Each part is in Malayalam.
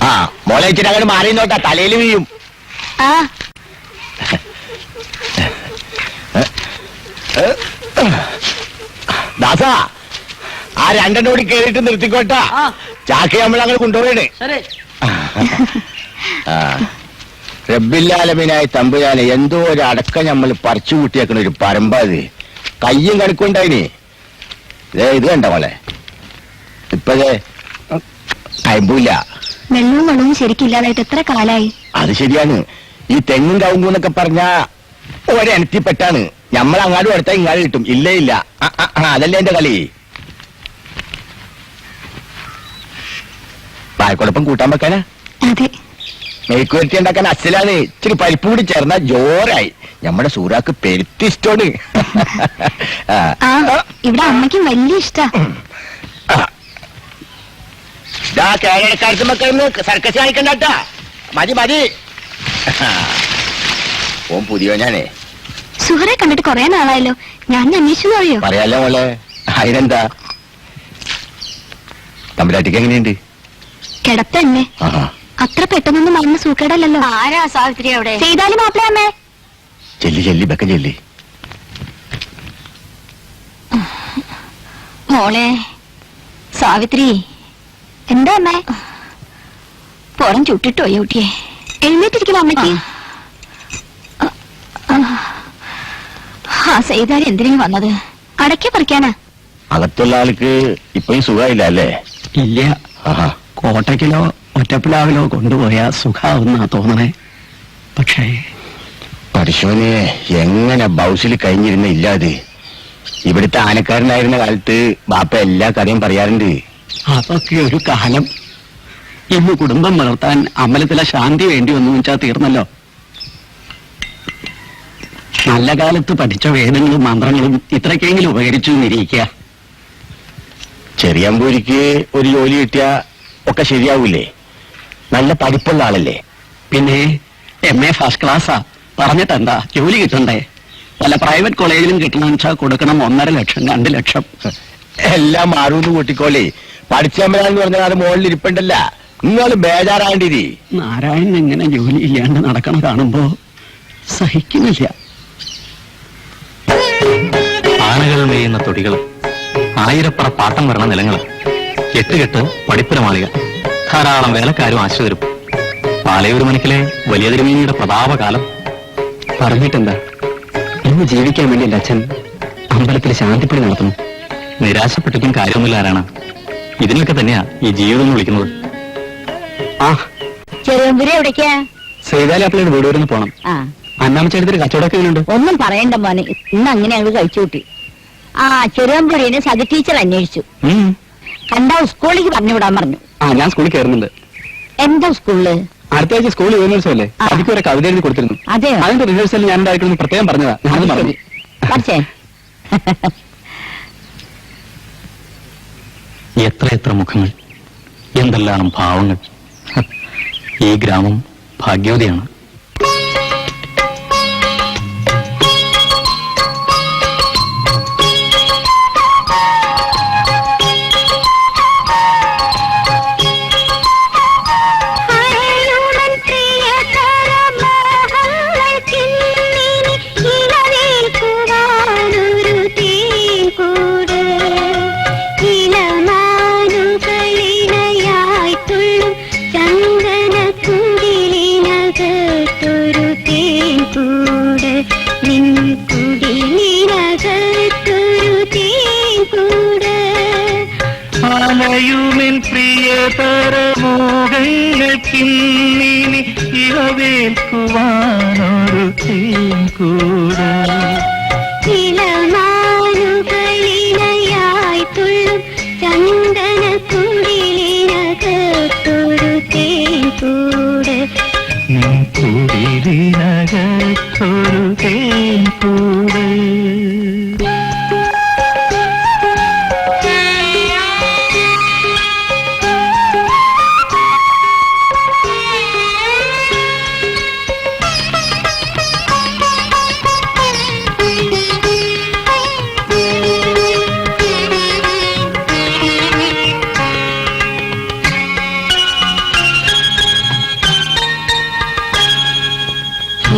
ആ മോളെ വെച്ചിട്ട് അങ്ങനെ മാറി നോട്ടാ, തലയിൽ വീഴും. ദാസാ, ആ രണ്ടെണ്ണം കൂടി കേറിയിട്ട് നിർത്തിക്കോട്ടാ. ചാക്കി നമ്മളങ്ങനെ കൊണ്ടുപോയേ. റബ്ബില്ലാലമീനായി തമ്പുരാനെ, എന്തോ ഒരു അടക്കം നമ്മൾ പറിച്ചു കൂട്ടിയേക്കണ ഒരു പരമ്പാത് കയ്യും കണക്കുണ്ടായിനി. ഇത് കണ്ട മോളെ, ഇപ്പഴേ അയമ്പൂല്ല. വെള്ളവും വെള്ളവും ശരിക്കില്ലാതായിട്ട് എത്ര കാലായി. അത് ശരിയാണ്. ഈ തെങ്ങും കവുങ്ങൂന്നൊക്കെ പറഞ്ഞ ഒരനത്തിപ്പെട്ടാണ്. ഞമ്മളങ്ങാടും അടുത്താ ഇങ്ങാട് കിട്ടും. ഇല്ലേ ഇല്ല, അതല്ലേ എന്റെ കളി. പായക്കുഴപ്പം കൂട്ടാൻ വെക്കാനാ? അതെ. മെഴുക്കുവരട്ടി ഉണ്ടാക്കാൻ അസലാണ്. ഇച്ചിരി പരിപ്പ് കൂടി ചേർന്നാ ജോറായി. നമ്മുടെ സൂറാക്ക് പെരുത്തി ഇഷ്ടമാണ്. ഇവിടെ അമ്മയ്ക്കും വലിയ ഇഷ്ടാ. കേരളക്കാർക്ക് മക്കളൊന്ന് സർക്കസ് കാണിക്കണ്ടാ. മതി മതി. ഓൻ പുതിയോ? ഞാനേ സുഹറെ കണ്ടിട്ട് കൊറേ നാളായല്ലോ. ഞാൻ അന്വേഷിച്ചു അറിയോ? പറയാലോ മോളെ. അതിനെന്താ? തമ്പുരാട്ടിക്ക് എങ്ങനെയുണ്ട്? കിടപ്പന്നെ. അത്ര പെട്ടെന്നൊന്നും മറന്ന് സൂക്കേടല്ലോ. ആരാ സാവിത്രി അവിടെ? ചെയ്താലും മാപ്പിള അമ്മേ. ചെല്ലി ചെല്ലി ബക്ക ചെല്ലി. മോളെ സാവിത്രി. എന്താ അമ്മേ? പുറം ചുട്ടിട്ടോ യൂട്ടിയെ? എഴുന്നേറ്റിരിക്കണം അമ്മയ്ക്ക്. ആ ചെയ്താൽ എന്തിനും വന്നത്? അടയ്ക്ക പറിക്കാനാ? അകത്തുള്ള ആൾക്ക് ഇപ്പഴും സുഖമില്ല അല്ലേ? ഇല്ല. കോട്ടയ്ക്കിലോ ഒറ്റപ്പിലാവിലോ കൊണ്ടുപോയാ സുഖാവുന്നാ തോന്നണേ. പക്ഷേ പരശുവിനെ എങ്ങനെ ബൗസിൽ കഴിഞ്ഞിരുന്ന ഇല്ലാതെ. ഇവിടുത്തെ ആനക്കാരനായിരുന്ന കാലത്ത് ബാപ്പ എല്ലാ കഥയും പറയാറുണ്ട്. അതൊക്കെ ഒരു കാലം. ഇന്ന് കുടുംബം വളർത്താൻ അമ്പലത്തിലെ ശാന്തി വേണ്ടി വന്നു വെച്ചാൽ തീർന്നല്ലോ. നല്ല കാലത്ത് പഠിച്ച വേദങ്ങളും മന്ത്രങ്ങളും ഇത്രയ്ക്കെങ്കിലും ഉപകരിച്ചു എന്നിരിക്കുക. ചെറിയമ്പൂരിക്ക് ഒരു ജോലി കിട്ടിയാ ഒക്കെ ശരിയാവൂലേ? നല്ല പഠിപ്പുള്ള ആളല്ലേ? പിന്നെ MA ഫസ്റ്റ് ക്ലാസ്സാ. പറഞ്ഞിട്ടെന്താ, ജോലി കിട്ടണ്ടേ? വല്ല പ്രൈവറ്റ് കോളേജിലും കിട്ടണമെന്ന് വെച്ചാൽ കൊടുക്കണം 1.5 ലക്ഷം 2 ലക്ഷം. എല്ലാം മാറൂന്ന് കൂട്ടിക്കോളേ. പഠിച്ചമ്പലാന്ന് പറഞ്ഞാൽ അത് മുകളിൽ ഇരിപ്പണ്ടല്ല. നിങ്ങൾ ബേജാറാണ്ടിരി. നാരായണൻ ഇങ്ങനെ ജോലി ഇല്ലാണ്ട് നടക്കണം കാണുമ്പോ സഹിക്കുന്നില്ല. ആനകൾ മേയുന്ന തൊടികൾ, ആയിരപ്പറ പാട്ടം വരണ നിലങ്ങൾ, കെട്ടുകെട്ട് പഠിപ്പുര മാളിക, ധാരാളം വേലക്കാരും ആശ്രിതരും. പാലയൂർ മനക്കിലെ വലിയ തിരുമേനിയുടെ പ്രതാപകാലം. പറഞ്ഞിട്ടെന്താ, ഇന്ന് ജീവിക്കാൻ വേണ്ടി എന്റെ അച്ഛൻ അമ്പലത്തിൽ ശാന്തിപ്പണി നടത്തുന്നു. നിരാശപ്പെട്ടിട്ടും കാര്യമൊന്നുമില്ല. ആരാണ് ഇതിനൊക്കെ തന്നെയാ ഈ ജീവിതം എന്ന് വിളിക്കുന്നത്. ചെറിയമ്പുരി എവിടേക്കാ? സേതാലാപ്പിളയുടെ വീട് വരെ പോണം. അന്നാമച്ചേട്ടത്തിന് കച്ചവടമൊക്കെ ഉണ്ട്. ഒന്നും പറയണ്ട മോനെ, ഇന്ന് അങ്ങനെ ഞങ്ങൾ കഴിച്ചു കൂട്ടി. ചെറിയമ്പുരീനെ സതി ടീച്ചർ അന്വേഷിച്ചു. കണ്ടാ സ്കൂളിലേക്ക് പറഞ്ഞുവിടാൻ പറഞ്ഞു. ഞാൻ സ്കൂളിൽ കയറുന്നുണ്ട്. എന്താ സ്കൂളില്? അടുത്ത ആഴ്ച സ്കൂൾ യൂണിവേഴ്സും അല്ലേ? അതിക്ക് ഒരു കവിത എഴുതി കൊടുത്തിരുന്നു. അതെ, അതിന്റെ റിഹേഴ്സൽ ഞാൻ ഉണ്ടായിരിക്കുന്നു പ്രത്യേകം പറഞ്ഞതാ. ഞാനത് പറഞ്ഞു. എത്ര എത്ര മുഖങ്ങൾ, എന്തെല്ലാം ഭാവങ്ങൾ. ഈ ഗ്രാമം ഭാഗ്യവതിയാണ്. ആലയുമെൻ പ്രിയതരമോഹങ്ങൾക്കിന്നിനി ഇളവേൽക്കുവാനൊരു തേൻകൂട്. ഇളമാനുകളിണയായി തുള്ളും ചന്ദനക്കുടിലിനകത്തൊരു തേൻകൂട്. കുടിലിനകത്തൊരു തേൻകൂട്.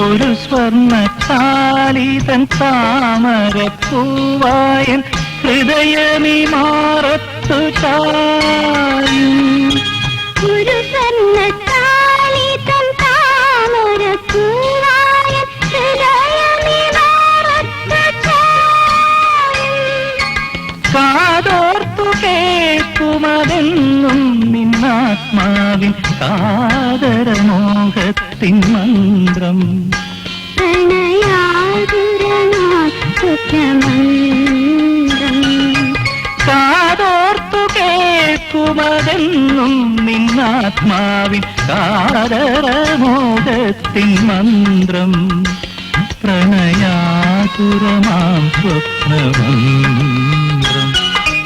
ഒരു സ്വർണ്ണ ചാലിതൻ താമരപ്പൂവായൻ ഹൃദയമി മാറത്തു ചായും. ഒരു സ്വർണ്ണത്താലിതൻ താമരപ്പൂവായൻ ഹൃദയമി മാറത്തു ചായും. കാതോർത്തു കേൾക്കുമതെന്നും നിന്നാത്മാവിൻ കാതരമോഹത്തിൻ മന്ത്രം. പ്രണയാതുരനാൾ സ്വപ്നമന്ത്രം. കാതോർത്തു കേൾക്കുമതെന്നും നിന്നാത്മാവിൻ കാതരമോഹത്തിൻ മന്ത്രം. പ്രണയാതുരമാം സ്വപ്നമന്ത്രം.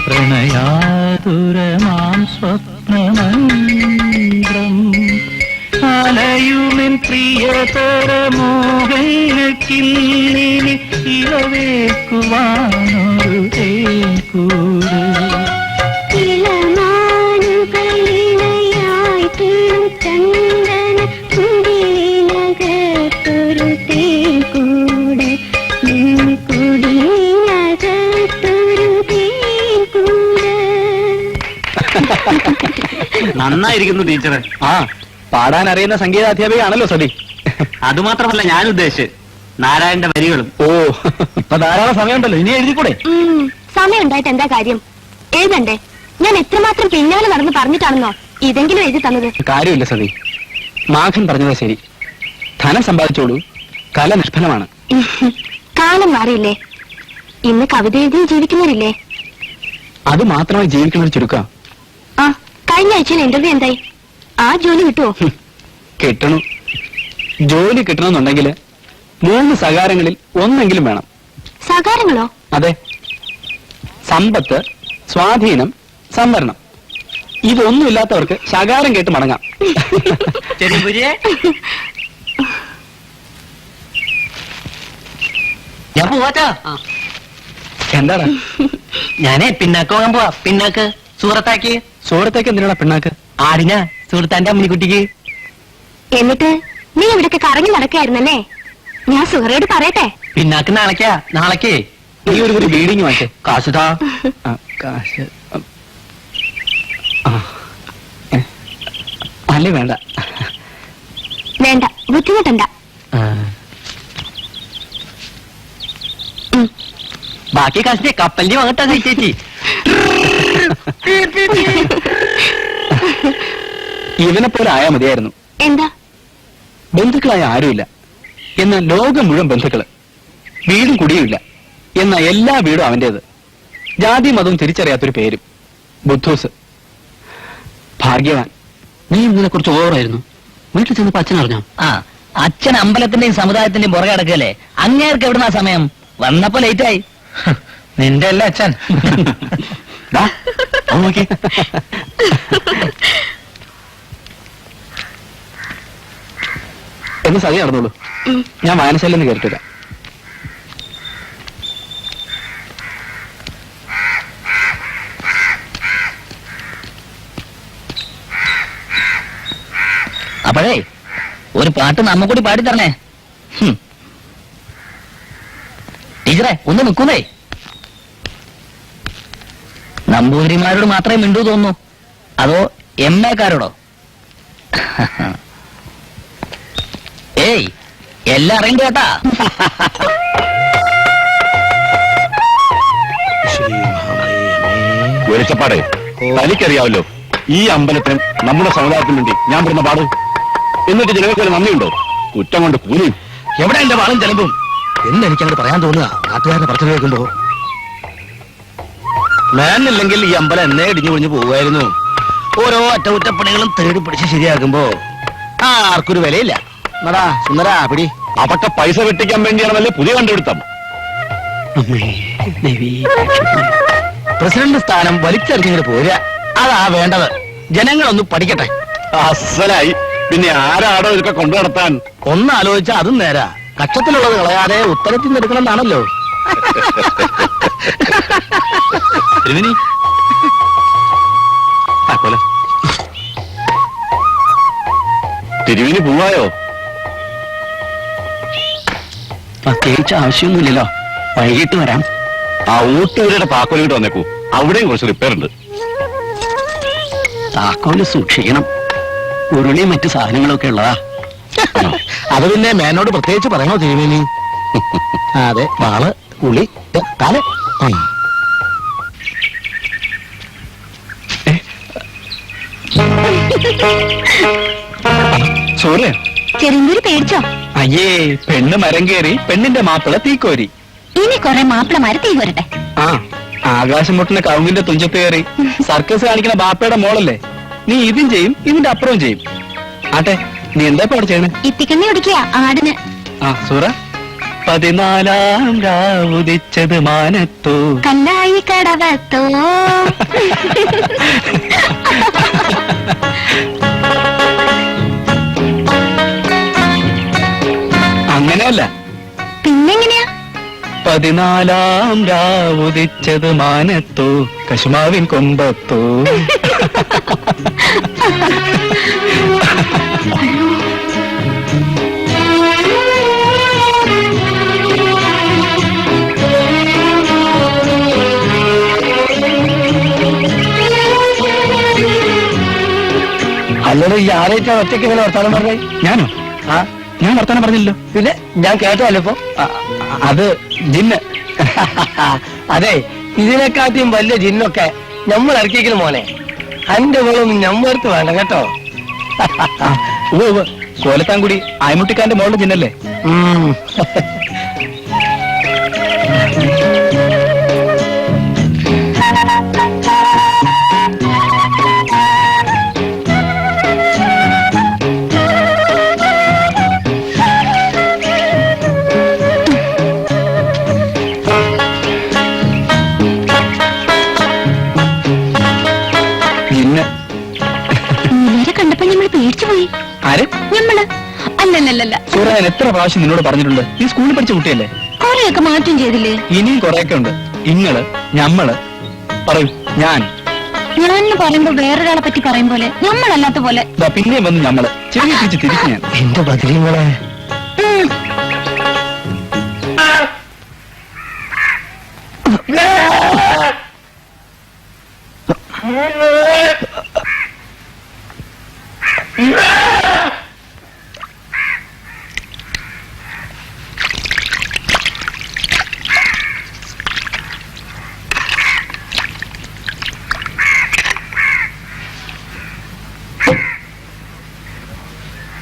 പ്രണയാതുരമാം സ്വപ്നമന്ത്രം. അലയുമെൻ പ്രിയതരമോഹങ്ങൾക്കിന്നിനി ഇളവേക്കുവാനൊരു തേൻകൂട്. ഇളമാനുകളിണയായി തീരും ചന്ദന കുടിലിനകത്തൊരു തേൻകൂട്. കുടിലിനകത്തൊരു തേൻകൂട്. നന്നായിരിക്കുന്നു ടീച്ചറെ. ആ പാടാൻ അറിയുന്ന സംഗീതാധ്യാപികയാണല്ലോ സതി. അതുമാത്രമല്ല ഞാൻ ഉദ്ദേശിച്ചത് നാരായണന്റെ വരികളും. ഓ ഇപ്പൊ ധാരാളം സമയമുണ്ടല്ലോ, ഇനി എഴുതിക്കൂടെ? സമയം ഉണ്ടായിട്ട് എന്താ കാര്യം? എഴുതണ്ടേ? ഞാൻ എത്രമാത്രം പിന്നാലെ നടന്ന് പറഞ്ഞിട്ടാണെന്നോ ഇതെങ്കിലും എഴുതി തന്നത്. കാര്യമില്ല സതി, മാഘൻ പറഞ്ഞത് ശരി. ധനം സമ്പാദിച്ചോളൂ, കല നിഷ്ഫലമാണ്. കാലം മാറിയില്ലേ? ഇന്ന് കവിത എഴുതി ജീവിക്കുന്നവരില്ലേ? അത് മാത്രമായി ജീവിക്കുന്നവർ ചുരുക്കാം. ആ കഴിഞ്ഞ ആഴ്ചയിൽ ഇന്റർവ്യൂ എന്തായി? ആ ജോലി കിട്ടുവോ? കിട്ടണു. ജോലി കിട്ടണമെന്നുണ്ടെങ്കിൽ 3 സകാരങ്ങളിൽ ഒന്നെങ്കിലും വേണം. സകാരങ്ങളോ? അതെ, സമ്പത്ത്, സ്വാധീനം, സംവരണം. ഇതൊന്നുമില്ലാത്തവർക്ക് ശകാരം കേട്ട് മടങ്ങാം. ശരി പുരിയെ, ഞാൻ പോവാച്ചാ. എന്താടാ? ഞാനേ പിന്നാക്ക് പോകാൻ പോവാ. പിന്നാക്ക് സൂറത്താക്കി. സൂറത്തേക്ക് എന്തിനാ പിണ്ണാക്ക്? ആടിനാ സുഹൃത്താന്റെ അമ്മിനിക്കുട്ടിക്ക്. എന്നിട്ട് നീ ഇവിടൊക്കെ കറങ്ങി നടക്കായിരുന്നല്ലേ? ഞാൻ സുഹറയോട് പറയട്ടെ. പിന്നാക്ക് നാളേക്കേ നീ ഒരു ബീഡിങ് വാങ്ങിച്ചേ. കാശുതാ. കാശ് അല്ലേ? വേണ്ട വേണ്ട, ബുദ്ധിമുട്ടണ്ട. ബാക്കി കാശിനെ കപ്പലിന്റെ വാങ്ങട്ടാ ചേച്ചി. ഇവനെ പോലെ ആയാ മതിയായിരുന്നു. എന്താ? ബന്ധുക്കളായ ആരുമില്ല, എന്നാൽ ലോകം മുഴുവൻ ബന്ധുക്കള്. വീടും കുടിയുമില്ല, എന്നാൽ എല്ലാ വീടും അവന്റേത്. ജാതി മതവും തിരിച്ചറിയാത്തൊരു പേരും, ബുദ്ധൂസ്. ഭാഗ്യവാൻ. നീ ഇതിനെ കുറിച്ച് ഓവറായിരുന്നു. വീട്ടിൽ ചെന്നപ്പോ അച്ഛൻ അറിഞ്ഞോ? ആ അച്ഛൻ അമ്പലത്തിന്റെയും സമുദായത്തിന്റെയും പുറകെ കിടക്കല്ലേ. അങ്ങേർക്ക് എവിടുന്ന സമയം? വന്നപ്പോ ലേറ്റായി. നിന്റെ അല്ലേ അച്ഛൻ? നോക്കി എന്ന് സതി നടന്നോളൂ. ഞാൻ വായനശാലയിൽ നിന്ന് കയറിട്ടില്ല. അപ്പോഴേ ഒരു പാട്ട് നമ്മ കൂടി പാടിത്തരണേ. ടീച്ചറെ ഒന്ന് നിൽക്കുന്നേ. നമ്പൂതിരിമാരോട് മാത്രമേ മിണ്ടൂ തോന്നുന്നു, അതോ എംഎക്കാരോടോ? ഏയ് എല്ലാം അറിയണ്ട കേട്ടാ. വെളിച്ചപ്പാടെ തനിക്കറിയാവല്ലോ, ഈ അമ്പലത്തിന് നമ്മുടെ സമുദായത്തിന് വേണ്ടി ഞാൻ പെടുന്ന പാട്. എന്നിട്ട് ജനങ്ങൾക്ക് നന്ദിയുണ്ടോ? കുറ്റം കൊണ്ട് കൂലിയും. എവിടെ എന്റെ വാളും ചെലമ്പും എന്ന് എനിക്കങ്ങോട്ട് പറയാൻ തോന്നുക നാട്ടുകാരുടെ പറച്ചിൽ കേൾക്കുമ്പോ. ഞാനില്ലെങ്കിൽ ഈ അമ്പലം എന്നേ ഇടിഞ്ഞു പൊളിഞ്ഞു പോവുമായിരുന്നു. ഓരോ അറ്റകുറ്റപ്പണികളും തേടി പിടിച്ച് ശരിയാക്കുമ്പോ ആർക്കൊരു വിലയില്ല. നടാ സുന്ദരാ പിടി. അതൊക്കെ പൈസ വെട്ടിക്കാൻ വേണ്ടിയാണല്ലേ പുതിയ കണ്ടുപിടുത്തം. പ്രസിഡന്റ് സ്ഥാനം വലിച്ചെറിഞ്ഞിങ്ങനെ പോരുക, അതാ വേണ്ടത്. ജനങ്ങളൊന്ന് പഠിക്കട്ടെ. അസലായി. പിന്നെ ആരാടോ ഇതൊക്കെ കൊണ്ടു നടത്താൻ? ഒന്നാലോചിച്ചാ അതും നേരാ. കക്ഷത്തിലുള്ളത് കളയാതെ ഉത്തരത്തിൽ നിന്ന് എടുക്കണം എന്നാണല്ലോ. തിരുവിന് പോവായോ? പ്രത്യേകിച്ച് ആവശ്യമൊന്നുമില്ലല്ലോ, വൈകിട്ട് വരാം. ആ ഊട്ടുവരുടെ താക്കോലിട്ട് വന്നേക്കൂ, അവിടെയും കുറച്ച് റിപ്പയർ ഉണ്ട്. താക്കോല് സൂക്ഷിക്കണം, ഉരുളിയും മറ്റു സാധനങ്ങളൊക്കെ ഉള്ളതാ. അത് പിന്നെ മേനോട് പ്രത്യേകിച്ച് പറയണോ തിരുമേനി? അതെ, വാള് ഉളി കാല്. സൂര്യ, ചെറിയൊരു പേടിച്ചോ? അയ്യേ, പെണ്ണ് മരം കയറി, പെണ്ണിന്റെ മാപ്പിള തീക്കോരി. ഇനി കുറെ മാപ്പിളമാര് തീ വരട്ടെ. ആ, ആകാശം മുട്ടുന്ന കവുങ്ങിന്റെ തുഞ്ചത്ത് കയറി സർക്കസ് കാണിക്കുന്ന ബാപ്പയുടെ മോളല്ലേ നീ? ഇതും ചെയ്യും, ഇതിന്റെ അപ്പുറവും ചെയ്യും. ആട്ടെ, നീ എന്താ ഇപ്പൊ അവിടെ ചെയ്യണേ? ഇത്തിക്കണ്ണി ഒടിക്കുക ആടിന്. ആ സൂറ, 14 രാവുദിച്ചത് മാനത്തോ, കല്ലായി കടവത്തോ. അങ്ങനെയല്ല, പിന്നെങ്ങനെയാ? 14 രാവുദിച്ചത് മാനത്തോ, കശുമാവിൻ കൊമ്പത്തോ. അല്ലല്ലോ, ഈ ആരായിട്ടാ ഒറ്റയ്ക്ക് ഇങ്ങനെ വർത്താനം പറഞ്ഞേ? ഞാനോ? ആ, ഞാൻ വർത്താനം പറഞ്ഞില്ലല്ലോ. പിന്നെ ഞാൻ കേട്ടല്ലോ ഇപ്പൊ. അത് ജിന്ന്. അതെ, ഇതിനെക്കാട്ടിയും വലിയ ജിന്നൊക്കെ നമ്മൾ ഇറക്കിക്കലും മോനെ. അന്റെ വേളൊന്നും ഞമ്മടുത്ത് വേണ്ട കേട്ടോ. കോലത്താൻകുടി ആയ്മുട്ടിക്കാന്റെ മോളുടെ ജിന്നല്ലേ? നേരെ കണ്ടപ്പോ ഞമ്മള് പേടിച്ചു പോയി. ആര്? ഞമ്മള് അല്ലല്ലല്ല, സൂറ, ഞാൻ എത്ര പ്രാവശ്യം നിന്നോട് പറഞ്ഞിട്ടുണ്ട്, നീ സ്കൂളിൽ പഠിച്ച കുട്ടിയല്ലേ? കൊറേയൊക്കെ മാറ്റം ചെയ്തില്ലേ? ഇനിയും കുറെയൊക്കെ ഉണ്ട്. ഇങ്ങള്, ഞമ്മള്, പറയൂ. ഞാൻ ഞാൻ പറയുമ്പോ വേറൊരാളെ പറ്റി പറയും പോലെ, ഞമ്മളല്ലാത്ത പോലെ. പിന്നെയും വന്ന് ഞമ്മള് ചെറിയ തിരിച്ച് ഞാൻ. എന്റെ ബദരീങ്ങളെ, ഉം.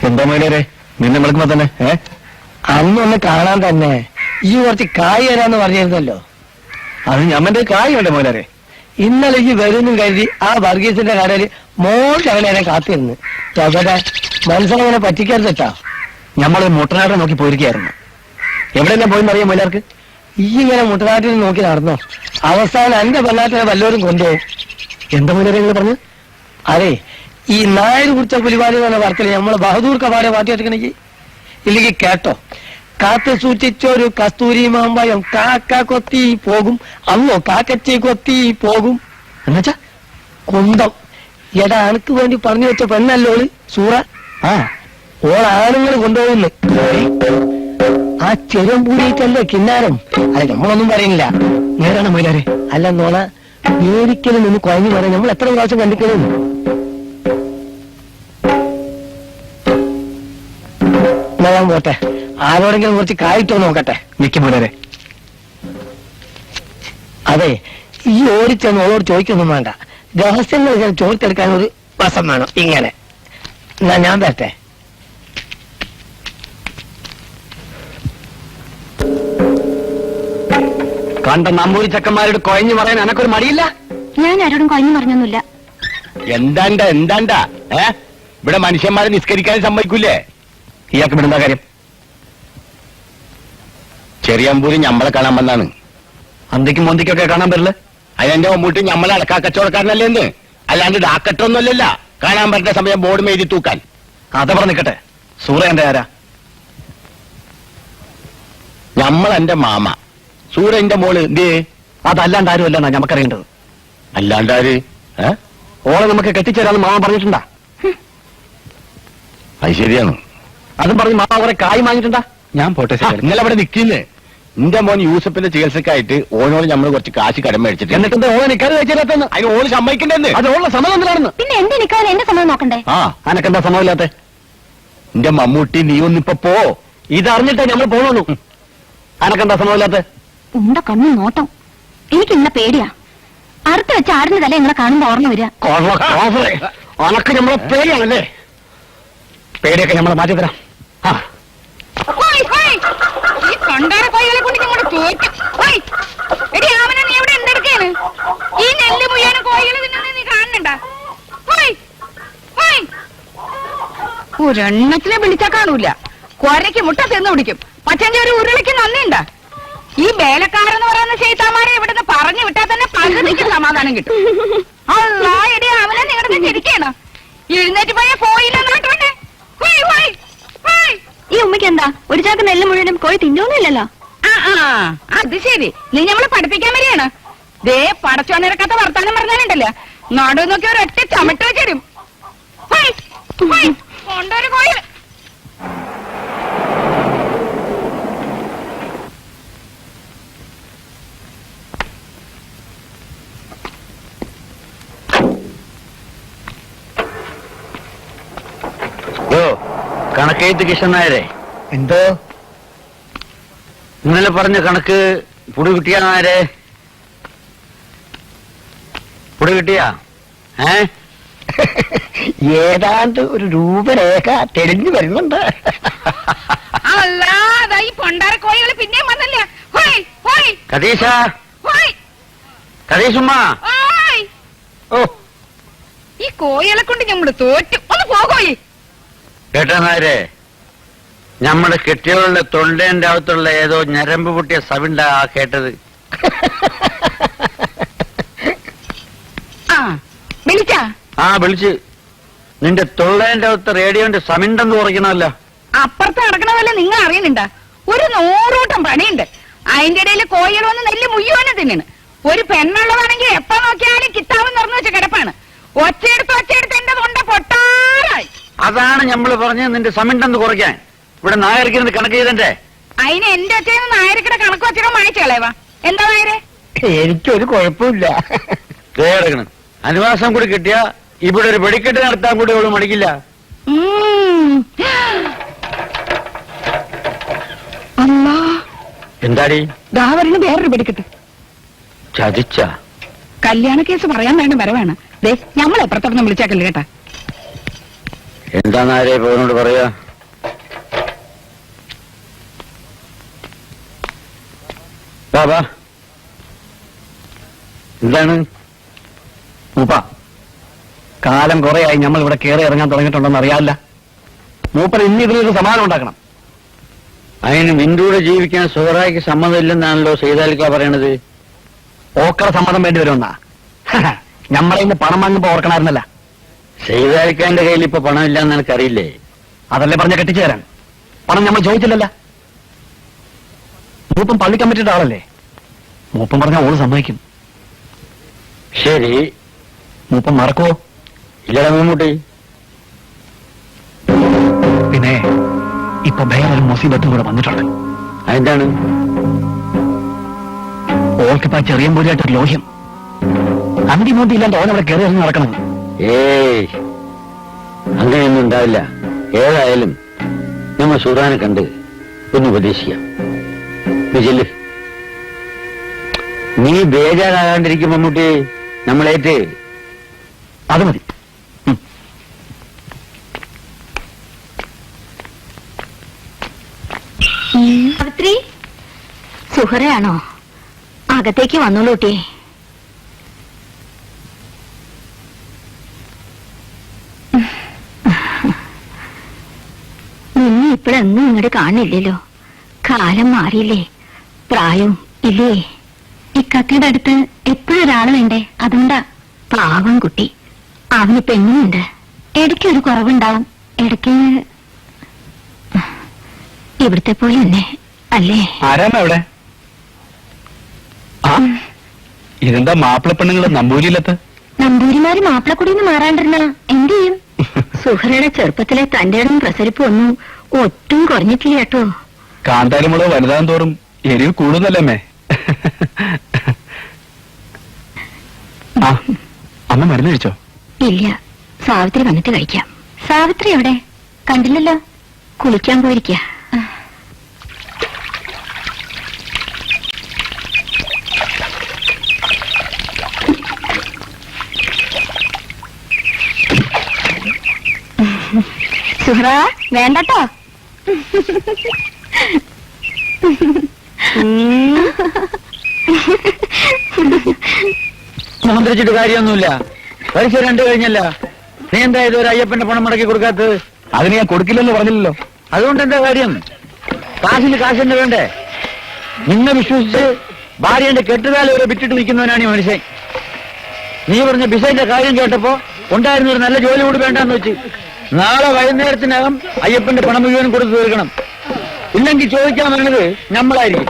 എന്താ മോനെ നിന്നെ വിളിക്കുമ്പോ തന്നെ അന്നൊന്ന് കാണാൻ തന്നെ ഈ കുറച്ച് കായ് തരാന്ന് പറഞ്ഞിരുന്നല്ലോ. അത് ഞമ്മന്റെ കായ് ഉണ്ട് മോനെ. ഇന്നലെ ഈ വരുന്നും കരുതി ആ വർഗീസിന്റെ കടയിൽ മോശവനെ കാത്തിരുന്നു. എവിടെ മനസ്സിലങ്ങനെ പറ്റിക്കരുതട്ടാ. ഞമ്മള് മുട്ടനാട്ടെ നോക്കി പോയിരിക്കായിരുന്നു. എവിടെയെല്ലാം പോയി അറിയാം എല്ലാവർക്ക്. ഈ ഇങ്ങനെ മുട്ടനാട്ടിൽ നോക്കി നടന്നോ, അവസാനം എന്റെ പെണ്ണാട്ടിനെ വല്ലവരും കൊണ്ടുപോകും. എന്താ മോനെ നിങ്ങൾ പറഞ്ഞു? അതെ, ഈ നായർ കുറിച്ച പുലിവാലി എന്ന് പറഞ്ഞ വാർത്തയിൽ നമ്മള് ബഹദൂർ കപാടെ പാട്ടി എടുക്കണെങ്കിൽ ഇല്ലെങ്കിൽ കേട്ടോ. കാത്തു സൂക്ഷിച്ചൊരു കസ്തൂരി മാമ്പയം കാക്ക കൊത്തി പോകും, അല്ലോ കാക്കച്ചി കൊത്തി പോകും എന്നുവെച്ചാ കുന്തം. എടാ, അനക്ക് വേണ്ടി പറഞ്ഞു വെച്ച പെണ്ണല്ലോള് സൂറ. ആ, ഓളാണുങ്ങൾ കൊണ്ടുപോകുന്നു. ആ ചെറും പൂടിയിട്ടല്ലേ കിന്നാരം. അല്ല, നമ്മളൊന്നും പറയുന്നില്ല. നേരാണ് മൊയിലാരെ. അല്ല നോണ മേടിക്കലും നിന്ന് കുഴഞ്ഞു പറയാൻ നമ്മൾ എത്ര പ്രാവശ്യം കണ്ടിക്കലും. ഞാൻ പോട്ടെ, ആരോടെങ്കിലും കുറച്ച് കായിട്ടോ നോക്കട്ടെ. മിക്ക മുതലേ. അതെ, ഈ ഓടിച്ചെന്ന് ഓളോട് ചോദിക്കൊന്നും വേണ്ട. രഹസ്യങ്ങൾ ഇങ്ങനെ ചോദിച്ചെടുക്കാൻ ഒരു വസം വേണം. ഇങ്ങനെ എന്നാ ഞാൻ തരട്ടെ. കണ്ട നമ്പൂരി ചക്കന്മാരോട് കൊയഞ്ഞു പറയാൻ എനക്കൊരു മടിയില്ല. ഞാൻ ആരോടും കഴിഞ്ഞു പറഞ്ഞൊന്നുമില്ല. എന്താണ്ടാ ഇവിടെ മനുഷ്യന്മാരെ നിസ്കരിക്കാൻ സമ്മതിക്കൂലേ? ഇയാൾക്ക് ഇവിടെ എന്താ കാര്യം? ചെറിയമ്പൂരി ഞമ്മളെ കാണാൻ വന്നാണ്. അന്തിക്കും മൊന്തിക്കൊക്കെ കാണാൻ പറ്റില്ല. അതിനെന്റെ മുമ്പൂട്ടി ഞമ്മളെ അടക്കാ കച്ചവടക്കാരനല്ലേ എന്ന്. അല്ലാണ്ട് ഡാക്കറ്റൊന്നുമല്ലല്ല കാണാൻ പറ്റുന്ന സമയം ബോർഡ് മേരി തൂക്കാൻ. അത പറഞ്ഞിക്കട്ടെ, സൂറ എന്റെ ആരാ? ഞമ്മളെന്റെ മാമ, സൂര എന്റെ മോള്. എന്തേ? അതല്ലാണ്ട് ആരും അല്ല നമുക്കറിയേണ്ടത്. അല്ലാണ്ടാര്? ഓളെ നമുക്ക് കെട്ടിച്ചേരാന്ന് മാമ പറഞ്ഞിട്ടുണ്ടാ? അത് ശരിയാണ്. അതും പറഞ്ഞ് മാമ കുറെ കായ് വാങ്ങിയിട്ടുണ്ടാ? ഞാൻ പോട്ടെ നിങ്ങൾ അവിടെ നിൽക്കുന്നേ. എന്റെ മോൻ യൂസഫിന്റെ ചികിത്സക്കായിട്ട് ഓനോട് നമ്മൾ കുറച്ച് കാശ് കടം മേടിച്ചിട്ട് എന്നിട്ട് ഓളെ നിൽക്കാതെ വെച്ചില്ലാത്ത അതിന് ഓള് സമ്മതിക്കണ്ടെന്ന്. അത് ഓളെ സമ്മതം എന്തിനാണെന്ന്. പിന്നെ എന്റെ നിൽക്കാതെ എന്റെ സമയം നോക്കണ്ടേ? ആ അനക്കെന്താ സമ്മതമില്ലാത്ത? എന്റെ മമ്മൂട്ടി നീ ഒന്നിപ്പോ പോ. ഇതറിഞ്ഞിട്ടേ നമ്മൾ പോണുള്ളൂ. അനക്കെന്താ സമ്മതമില്ലാത്ത? ഉണ്ട കണ്ണു നോട്ടം. എനിക്ക് ഇന്ന പേടിയാ. അറുത്ത് വെച്ച് ആടിന്റെ തല നിങ്ങളെ കാണുമ്പോ ഓർമ്മ വരിക. അനക്ക് നമ്മളെ പേടിയാണല്ലേ? പേടിയൊക്കെ നമ്മളെ മാറ്റി തരാം. ആ ഈ കൊണ്ടാര കോഴികളെ കൊണ്ട് ഇങ്ങോട്ട് തോറ്റു. എടി ആമനെ നീ എവിടെ എന്തെടുക്കാണ്? ഈ നെല്ല് മുയ്യാനും കോഴികൾ തിന്നുന്നത് നീ കാണുന്നുണ്ടാ? ഒരെണ്ണത്തിനെ വിളിച്ചാ കാണൂല. കൊരയ്ക്ക് മുട്ട തിന്നു പിടിക്കും. പക്ഷെങ്കിൽ ഒരു ഉരുളിക്ക് നന്ദിണ്ടാ? ഈ വേലക്കാരെന്ന് പറയുന്ന ചെയ്താമാരെ ഇവിടുന്ന് പറഞ്ഞു വിട്ടാൽ തന്നെ പകുതിക്ക് സമാധാനം കിട്ടും. അല്ലാ എടി അവനെ നിങ്ങളുടെ ചിരിക്കണം. എഴുന്നേറ്റ് പോയ പോയില്ലെന്നോട്ടുണ്ട്. ഈ ഉമ്മയ്ക്ക് എന്താ ഒരു ചാക്ക് നെല്ല് മുഴുവനും കോഴി തിന്നൊന്നുമില്ലല്ലോ. അത് ശരി, നീ നമ്മളെ പഠിപ്പിക്കാൻ വരികയാണ്. ദേ പടച്ചോനിറക്കാത്ത വർത്താനം പറഞ്ഞാലുണ്ടല്ലോ നാടു നോക്കി ഒരൊറ്റ ചമട്ട് വെച്ചരും. കൊണ്ടൊരു കോഴി. കണക്കെഴുത്ത് കിഷൻ നായരെ, എന്തോ ഇന്നലെ പറഞ്ഞ കണക്ക് പുടി കിട്ടിയ നായരെ? പുടി കിട്ടിയ? ഏതാണ്ട് ഒരു രൂപരേഖ തെളിഞ്ഞു വരുന്നുണ്ട്. അല്ലാതെ ഈ പൊണ്ടാര കോഴികൾ പിന്നെയും വന്നല്ല. കതീശ, കതീശുമ്മ, ഓ ഈ കോഴികളെ കൊണ്ട് ഞമ്മള് തോറ്റു. ഒന്ന് പോകോയി. കേട്ടാ നായരെ, നമ്മുടെ കെട്ടിയവളുടെ തൊണ്ടേന്റെ അകത്തുള്ള ഏതോ ഞരമ്പ് പൊട്ടിയ സവിണ്ടാ കേട്ടത്. വിളിച്ചാ? ആ വിളിച്ച്. നിന്റെ തൊള്ളേന്റെ അകത്ത് റേഡിയോന്റെ സമിണ്ടെന്ന് കുറയ്ക്കണമല്ല. അപ്പുറത്ത് നടക്കണമല്ല നിങ്ങൾ അറിയുന്നുണ്ടാ? ഒരു 100 കൂട്ടം പണിയുണ്ട്. അതിന്റെ ഇടയിൽ കോഴികൾ വന്ന് നെല്ല് മുയ്യോനെ തിന്നണ്. ഒരു പെണ്ണുള്ളതാണെങ്കിൽ എപ്പോ നോക്കിയാലും കിട്ടാവും നിറഞ്ഞു വെച്ച കിടപ്പാണ്. ഒച്ചയെടുത്ത് എന്റെ തൊണ്ട പൊട്ടാറായി. അതാണ് ഞമ്മള് പറഞ്ഞത് നിന്റെ സമിണ്ടെന്ന് കുറയ്ക്കാൻ. ഇവിടെ നായരിക്കുന്നത് കണക്ക് ചെയ്തേ. അതിന് എന്റെ അച്ഛന് നായരിക്കടെ കണക്ക് വെച്ചിട്ട് മായച്ചു കളയവാ. എന്താ നായരെ? എനിക്കൊരു കുഴപ്പമില്ല. കേടക്കണം. അനുവാസം കൂടി കിട്ടിയ ഇവിടെ ഒരു വെടിക്കെട്ട് നടത്താൻ കൂടി അവള് മടിക്കില്ല. എന്താടി ദാവറിന് വേറൊരു വെടിക്കെട്ട് ചതിച്ച കല്യാണ കേസ് പറയാൻ വേണ്ട വരവാണ്. ദേ ഞമ്മളെ എപ്പുറത്തൊന്നും വിളിച്ചേക്കല്ലേ കേട്ടാ. എന്താ നായരെ പോനോട് പറയാ? ബാബാ എന്താണ്? മൂപ്പ, കാലം കുറെയായി നമ്മൾ ഇവിടെ കയറി ഇറങ്ങാൻ തുടങ്ങിയിട്ടുണ്ടെന്ന് അറിയാമല്ല. മൂപ്പൻ ഇനി ഇതിനൊരു സമാധാനം ഉണ്ടാക്കണം. അതിന് നിന്റെ കൂടെ ജീവിക്കാൻ സുഹറായിക്ക് സമ്മതമില്ലെന്നാണല്ലോ സൈതാലിക്ക പറയണത്. ഓക്കറ സമ്മതം വേണ്ടി വരുമെന്നാ? നമ്മളെ ഇന്ന് പണം വാങ്ങുമ്പോ ഓർക്കണമായിരുന്നല്ല. സൈതാലിക്കാന്റെ കയ്യിൽ ഇപ്പൊ പണമില്ലാന്ന് എനിക്കറിയില്ലേ? അതല്ലേ പറഞ്ഞ കെട്ടിച്ചു തരാൻ. പണം നമ്മൾ ചോദിച്ചില്ലല്ല. മൂപ്പൻ പള്ളി കമ്മിറ്റിയുടെ ആളല്ലേ. മൂപ്പൻ പറഞ്ഞാൽ ഓള് സമ്മതിക്കും. ശരി, മൂപ്പൻ മറക്കുവോ? ഇല്ലടാ മമ്മൂട്ടി. പിന്നെ ഇപ്പൊ വേറൊരു മുസീബത്തും കൂടെ വന്നിട്ടുണ്ട്. അതെന്താണ്? ഓൾക്കിപ്പോ ചെറിയമ്പൂരിയായിട്ടൊരു ലോഹ്യം. അന്തി മൂന്തി ഇല്ലാണ്ട് ഓനവിടെ കയറി ഇറങ്ങി നടക്കണം. ഏയ്, അങ്ങനെയൊന്നും ഉണ്ടാവില്ല. ഏതായാലും നമ്മൾ സുറാനെ കണ്ട് ഒന്ന് ഉപദേശിക്കാം. നീ ബേജാറാകാണ്ടിരിക്കും മമ്മൂട്ടി. നമ്മളേറ്റ് അത് മതി. സുഹറയാണോ? അകത്തേക്ക് വന്നോളൂ കുട്ടിയെ. നിന്നെ ഇപ്പോഴൊന്നും ഇങ്ങോട്ട് കാണില്ലല്ലോ. കാലം മാറിയില്ലേ, പ്രായം ഇല്ലേ. ഇക്കക്കയുടെ അടുത്ത് എപ്പോഴും ഒരാള് വേണ്ടേ? അതുകൊണ്ടാ. പാവം കുട്ടി, അവന് പെണ്ണുണ്ട്. ഇടയ്ക്കൊരു കുറവുണ്ടാവും. ഇടയ്ക്ക് ഇവിടുത്തെ പോലെ തന്നെ അല്ലേ? ആരാമ എവിടെ? ഇതെന്താ മാപ്പിള പെണ്ണുങ്ങള് നമ്പൂരിയിലത്ത്? നമ്പൂരിമാര് മാപ്പിളക്കുടിന്ന് മാറാണ്ടിരുന്ന എന്ത് ചെയ്യും? സുഹറയുടെ ചെറുപ്പത്തിലെ തന്റെ ഇടം പ്രസരിപ്പ് ഒന്നും ഒട്ടും കുറഞ്ഞിട്ടില്ല കേട്ടോ. കാന്താരിമുളക് വലുതാൻ തോറും എരിവ് കൂടുന്നല്ലേ അമ്മേ? ആ അമ്മ മരുന്ന് കഴിച്ചോ? ഇല്ല, സാവിത്രി വന്നിട്ട് കഴിക്കാം. സാവിത്രി എവിടെ? കണ്ടില്ലല്ലോ. കുളിക്കാൻ പോയിരിക്ക. സുഹ്റ വേണ്ടട്ടോ. മന്ത്രിച്ചിട്ട് കാര്യമൊന്നുമില്ല. പരീക്ഷ 2 കഴിഞ്ഞല്ല. നീ എന്താ ഇത് ഒരു അയ്യപ്പന്റെ പണം മടക്കി കൊടുക്കാത്തത്? അതിന് ഞാൻ കൊടുക്കില്ലെന്ന് പറഞ്ഞില്ലല്ലോ. അതുകൊണ്ട് എന്താ കാര്യം? കാശിന് കാശെന്നെ വേണ്ടേ? നിന്നെ വിശ്വസിച്ച് ഭാര്യന്റെ കെട്ടുകാലം വരെ വിട്ടിട്ട് നിൽക്കുന്നവനാണ് ഈ മനുഷ്യൻ. നീ പറഞ്ഞ ബിസൈന്റെ കാര്യം കേട്ടപ്പോ ഉണ്ടായിരുന്ന ഒരു നല്ല ജോലി കൂടി വേണ്ടെന്ന് വെച്ച് നാളെ വൈകുന്നേരത്തിനകം അയ്യപ്പന്റെ പണം മുഴുവൻ കൊടുത്തു തീർക്കണം. ഇല്ലെങ്കിൽ ചോദിക്കാൻ വരുന്നത് നമ്മളായിരിക്കും.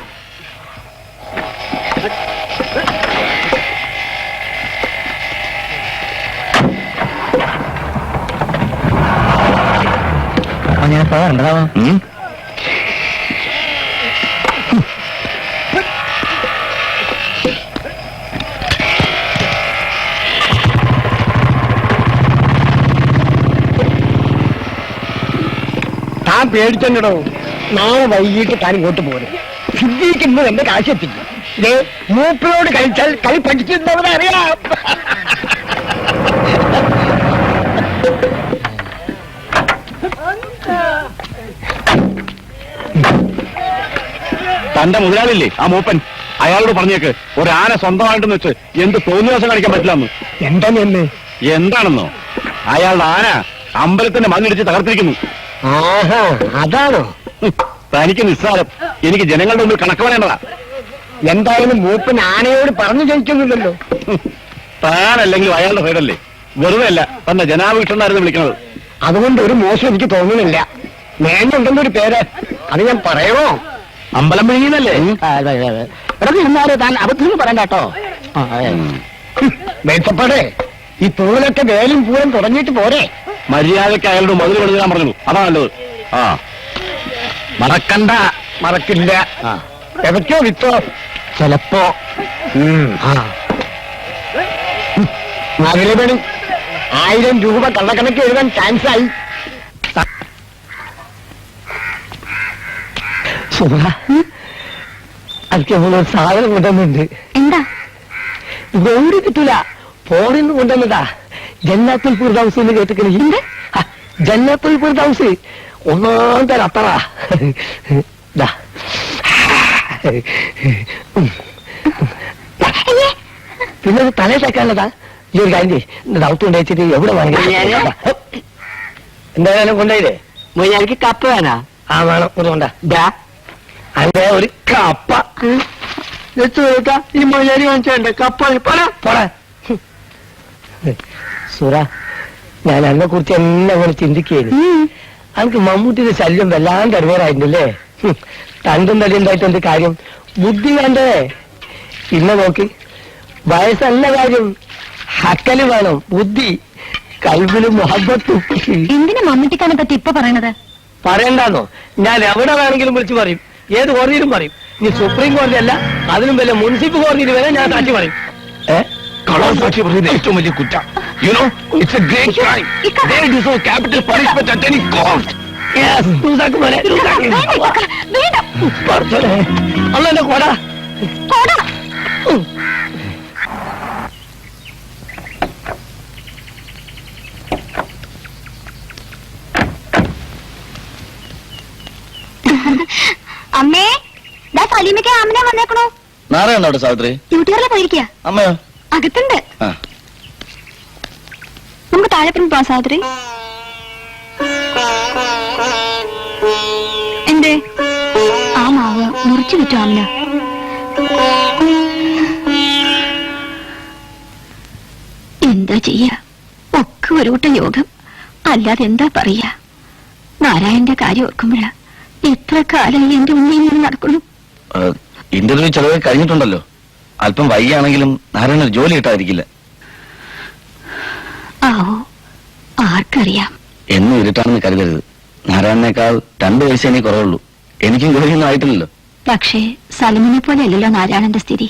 ഞാൻ പറയാ താൻ പേടിച്ചോ. നാളെ വൈകിട്ട് താൻ ഇങ്ങോട്ട് പോരും. സിദ്ധിക്കുന്നത് എന്റെ കാശെത്തിക്കും. ഇതേ മൂപ്പരോട് കളിച്ചാൽ കളി പഠിച്ചിരുന്നവരെ അറിയാം. തന്റെ മുതലാളില്ലേ ആ മൂപ്പൻ, അയാളോട് പറഞ്ഞേക്ക് ഒരു ആന സ്വന്തമായിട്ടെന്ന് വെച്ച് എന്ത് തോന്നിവാസം കാണിക്കാൻ പറ്റില്ലെന്ന്. എന്താണെന്ന്? എന്താണെന്നോ? അയാളുടെ ആന അമ്പലത്തിന്റെ മണ്ണിടിച്ച് തകർത്തിരിക്കുന്നു. ആഹാ, അതാണോ? തനിക്ക് നിസ്സാരം, എനിക്ക് ജനങ്ങളുടെ മുമ്പിൽ കണക്ക് പറയേണ്ടതാ. എന്തായാലും മൂപ്പൻ ആനയോട് പറഞ്ഞു ജയിക്കുന്നില്ലല്ലോ. താനല്ലെങ്കിലും അയാളുടെ സൈഡല്ലേ. വെറുതെ അല്ല തന്നെ ജനാഭിക്ഷണായിരുന്നു വിളിക്കുന്നത്. അതുകൊണ്ട് ഒരു മോശം എനിക്ക് തോന്നുന്നില്ല. നേന്നുണ്ടെന്നൊരു ഒരു പേര്, അത് ഞാൻ പറയണോ? അമ്പലം വിഴുങ്ങിയതല്ലേ? എന്നാലും താൻ അബദ്ധം പറയണ്ട കേട്ടോ. മേച്ചപ്പാടെ ഈ തൂലൊക്കെ വേലും പൂരം തുടങ്ങിയിട്ട് പോരെ. മര്യാദയ്ക്ക് അയാളോട് മതിൽ കൊടുക്കാൻ പറഞ്ഞു, അതാ നല്ലത്. ആ മറക്കണ്ട. മറക്കില്ല. എവയ്ക്കോ വിത്തോ ചിലപ്പോ. അതിലെ വേണം 1000 രൂപ കള്ളക്കണക്ക് എഴുതാൻ ചാൻസ് ആയി. അതൊക്കെ ഒരു സാധനം കൊണ്ടുവന്നുണ്ട്. എന്താ? ഗൗരി കിട്ടൂല, ഫോണിന്ന് കൊണ്ടുവന്നതാ. ജന്നാത്തുൽ ഫിർദൗസ് എന്ന് കേട്ടിക്കണേ? ജന്നാത്തുൽ ഫിർദൗസ് ഒന്നാം തരം അത്ര. പിന്നെ തലേ തേക്കാനുള്ളതാ. ഈ ഒരു കാര്യം ദൗത്യം ഉണ്ടായിട്ട് എവിടെ വാങ്ങി എന്തായാലും കൊണ്ടുപോയില്ലേ? എനിക്ക് കപ്പ വേണ. ആ വേണം, കൊണ്ടാ അതെ ഒരു കപ്പ ഈ മൊയ്യാരി കാണിച്ചോണ്ടേ കപ്പ പോടാ. സുറ, ഞാൻ അതിനെ കുറിച്ച് എന്നെ അങ്ങനെ ചിന്തിക്കുകയാണ്. എനിക്ക് മമ്മൂട്ടിയുടെ ശല്യം വല്ലാണ്ട് അറിവേറായിട്ടുണ്ടല്ലേ. തണ്ടും തടി ഉണ്ടായിട്ട് എന്ത് കാര്യം? ബുദ്ധി വേണ്ടേ? പിന്നെ നോക്ക്, വയസ്സല്ല കാര്യം, ഹക്കല് വേണം, ബുദ്ധി, കൽവിലും മുഹബത്തും. എന്തിനാ മമ്മൂട്ടിക്കാനെ പറ്റി ഇപ്പൊ പറയണത്? പറയണ്ടാന്നോ? ഞാൻ എവിടെ വേണമെങ്കിലും വിളിച്ചു പറയും, ഏത് കോടതിയിലും പറയും. ഇനി സുപ്രീം കോടതി അല്ല, അതിനും വല്ല മുനിസിപ്പൽ കോടതിയിൽ വരെ ഞാൻ സാക്ഷി പറയും. സാക്ഷി പറയുന്നത് ഏറ്റവും വലിയ കുറ്റം. You know, it's a great crime. They deserve capital punishment at any cost. Yes, അള്ളന്റെ കൊട. അമ്മേ, സലീമയ്ക്ക് ആമനെ വന്നേക്കണോ? നാളെ ഉണ്ടോ സാവിത്രി? ഡ്യൂട്ടികളിൽ പോയിരിക്കുക. അമ്മയോ? അകത്തുണ്ട്. നമുക്ക് താഴെ പിന്നെ പോവാം സാവിത്രി. എന്തേ? ആ മാവ് മുറിച്ചു വിറ്റു ആമന. എന്താ ചെയ്യാ, ഒക്കെ ഒരു കൂട്ടം യോഗം, അല്ലാതെ എന്താ പറയാ. നാരായണന്റെ കാര്യം ഓർക്കുമ്പോഴാ എത്ര കാലമായി എന്റെ ഉണ്ണിയിൽ നിന്ന് നടക്കുന്നു. ഇന്റർവ്യൂ ചെലവ് കഴിഞ്ഞിട്ടുണ്ടല്ലോ. അല്പം വൈകിയാണെങ്കിലും നാരായണ ജോലി കിട്ടാതിരിക്കില്ല. ആവോ, ആർക്കറിയാം. എന്നും ഇരുട്ടാണെന്ന് കരുതരുത്. നാരായണനേക്കാൾ 2 വയസ്സേ കുറവുള്ളൂ. എനിക്കും ജോലിയൊന്നും ആയിട്ടില്ലല്ലോ. പക്ഷേ സലമിനെ പോലെ അല്ലല്ലോ നാരായണന്റെ സ്ഥിതി.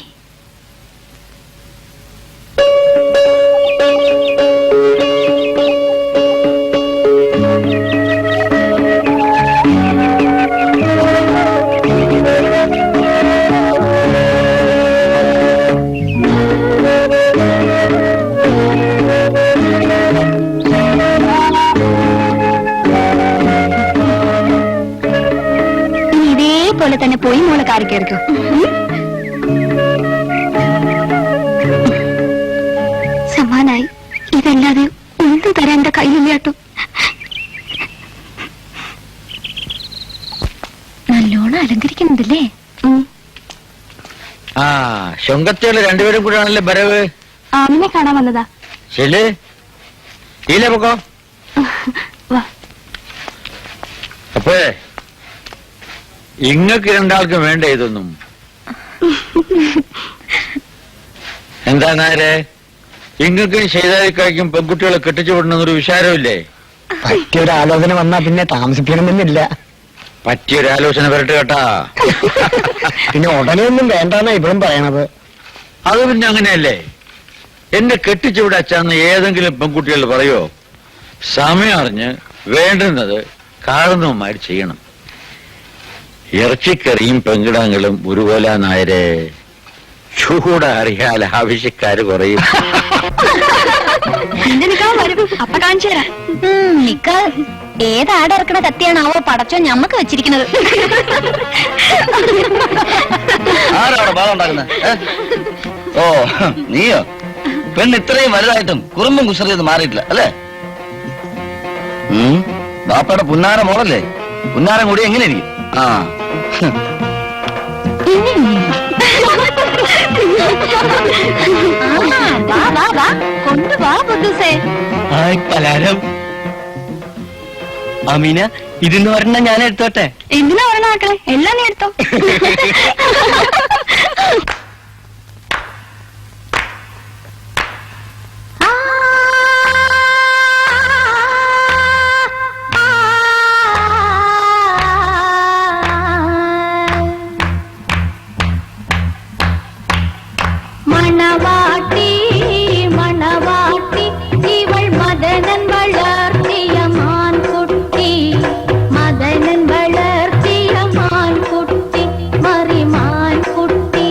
ഇതേപോലെ തന്നെ പോയി മോളെ കാറി കയറിക്കോ. സമാനായി. ഇതല്ലാതെ ഒന്നും തരാൻ എന്റെ കയ്യിലില്ലാട്ടോ. നല്ലോണം അലങ്കരിക്കുന്നുണ്ടല്ലേ? ആ ശുങ്കത്തിയുള്ള രണ്ടുപേരും കൂടെ ആണല്ലേ വരവ്. ആമിനെ കാണാൻ വന്നതാ. ശരി ഇല്ല പൊക്കോ. വാ. അപ്പേ ഇങ്ങക്ക് രണ്ടാൾക്കും വേണ്ട ഇതൊന്നും. എന്താ നേരെ ഇങ്ങക്കും ചെയ്താലിക്കായ്ക്കും പെൺകുട്ടികളെ കെട്ടിച്ചു വിടണമെന്നൊരു വിചാരമില്ലേ? പറ്റിയൊരു ആലോചന വന്നാ പിന്നെ താമസിക്കണമെന്നില്ല. പറ്റിയൊരാലോചന വരട്ടെ കേട്ടാ. പിന്നെ ഉടനെ ഒന്നും വേണ്ടാന്നാ ഇവരും പറയണത്. അത് പിന്നെ അങ്ങനെയല്ലേ. എന്നെ കെട്ടിച്ചു വിടാച്ചാന്ന് ഏതെങ്കിലും പെൺകുട്ടികൾ പറയോ? സമയം അറിഞ്ഞ് വേണ്ടുന്നത് കാരണവന്മാർ ചെയ്യണം. ഇറച്ചിക്കറിയും പെങ്കിടങ്ങളും ഒരുപോലെ നായരെ ചൂടറിയാൽ ആവശ്യക്കാര് കുറയും. നിന്റെ നിക്കാൻ വരും. അപ്പ കാണിച്ചു തരാം. നിക്ക ഏതാടിറക്കണ കത്തിയാണാവോ പടച്ചോ ഞമ്മക്ക് വെച്ചിരിക്കുന്നത്. ആരാവിടെ ബാധ ഉണ്ടാക്കുന്നത്? ഓ നീയോ? പെണ്ണ് ഇത്രയും വലുതായിട്ടും കുറുമ്പും കുസറിയത് മാറിയിട്ടില്ല അല്ലേ? ബാപ്പയുടെ പുന്നാര മോളല്ലേ? പുന്നാരം കൂടി എങ്ങനെ ഇരിക്കും? ആ കൊണ്ടുവാ ബുദ്ധുസേ. കലാരം അമീന ഇതിന്ന് ഒരെണ്ണം ഞാൻ എടുത്തോട്ടെ. എന്തിനാ ഒരെണ്ണം ആക്കളെ? എല്ലാം നീ എടുത്തോ. മണവാട്ടി മണവാട്ടി ഇവൾ മദനൻ വളർത്തിയ മാൻകുട്ടി, മദനൻ വളർത്തിയ മാൻകുട്ടി, മറിമാൻകുട്ടി.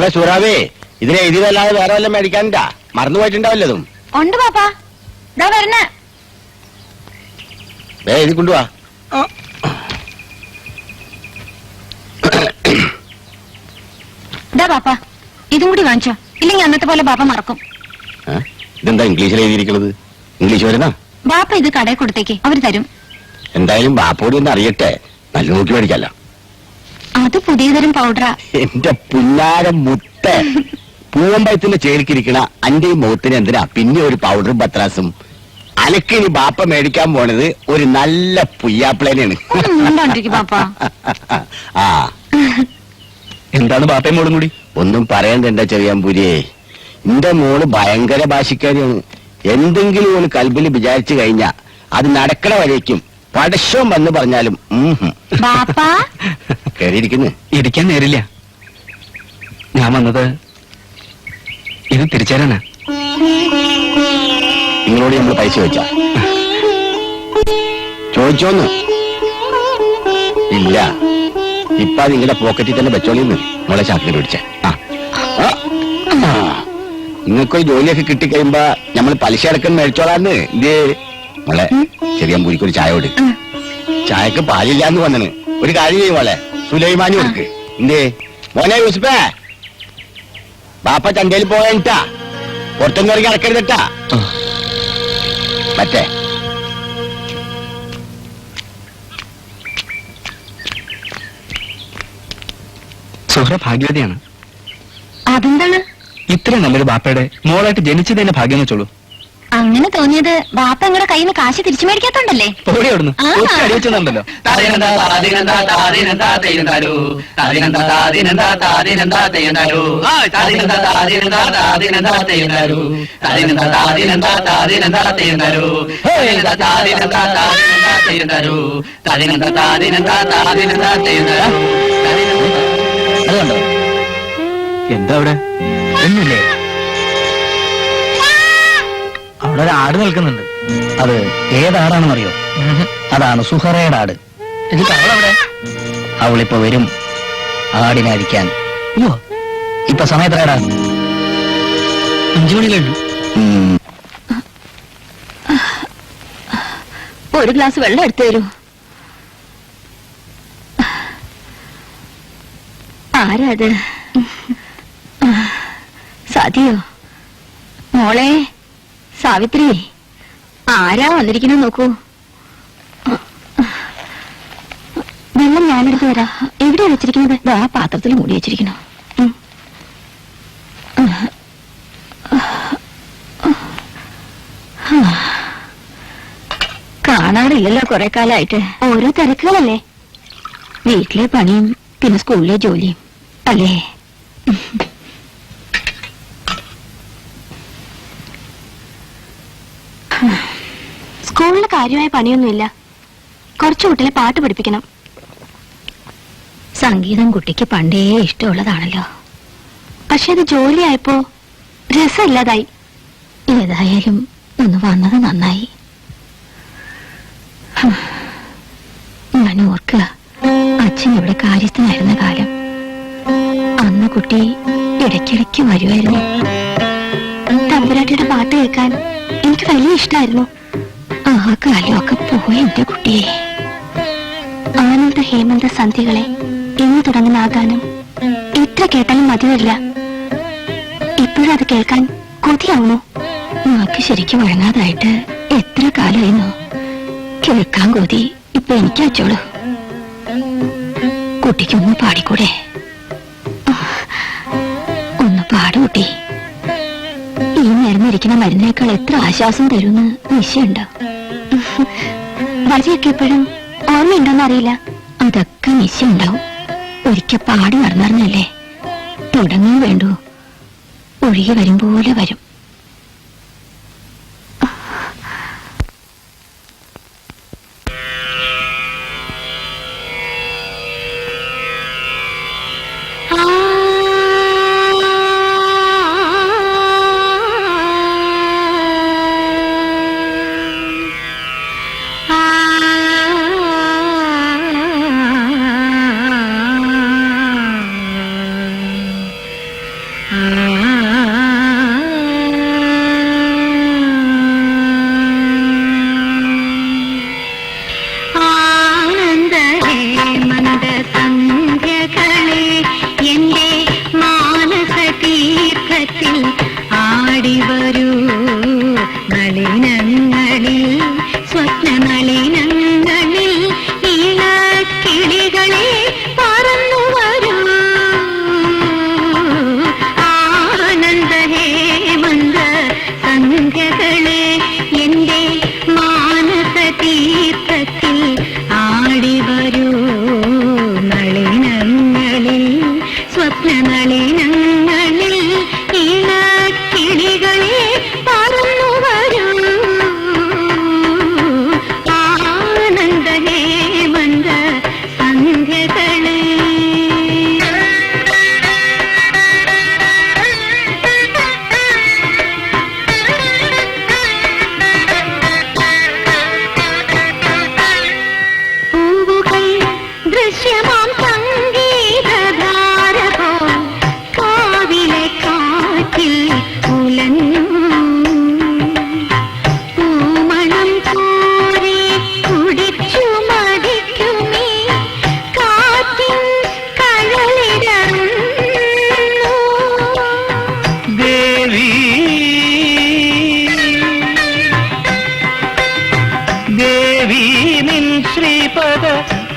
മോളെ സൂറാവേ, ഇതിനെ എഴുതിയതല്ലാതെ വേറെ വല്ലതും മേടിക്കാനില്ല. മറന്നുപോയിട്ടുണ്ടാവില്ലതും. ഉണ്ട് പാപ്പാ, ഇതാ വരണ. എഴുതി കൊണ്ടുവാ. ഇതാ പാപ്പാ, ഇതും കൂടി വാങ്ങിച്ചോ, ഇല്ലെങ്കിൽ അന്നത്തെ പോലെ ബാപ്പ മറക്കും. ഇതെന്താ ഇംഗ്ലീഷിൽ എഴുതിയിരിക്കുന്നത്? ഇംഗ്ലീഷ് വരുന്ന ബാപ്പ ഇത് കടയിൽ കൊടുത്തേക്ക്, അവര് തരും. എന്തായാലും ബാപ്പോടി ഒന്ന് അറിയട്ടെ, നല്ല നോക്കി മേടിക്കല്ല. അത് പുതിയ തരം പൗഡറാ. എന്റെ പുന്നാരം മുത്ത പൂവമ്പയത്തിന്റെ ചേരിക്കിരിക്കണ അന്റെ ഈ മുഖത്തിന് എന്തിനാ പിന്നെ ഒരു പൗഡറും പത്രാസും? അനക്കിനി ബാപ്പ മേടിക്കാൻ പോണത് ഒരു നല്ല പുയ്യാപ്പിളേനാണ്. ബാപ്പ ആ എന്താണ് ബാപ്പയും മോളും കൂടി? ഒന്നും പറയണ്ട എന്റെ ചെറിയാമ്പൂരിയെ. എന്റെ മോള് ഭയങ്കര ഭാഷക്കാരിയാണ്. എന്തെങ്കിലും ഒരു കൽബിൽ വിചാരിച്ചു കഴിഞ്ഞാ അത് നടക്കണ വരേക്കും പടശം വന്ന് പറഞ്ഞാലും കേറിയിരിക്കുന്നു. ഇരിക്കാൻ നേരില്ല. ഞാൻ വന്നത് ഇത് തിരിച്ചേരാനാ. നിങ്ങളോട് നമ്മൾ പൈസ ചോദിച്ചാ? ചോദിച്ചോന്ന്? ഇല്ല. ഇപ്പൊ നിങ്ങളുടെ പോക്കറ്റിൽ തന്നെ വെച്ചോളിന്ന് മോളെ ചാക്കിൽ പിടിച്ച. നിങ്ങൾക്കൊരു ജോലിയൊക്കെ കിട്ടിക്കഴിയുമ്പോ നമ്മൾ പലിശ അടക്കം മേടിച്ചോളാന്ന്. ഇതേ മോളെ ചെറിയാമ്പൂരിക്ക് ഒരു ചായ കൊടു. ചായക്ക് പാലില്ലാന്ന് വന്നിന്. ഒരു കാര്യം ചെയ്യും മോളെ, സുലൈമാനി കൊടുക്ക്. എന്തേ മോനെ യൂസുഫേ, ബാപ്പ ചന്തയിൽ പോയാ പുറത്തൊന്നും ഇറങ്ങി അടക്കരുതട്ടാ. മറ്റേ സുഹ്ര ഭാഗ്യവതിയാണ്. അതെന്താണ്? ഇത്രയും നല്ലൊരു ബാപ്പയുടെ മോളായിട്ട് ജനിച്ചതിന്റെ ഭാഗ്യം വെച്ചോളൂ. അങ്ങനെ തോന്നിയത് ബാപ്പ നിങ്ങളുടെ കയ്യിൽ നിന്ന് കാശ് തിരിച്ചു മേടിക്കാത്തോണ്ടല്ലേ? ഓടി അവിടുന്ന് അടിവെച്ചെന്നുണ്ടല്ലോ. അതുകൊണ്ടോ? എന്താ അവിടെ? ഒന്നുമില്ലേ? അവിടെ ഒരു ആട് നിൽക്കുന്നുണ്ട്. അത് ഏതാടാണെന്നറിയോ? അതാണ് സുഹറയുടെ ആട്. എന്നിട്ട് അവളവിടെ? അവളിപ്പോ വരും ആടിനെ അടിക്കാൻ. ഇപ്പൊ സമയത്രേടാ? 5 മണി കഴിഞ്ഞു. ഒരു ഗ്ലാസ് വെള്ളം എടുത്തു തരൂ. ആരാ അത്? സതിയോ? മോളെ സാവിത്രി, ആരാ വന്നിരിക്കണോ നോക്കൂ. വെള്ളം ഞാനെടുത്ത് വരാം. എവിടെയാ വെച്ചിരിക്കുന്നത്? ആ പാത്രത്തിൽ മൂടി വെച്ചിരിക്കണോ? കാണാറില്ലല്ലോ കുറെ കാലമായിട്ട്. ഓരോ തിരക്കുകളല്ലേ, വീട്ടിലെ പണിയും പിന്നെ സ്കൂളിലെ ജോലിയും അല്ലേ? സ്കൂളിൽ കാര്യമായ പണിയൊന്നുമില്ല. കുറച്ചു കുട്ടികളെ പാട്ട് പഠിപ്പിക്കണം. സംഗീതം കുട്ടിക്ക് പണ്ടേ ഇഷ്ടമുള്ളതാണല്ലോ. പക്ഷെ അത് ജോലിയായപ്പോ രസമില്ലാതായി. ഏതായാലും ഒന്ന് വന്നത് നന്നായി. ഞാൻ ഓർക്കുക, അച്ഛൻ ഇവിടെ കാര്യസ്ഥനായിരുന്ന കാലം. അന്ന് കുട്ടി ഇടയ്ക്കിടയ്ക്ക് വരുമായിരുന്നു. തമ്പുരാട്ടിയുടെ പാട്ട് കേൾക്കാൻ എനിക്ക് വലിയ ഇഷ്ടമായിരുന്നു. ആ കാലമൊക്കെ പോയി എന്റെ കുട്ടിയെ. ആനന്ദ ഹേമന്ത സന്ധ്യകളെ എന്ന് തുടങ്ങുന്ന ആ ഗാനം എത്ര കേട്ടാലും മതിവരില്ല. ഇപ്പോഴും അത് കേൾക്കാൻ കൊതിയാവുന്നു. നാക്ക് ശരിക്കും വഴങ്ങാതായിട്ട് എത്ര കാലമായിരുന്നു. കേൾക്കാൻ കൊതി ഇപ്പൊ എനിക്ക് വെച്ചോളൂ. കുട്ടിക്കൊന്ന് പാടിക്കൂടെ? ഒന്ന് പാടുകൂട്ടി. ഈ മരുന്നിരിക്കുന്ന മരുന്നേക്കാൾ എത്ര ആശ്വാസം തരുമെന്ന് നിശ്ചയുണ്ടോ? വരിയൊക്കെ എപ്പോഴും ഓർമ്മയുണ്ടോന്നറിയില്ല. അതൊക്കെ നിശ്ചയുണ്ടാവും. ഒരിക്കൽ പാടി നടന്നറിഞ്ഞല്ലേ. തുടങ്ങും വേണ്ടു, ഒഴുകി വരും പോലെ വരും.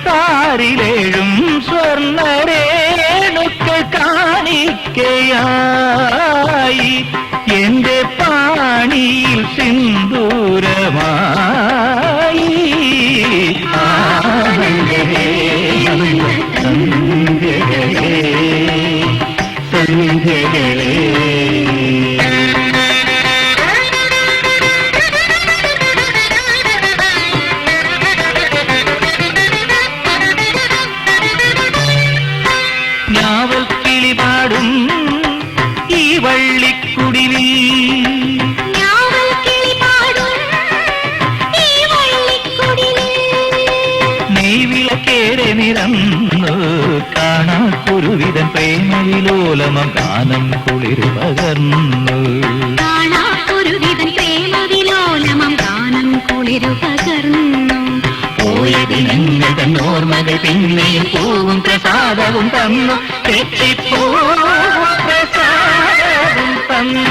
താരിലേഴും സ്വർണ്ണരേണുക്കൾ കാണിക്കയായി എന്റെ പാണിയിൽ സിന്ദൂരമായി സന്ധ്യകളേ സന്ധ്യകളേ ഞാവൽ കിളി പാടും ഈ വള്ളിക്കുടിലിൽ നെയ്വിളക്കേറെ നിറന്നു കാണാ കുരുവിതൻ പ്രേമവിലോലമം ഗാനം കുളിരു പകർന്നു പോയതിനങ്ങൾ തന്നോർമകൾ പിന്നെയും പൂവും പ്രസാദവും തന്നു തെറ്റിപ്പൂവും പ്രസാദവും തന്നു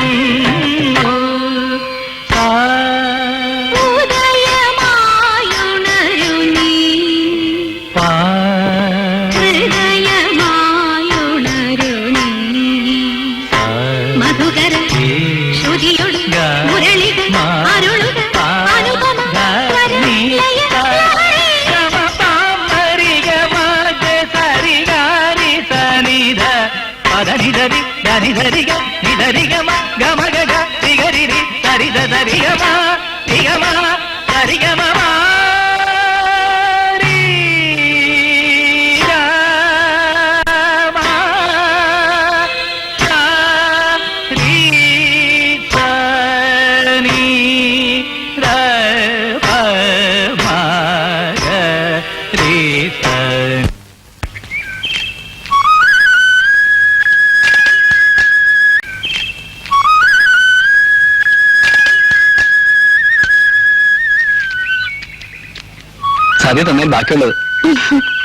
സദ്യ തന്നെ ബാക്കിയുള്ളത്.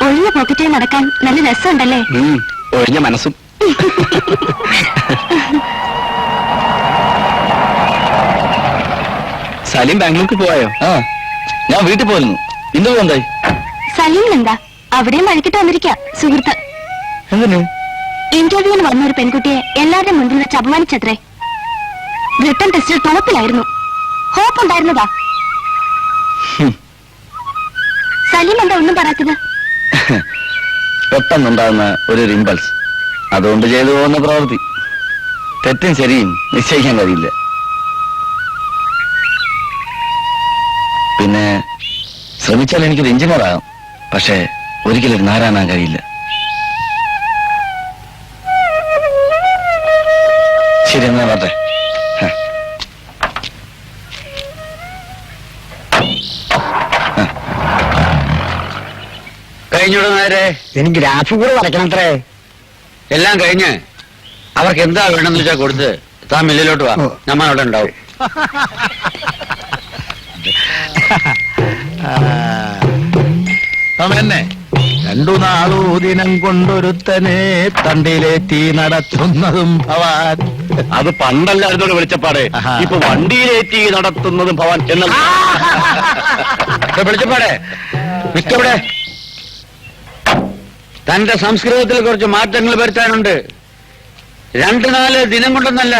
ഒഴിഞ്ഞ പോക്കറ്റിൽ നടക്കാൻ നല്ല രസമുണ്ടല്ലേ? ഒഴിഞ്ഞ മനസ്സും. സലീം ബാംഗ്ലൂർക്ക് പോയോ? ഞാൻ വീട്ടിൽ പോയിരുന്നു. ഇന്ന് എന്തായി? സലീമിനെന്താ? അവിടെയും വഴിക്കിട്ട് വന്നിരിക്കാം സുഹൃത്ത്. എന്തിന്? ഇന്റർവ്യൂവിന് വന്ന ഒരു പെൺകുട്ടിയെ എല്ലാവരുടെയും മുൻപിൽ വെച്ച് അപമാനിച്ചത്രേ. റിട്ടേൺ ടെസ്റ്റിൽ ടോപ്പിലായിരുന്നു. ഹോപ്പ് ഉണ്ടായിരുന്നതാ. സലീം എന്താ ഒന്നും പറയാത്തത്? പെട്ടെന്നുണ്ടാകുന്ന ഒരു ഇമ്പൾസ്, അതുകൊണ്ട് ചെയ്തു പോകുന്ന പ്രവൃത്തി. തെറ്റും ശരിയും നിശ്ചയിക്കാൻ കഴിയില്ല. പിന്നെ ശ്രമിച്ചാൽ എനിക്കൊരു എഞ്ചിനീയർ ആകാം, പക്ഷേ ഒരിക്കലും ഒരു നാരായണാൻ കഴിയില്ല. ശരി എന്നാ വരട്ടെ. കഴിഞ്ഞോട് നേരെ എനിക്ക് ഗ്രാഫ് കൂടെ വരയ്ക്കണത്രേ. എല്ലാം കഴിഞ്ഞ് അവർക്ക് എന്താ വേണമെന്ന് വെച്ചാൽ കൊടുത്ത് താൻ മില്ലിലോട്ട് വാ, നമ്മൾ അവിടെ ഉണ്ടാവും. തന്നെ 2 നാളൂ ദിനം കൊണ്ടൊരുത്തനെ തണ്ടിലേറ്റി നടത്തുന്നതും ഭവാൻ. അത് പണ്ടല്ലായിരുന്നോട് വെളിച്ചപ്പാട്. ഇപ്പൊ വണ്ടിയിലേറ്റി നടത്തുന്നതും ഭവാൻ എന്നുള്ള വെളിച്ചപ്പാടെ മിക്കവിടെ തന്റെ സംസ്കൃതത്തിൽ കുറച്ച് മാറ്റങ്ങൾ വരുത്താനുണ്ട്. 2-4 ദിനം കൊണ്ടൊന്നല്ല,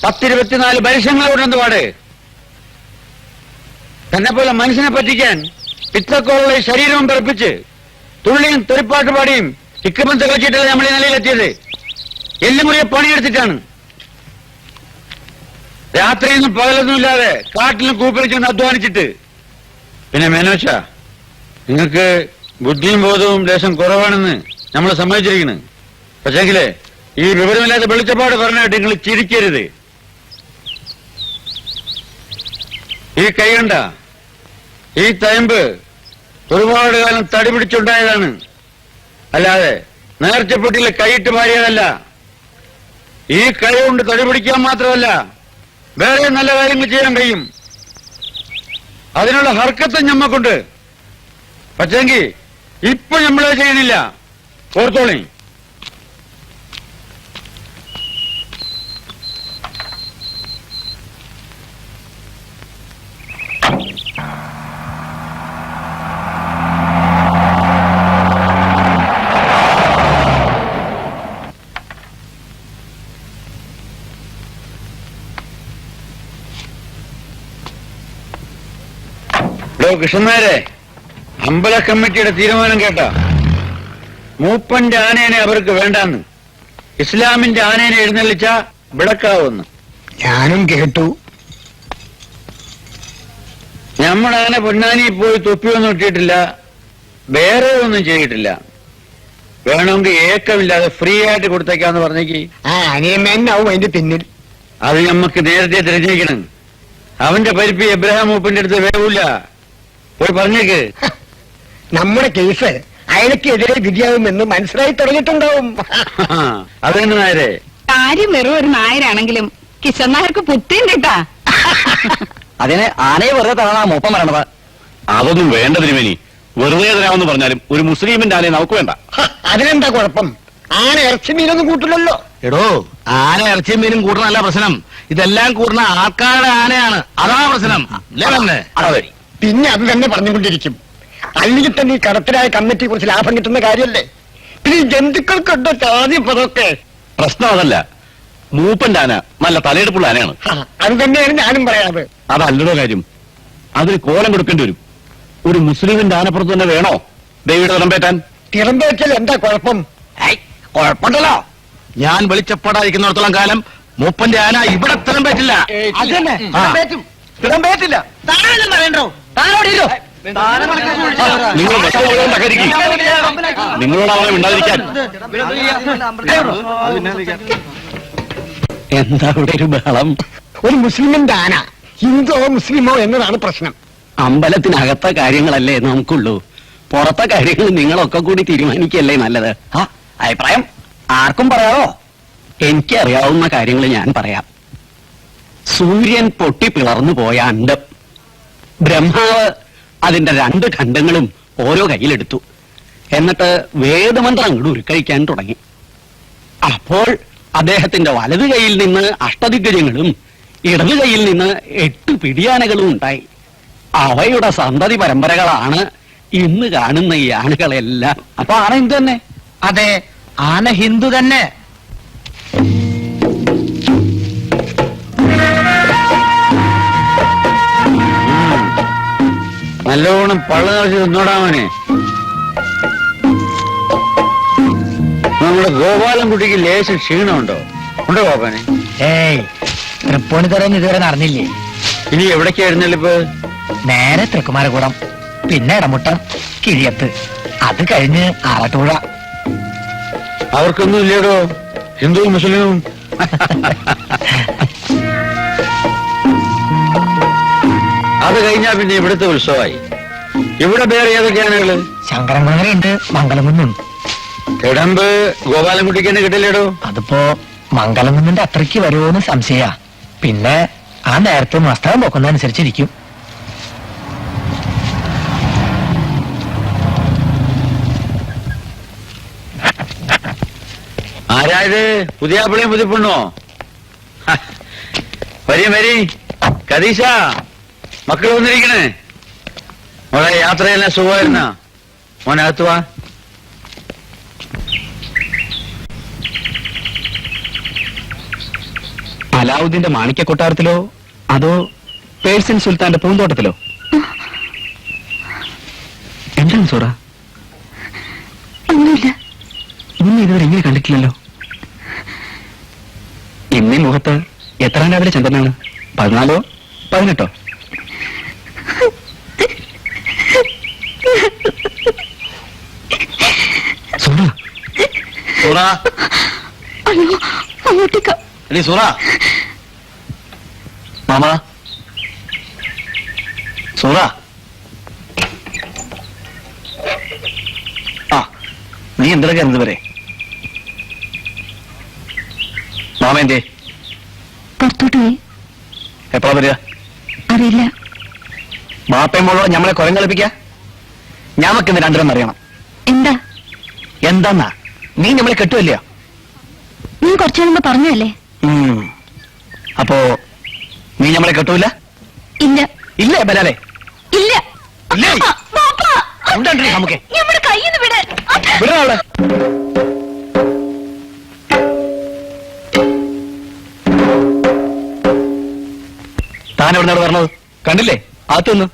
10-24 വർഷങ്ങൾ കൊണ്ടെന്ന് പാട്. തന്നെ പോലെ മനുഷ്യനെ പറ്റിക്കാൻ പിത്തക്കോളുള്ള ഈ ശരീരവും പിറപ്പിച്ച് തുള്ളിയും തെറിപ്പാട്ട് പാടിയും ഇക്കമത്തെ കളിച്ചിട്ടല്ല നമ്മൾ ഈ നിലയിലെത്തിയത്. എല്ലാം കൂടിയ പണിയെടുത്തിട്ടാണ്. രാത്രിയൊന്നും പകലൊന്നും ഇല്ലാതെ കാട്ടിലും കൂപ്പിൽ ചെന്ന് അധ്വാനിച്ചിട്ട്. പിന്നെ മേനോശ, നിങ്ങൾക്ക് ബുദ്ധിയും ബോധവും ലേശം കുറവാണെന്ന് നമ്മൾ സമ്മതിച്ചിരിക്കുന്നു. പക്ഷേങ്കിലേ ഈ വിവരമില്ലാത്ത വെളിച്ചപ്പാട് പറഞ്ഞിട്ട് നിങ്ങൾ ചിരിക്കരുത്. ഈ കൈ കണ്ട ഈ തയമ്പ് ഒരുപാട് കാലം തടി പിടിച്ചുണ്ടായതാണ്, അല്ലാതെ നേർച്ചപ്പെട്ടിൽ കൈയിട്ട് മാറിയതല്ല. ഈ കൈ കൊണ്ട് തടി പിടിക്കാൻ മാത്രമല്ല വേറെ നല്ല കാര്യങ്ങൾ ചെയ്യാൻ കഴിയും. അതിനുള്ള ഹർക്കത്ത് ഞമ്മക്കുണ്ട്. പക്ഷെങ്കിൽ ഇപ്പൊ നമ്മളെ ചെയ്യണില്ല, ഓർത്തോളി. എടോ കൃഷ്ണനാരെ, അമ്പല കമ്മിറ്റിയുടെ തീരുമാനം കേട്ട മൂപ്പന്റെ ആനേനെ അവർക്ക് വേണ്ടാന്ന്, ഇസ്ലാമിന്റെ ആനേനെ എഴുന്നള്ളിച്ച വിളക്കാവുന്നു. ഞാനും കേട്ടു. നമ്മുടെ ആന പൊന്നാനി പോയി തൊപ്പിയൊന്നും ഇട്ടിട്ടില്ല, വേറെ ഒന്നും ചെയ്തിട്ടില്ല. വേണമെങ്കിൽ ഏക്കമില്ലാതെ ഫ്രീ ആയിട്ട് കൊടുത്തേക്കാന്ന് പറഞ്ഞേക്ക്. അനിയമ്മേനാവും അതിന്റെ പിന്നിൽ. അത് നമ്മക്ക് നേരത്തെ തിരഞ്ഞേക്കണം. അവന്റെ പരിപ്പ് എബ്രഹാം മൂപ്പന്റെ അടുത്ത് വേവില്ല. പോയി പറഞ്ഞേക്ക്. നമ്മുടെ കേസ് അയാൾക്കെതിരെ വിധിയാവുമെന്ന് മനസ്സിലായി തുടങ്ങിയിട്ടുണ്ടാവും. അതെന്നെ നായരെ. കാര്യം വെറും ഒരു നായരാണെങ്കിലും കിഷൻ നായർക്ക് പുത്തിയും കിട്ടാ. അതിന് ആനയെ വെറുതെ തരണ മൂപ്പം വരണത്. അതൊന്നും വേണ്ട തിരുമേനി. വെറുതെ തരാമെന്ന് പറഞ്ഞാലും ഒരു മുസ്ലിമിന്റെ ആനയെ നമുക്ക് വേണ്ട. അതിനെന്താ കുഴപ്പം? ആന ഇറച്ചി മീനൊന്നും കൂട്ടില്ലല്ലോ. എടോ, ആന ഇറച്ചിയും മീനും കൂട്ടണല്ല പ്രശ്നം, ഇതെല്ലാം കൂടുന്ന ആൾക്കാരുടെ ആനയാണ്, അതാ പ്രശ്നം. പിന്നെ അത് തന്നെ പറഞ്ഞുകൊണ്ടിരിക്കും. അല്ലെങ്കിൽ തന്നെ ഈ കടത്തിലായ കമ്മിറ്റിയെ കുറിച്ച് ലാഭം കിട്ടുന്ന കാര്യമല്ലേ? പിന്നെ ഈ ജന്തുക്കൾക്കുണ്ടോ ചാതിപ്പതൊക്കെ? പ്രശ്നം അതല്ല, മൂപ്പന്റെ ആന നല്ല തലയെടുപ്പുള്ള ആനയാണ്. അത് തന്നെയാണ് ഞാനും പറയാറ്. അതല്ലടോ കാര്യം, അതിന് കോലം കൊടുക്കേണ്ടി വരും. ഒരു മുസ്ലിമിന്റെ ആനപ്പുറത്ത് തന്നെ വേണോ ദേവിയുടെ തിറമ്പേറ്റാൻ? തിറമ്പേറ്റാൽ എന്താ കുഴപ്പം? കുഴപ്പമുണ്ടല്ലോ. ഞാൻ വെളിച്ചപ്പാടായിരിക്കുന്നിടത്തോളം കാലം മൂപ്പന്റെ ആന ഇവിടെ സ്ഥലം പറ്റില്ല. നിങ്ങൾ നിങ്ങളോട് അവനെ മിണ്ടാതിരിക്കാൻ. എന്താ ഇവിടെ ഒരു ബഹളം? ഒരു മുസ്ലിമിന്റെ ആന ഹിന്ദുവോ മുസ്ലിമോ എന്നതാണ് പ്രശ്നം. അമ്പലത്തിനകത്തെ കാര്യങ്ങളല്ലേ നമുക്കുള്ളൂ, പുറത്തെ കാര്യങ്ങൾ നിങ്ങളൊക്കെ കൂടി തീരുമാനിക്കല്ലേ നല്ലത്. ആ അഭിപ്രായം ആർക്കും പറയാമോ? എനിക്കറിയാവുന്ന കാര്യങ്ങൾ ഞാൻ പറയാം. സൂര്യൻ പൊട്ടി പിളർന്നു പോയ അണ്ഡം, ബ്രഹ്മാവ് അതിന്റെ 2 ഖണ്ഡങ്ങളും ഓരോ കയ്യിലെടുത്തു. എന്നിട്ട് വേദമന്ത്രം അങ്ങോട്ട് ഉരുക്കഴിക്കാൻ തുടങ്ങി. അപ്പോൾ അദ്ദേഹത്തിന്റെ വലതു കൈയിൽ നിന്ന് അഷ്ടദിഗ്ഗജങ്ങളും ഇടതു കൈയിൽ നിന്ന് 8 പിടിയാനകളും ഉണ്ടായി. അവയുടെ സന്തതി പരമ്പരകളാണ് ഇന്ന് കാണുന്ന ഈ ആനകളെല്ലാം. അപ്പൊ ആന ഹിന്ദു തന്നെ? അതെ, ആന ഹിന്ദു തന്നെ. നല്ലോണം പള്ള നിറച്ച് തിന്നോടാമനെ. നമ്മുടെ ഗോപാലൻകുട്ടിക്ക് ലേശം ക്ഷീണമുണ്ടോ? ഉണ്ടോ ഗോപാനെ? ഏയ്, തൃപ്പൂണിത്തുറന്ന് ഇതുവരെ നടന്നില്ലേ? ഇനി എവിടേക്കായിരുന്നല്ലോ ഇപ്പൊ? നേരെ തൃക്കുമാരകൂടം, പിന്നെ ഇടമുട്ടം, കിഴിയത്ത്, അത് കഴിഞ്ഞ് ആറാട്ടുപുഴ. അവർക്കൊന്നും ഇല്ലേടോ ഹിന്ദുവും മുസ്ലിമും? അത് കഴിഞ്ഞാ പിന്നെ ഇവിടുത്തെ ഉത്സവമായി. ഇവിടെ വേറെ ഏതൊക്കെ ആനകള്? ശങ്കരൻകുളങ്ങരയുണ്ട്, മംഗലംകുന്നുണ്ട്. കിടമ്പ് ഗോപാലൻകുട്ടിക്ക് തന്നെ കിട്ടില്ലേടോ? അതിപ്പോ മംഗലംകുന്നിന്റെ അത്രയ്ക്ക് വരുമോന്ന് സംശയ. പിന്നെ ആ നേരത്തെ മസ്തകം പോക്കുന്നതനുസരിച്ചിരിക്കും. ആരായത്? പുതിയ പിള്ളയും പുതിപ്പെണ്ണോ? വരി വരി കദീശ, മക്കൾ വന്നിരിക്കണേ. മോളെ യാത്രയെല്ലാം സുഖമായിരുന്ന? മോനകത്ത് വാ. അലാവുദ്ദീന്റെ മാണിക്യ കൊട്ടാരത്തിലോ അതോ പേഴ്സിൻ സുൽത്താന്റെ പൂന്തോട്ടത്തിലോ? എന്താണ് സൂറ? ഒന്നുമില്ല. ഇന്ന് ഇതുവരെ എങ്ങനെ കണ്ടിട്ടില്ലല്ലോ. ഇന്നീ മുഖത്ത് എത്രാം രാവിലെ ചന്ദ്രനാണ്? 14ഓ 18ഓ? സൂറ, സൂറ, അയ്യോ, അങ്ങോട്ടേക്ക്. എടി സൂറ. മാമ, സൂറ. ആ, നീ എന്തൊക്കെ എന്തുവരെ? മാമ എന്തേ? പുറത്തോട്ട് പോയി. എപ്പോഴാ വരിക? അറിയില്ല. മാപ്പയും മോളോട് ഞമ്മളെ കൊരം കളിപ്പിക്ക? ഞമ്മക്ക് ഇന്ന് രണ്ടിനും അറിയണം. എന്താ? എന്താന്നാ? നീ നമ്മളെ കെട്ടുമല്ലയോ? നീ കുറച്ചു മുമ്പ് പറഞ്ഞല്ലേ? അപ്പോ നീ നമ്മളെ കെട്ടൂല? ഇല്ല. ഇല്ലേ ബലാലെ? ഇല്ല. ഇല്ലേ? പാപ്പാ, ഉണ്ടേ നമുക്ക് നമ്മുടെ കയ്യിൽ നിന്ന് വിട്. വിടണവിടെ. താൻ എവിടെ പറഞ്ഞത് കണ്ടില്ലേ? അകത്തുനിന്ന്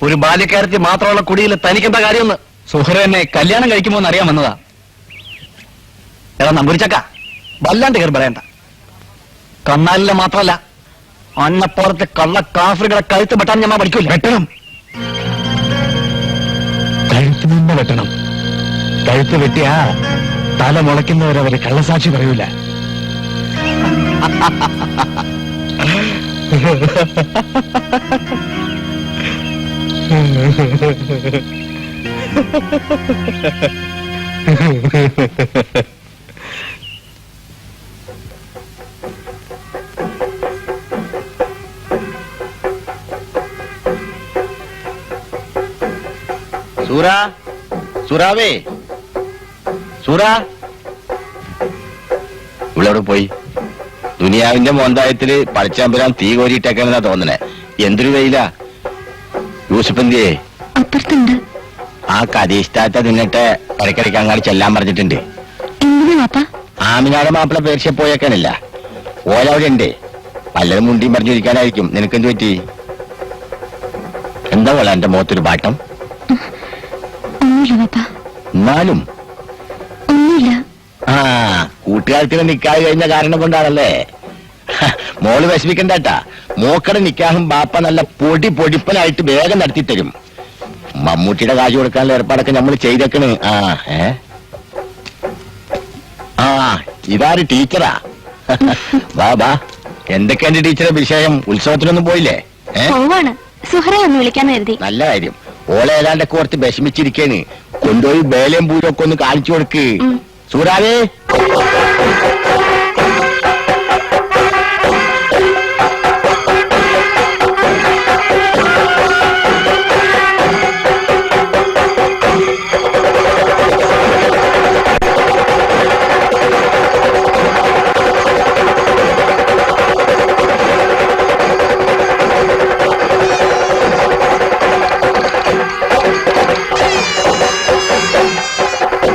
ഒരു ബാല്യക്കാരത്തിൽ മാത്രമുള്ള കുടിയിൽ തനിക്കെന്താ കാര്യമൊന്ന്? സുഹറ എന്നെ കല്യാണം കഴിക്കുമോ എന്ന് അറിയാൻ വന്നതാ. എടാ നമ്പൂരിച്ചക്ക, വല്ലാണ്ട് കയറി പറയണ്ട. കന്നാലിലെ മാത്രമല്ല, അന്നപ്പുറത്ത് കള്ള കാഫറുകളെ കഴുത്ത് വെട്ടാൻ ഞാൻ പഠിക്കൂല. വെട്ടണം, കഴുത്ത് നിന്ന് വെട്ടണം. കഴുത്ത് വെട്ടിയാ തല മുളയ്ക്കുന്നവരവര് കള്ളസാക്ഷി പറയൂല. സുറാവേ, സുറാ, ഇവളെവിടെ പോയി? ദുനിയാവിന്റെ മോന്തായത്തില് പറിച്ചാമ്പരാൻ തീ കോരിയിട്ടേക്കാണെന്നാ തോന്നണേ. എന്തൊരു വെയില. യൂസുഫന്തിയെ അപ്പുറത്തുണ്ട്. ആ കദീഷ്ടാത്ത നിന്നിട്ട് ഇടയ്ക്കിടയ്ക്ക് അങ്ങാടി ചെല്ലാൻ പറഞ്ഞിട്ടുണ്ട്. എന്തിനാ പാപ്പ? ആമിനാടെ മാപ്പിള പേർച്ച പോയേക്കാനല്ല, ഓലവിടെ ഉണ്ട്. പലരും മുണ്ടിയും പറഞ്ഞിരിക്കാനായിരിക്കും. നിനക്കെന്ത് പറ്റി? എന്താ പോലെ എന്റെ മുഖത്തൊരു പാട്ടം? ഒന്നുമില്ല പാപ്പ. എന്നാലും ഒന്നുമില്ല. ആ കൂട്ടുകാരത്തിന് നിക്കാഹ് കഴിഞ്ഞ കാരണം കൊണ്ടാണല്ലേ. മോള് വിഷമിക്കണ്ടാട്ടാ. മോക്കടെ നിക്കാഹും ബാപ്പ നല്ല പൊടിപ്പനായിട്ട് വേഗം നടത്തി തരും. മമ്മൂട്ടിയുടെ കാശ് കൊടുക്കാനുള്ള ഏർപ്പാടൊക്കെ നമ്മൾ ചെയ്തേക്കണ്. ആ ഇതാര് ടീച്ചറാ? ബാ എന്തൊക്കെയുണ്ട് ടീച്ചറെ വിഷയം? ഉത്സവത്തിനൊന്നും പോയില്ലേ? പോവാണ്. സുഹറ ഒന്ന് വിളിക്കാന്ന് കരുതി. നല്ല കാര്യം. ഓളെ ഏതാണ്ടൊക്കെ ഓർത്ത് വിഷമിച്ചിരിക്കേന്. കൊണ്ടുപോയി വേലയും പൂരൊക്കെ ഒന്ന് കാണിച്ചു കൊടുക്ക്. സൂറാവേ,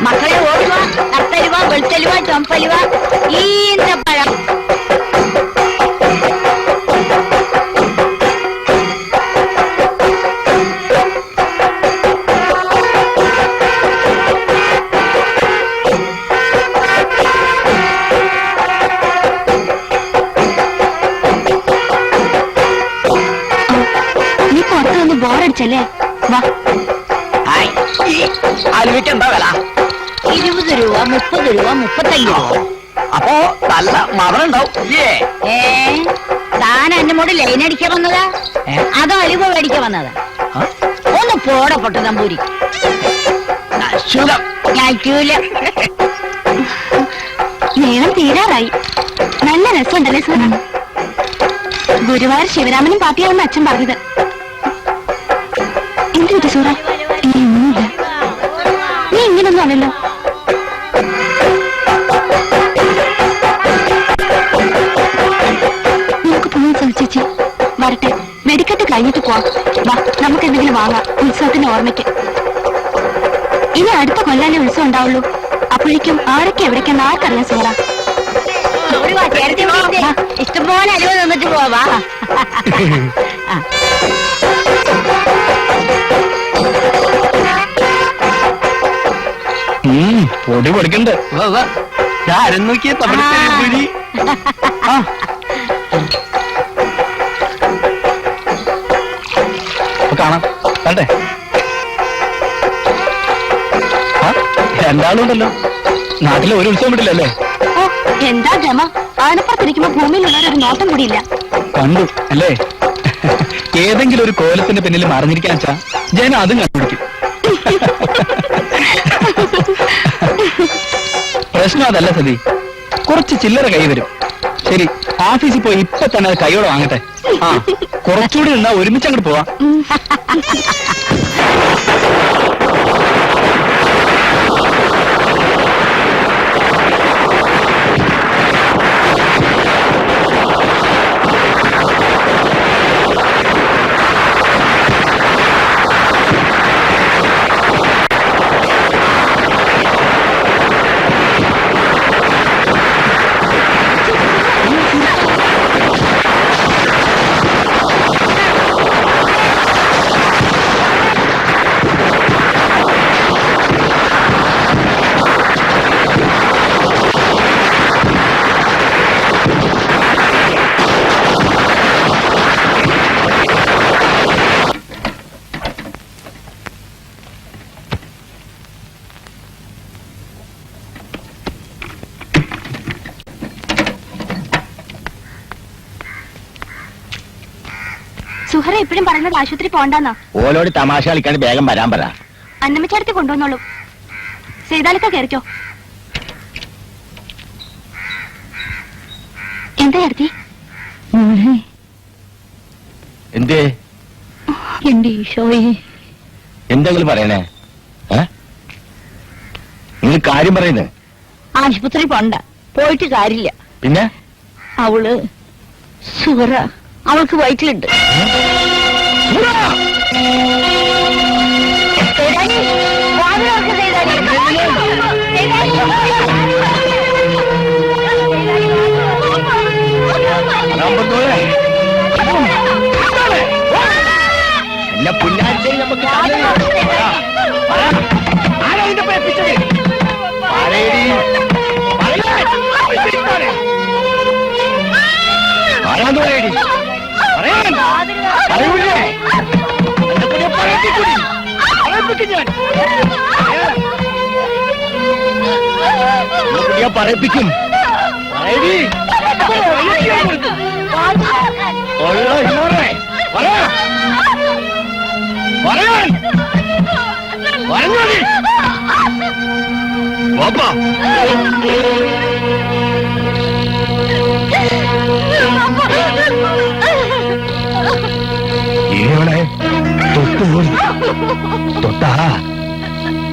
മക്കളെ ഓടുക, നത്തലുവ, വെളുത്തലുവ, ചൊമ്പലുവ, ഈന്തപ്പഴം. നീ പുറത്ത് വന്ന് ബോറടിച്ചല്ലേ? വാ. ആലുവയ്ക്ക് എന്താ വില? 20 രൂപ, 30 രൂപ, 35 രൂപ. അപ്പോ നല്ല മധുരം ഉണ്ടാവും ഇല്ലേ? താൻ എന്റെ മോട് ലൈൻ അടിക്കാൻ വന്നതാ അതോ അലുവ മേടിക്കാൻ വന്നതാ? ഒന്ന് പോട പൊട്ട നമ്പൂരി. മേളം തീരാറായി. നല്ല രസമുണ്ടല്ലേ സാർ? ഗുരുവായൂർ ശിവരാമനും പാർട്ടിയാണെന്ന് അച്ഛൻ പറഞ്ഞത്. എന്ത് കിട്ടി സൂറ? ഒന്നുമില്ല. നീ ഇങ്ങനൊന്നും ആണല്ലോ. നമുക്ക് പോകാൻ സാധിച്ചേച്ചി. വരട്ടെ, വെടിക്കെട്ട് കഴിഞ്ഞിട്ട് പോവാം. വാ, നമുക്ക് എന്തെങ്കിലും വാങ്ങാം ഉത്സവത്തിന്റെ ഓർമ്മയ്ക്ക്. ഇനി അടുത്ത കൊല്ലാലേ ഉത്സവം ഉണ്ടാവുള്ളൂ. അപ്പോഴേക്കും ആരൊക്കെ എവിടേക്കെന്ന് ആർക്കറിയാം സൂറ? ഇഷ്ടംപോലെ അലുവ നിന്നിട്ട് പോവാ. പൊടി പൊടിക്കണ്ട്. ആരും നോക്കിയ തമിഴ്നാട് കാണാം. കണ്ടേ, രണ്ടാളുണ്ടല്ലോ. നാട്ടിലെ ഒരു ഉത്സവം വിട്ടില്ലല്ലേ? ഓ, എന്താ ജമ. ആനപ്പുറത്തിരിക്കുമ്പോ ഭൂമിയിലുള്ളവരൊരു നോട്ടം കൂടിയില്ല. കണ്ടു അല്ലേ? ഏതെങ്കിലും ഒരു കോലത്തിന്റെ പിന്നിൽ മറിഞ്ഞിരിക്കാൻ വെച്ചാ ജനം അതും കണ്ടുപിടിക്കും. പ്രശ്നം അതല്ല സതി, കുറച്ച് ചില്ലറ കൈ വരും. ശരി, ഓഫീസിൽ പോയി ഇപ്പൊ തന്നെ അത് കൈയോടെ വാങ്ങട്ടെ. ആ, കുറച്ചുകൂടി നിന്നാ ഒരുമിച്ച് അങ്ങോട്ട് പോവാം. സുഹറ എപ്പോഴും പറയുന്നത് ആശുപത്രി പോണ്ടെന്നാ. ഓലോട് തമാശ കളിക്കാണ്ട് വേഗം വരാൻ പറ. അന്നമ്മച്ചടുത്ത് കൊണ്ടുവന്നോളൂ. സേതാലിക്ക കയറിക്കോ. എന്താ ചേർത്തി? എന്തേ എന്റെ ഈശോയെ, എന്തെങ്കിലും പറയണേ? നിങ്ങൾ കാര്യം പറയുന്നേ? ആശുപത്രി പോണ്ട, പോയിട്ട് കാര്യമില്ല. പിന്നെ അവള് സുഹറ, അവൾക്ക് വയറ്റിലുണ്ട്. എന്നെ പുല്ലാഴ്ചയിൽ നമുക്ക് പറയിപ്പിക്കും. തൊട്ടാ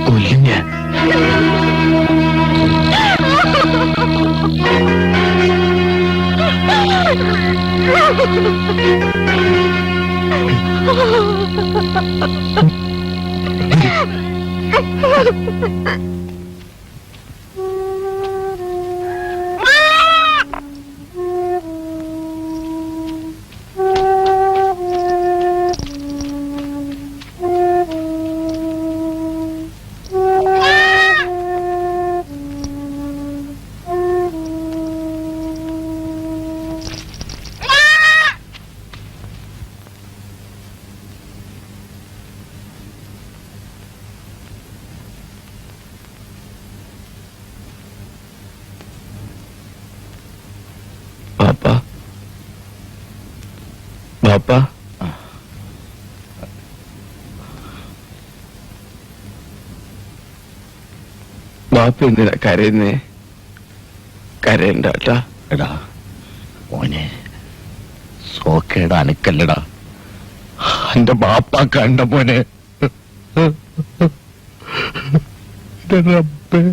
കൊല്ലും ഞാൻ. ബാപ്പ, ബാപ്പ എന്തിനാ കരയുന്നേ? കരയണ്ടാ. എടാ മോനെ, സോക്കേടാ അനക്കല്ലടാ, എന്റെ ബാപ്പ കണ്ട മോനെ. റബ്ബേ,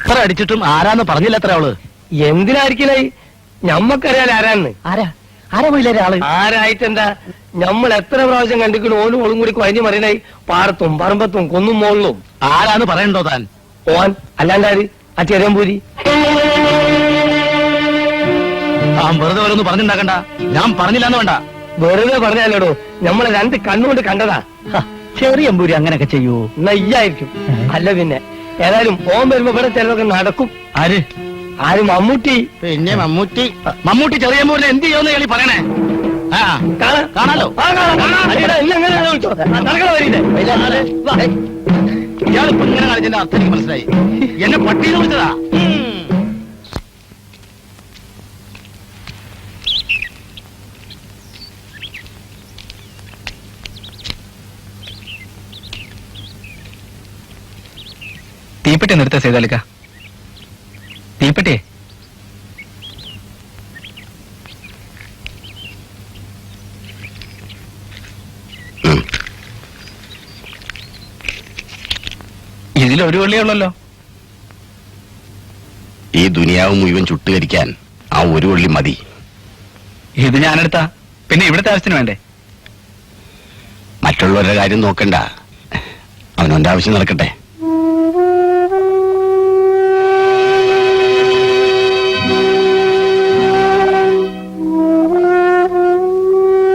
എത്ര അടിച്ചിട്ടും ആരാന്ന് പറഞ്ഞില്ല അത്ര അവള്. എന്തിനായിരിക്കണേ? ഞമ്മക്കറിയാലോ ആരാന്ന്. ആരാ പോയില്ലേ ആള്? ആരായിട്ടെന്താ? നമ്മൾ എത്ര പ്രാവശ്യം കണ്ടിക്കണു ഓലും ഓളും കൂടി കുഴഞ്ഞു മറിയണേ, പാടത്തും പറമ്പത്തും കൊന്നും മോളിലും. ആരാന്ന് പറയണ്ടോ താൻ? ഓൻ അല്ലാണ്ടാര്? ആ ചെറിയമ്പൂരി. ആ വെറുതെ ഓരോന്ന് പറഞ്ഞിണ്ടാക്കണ്ട. ഞാൻ പറഞ്ഞില്ലാന്ന് വേണ്ട. വെറുതെ പറഞ്ഞാലോടോ, നമ്മളെ രണ്ട് കണ്ണുകൊണ്ട് കണ്ടതാ. ചെറിയ എമ്പൂരി അങ്ങനെയൊക്കെ ചെയ്യൂ? നയ്യായിരിക്കും. അല്ല പിന്നെ ഏതായാലും ഓൻ വരുമ്പോ ഇവിടെ ചിലതൊക്കെ നടക്കും. ആര്? മമ്മൂട്ടി. പിന്നെ മമ്മൂട്ടി ചെറിയ എമ്പൂരിനെ എന്ത് ചെയ്യുമെന്ന് കളി പറയണേ. കാണാലോ. ഇയാളിപ്പോ ഇങ്ങനെ കളിച്ചതിന്റെ അർത്ഥം എനിക്ക് മനസ്സിലായി. എന്നെ പട്ടിയിൽ വിളിച്ചതാ. തീപ്പെട്ടി നിർത്ത സേതാലിക്ക, തീപ്പെട്ടി. കയ്യിൽ ഒരു വള്ളിയേ ഉള്ളല്ലോ. ഈ ദുനിയാവ് മുഴുവൻ ചുട്ടുകരിക്കാൻ ആ ഒരു വള്ളി മതി. ഇത് ഞാനെടുത്താ പിന്നെ ഇവിടുത്തെ ആവശ്യത്തിന് വേണ്ടേ? മറ്റുള്ളവരുടെ കാര്യം നോക്കണ്ട, അവനവന്റെ ആവശ്യം നടക്കട്ടെ.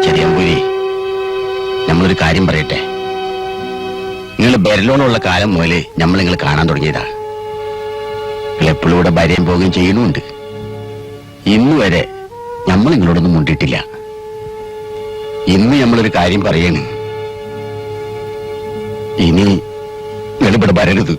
ചെറിയമ്പൂരി, നമ്മളൊരു കാര്യം പറയട്ടെ. നിങ്ങൾ ബെരലോണുള്ള കാലം മുതലേ നമ്മൾ നിങ്ങൾ കാണാൻ തുടങ്ങിയതാ. നിങ്ങൾ എപ്പോഴും ഇവിടെ ഭാര്യയും പോവുകയും ചെയ്യുന്നുണ്ട്. ഇന്ന് വരെ നമ്മൾ നിങ്ങളോടൊന്നും മുണ്ടിട്ടില്ല. ഇന്ന് നമ്മളൊരു കാര്യം പറയണ്, ഇനി നിങ്ങൾ ഇവിടെ വരരുത്.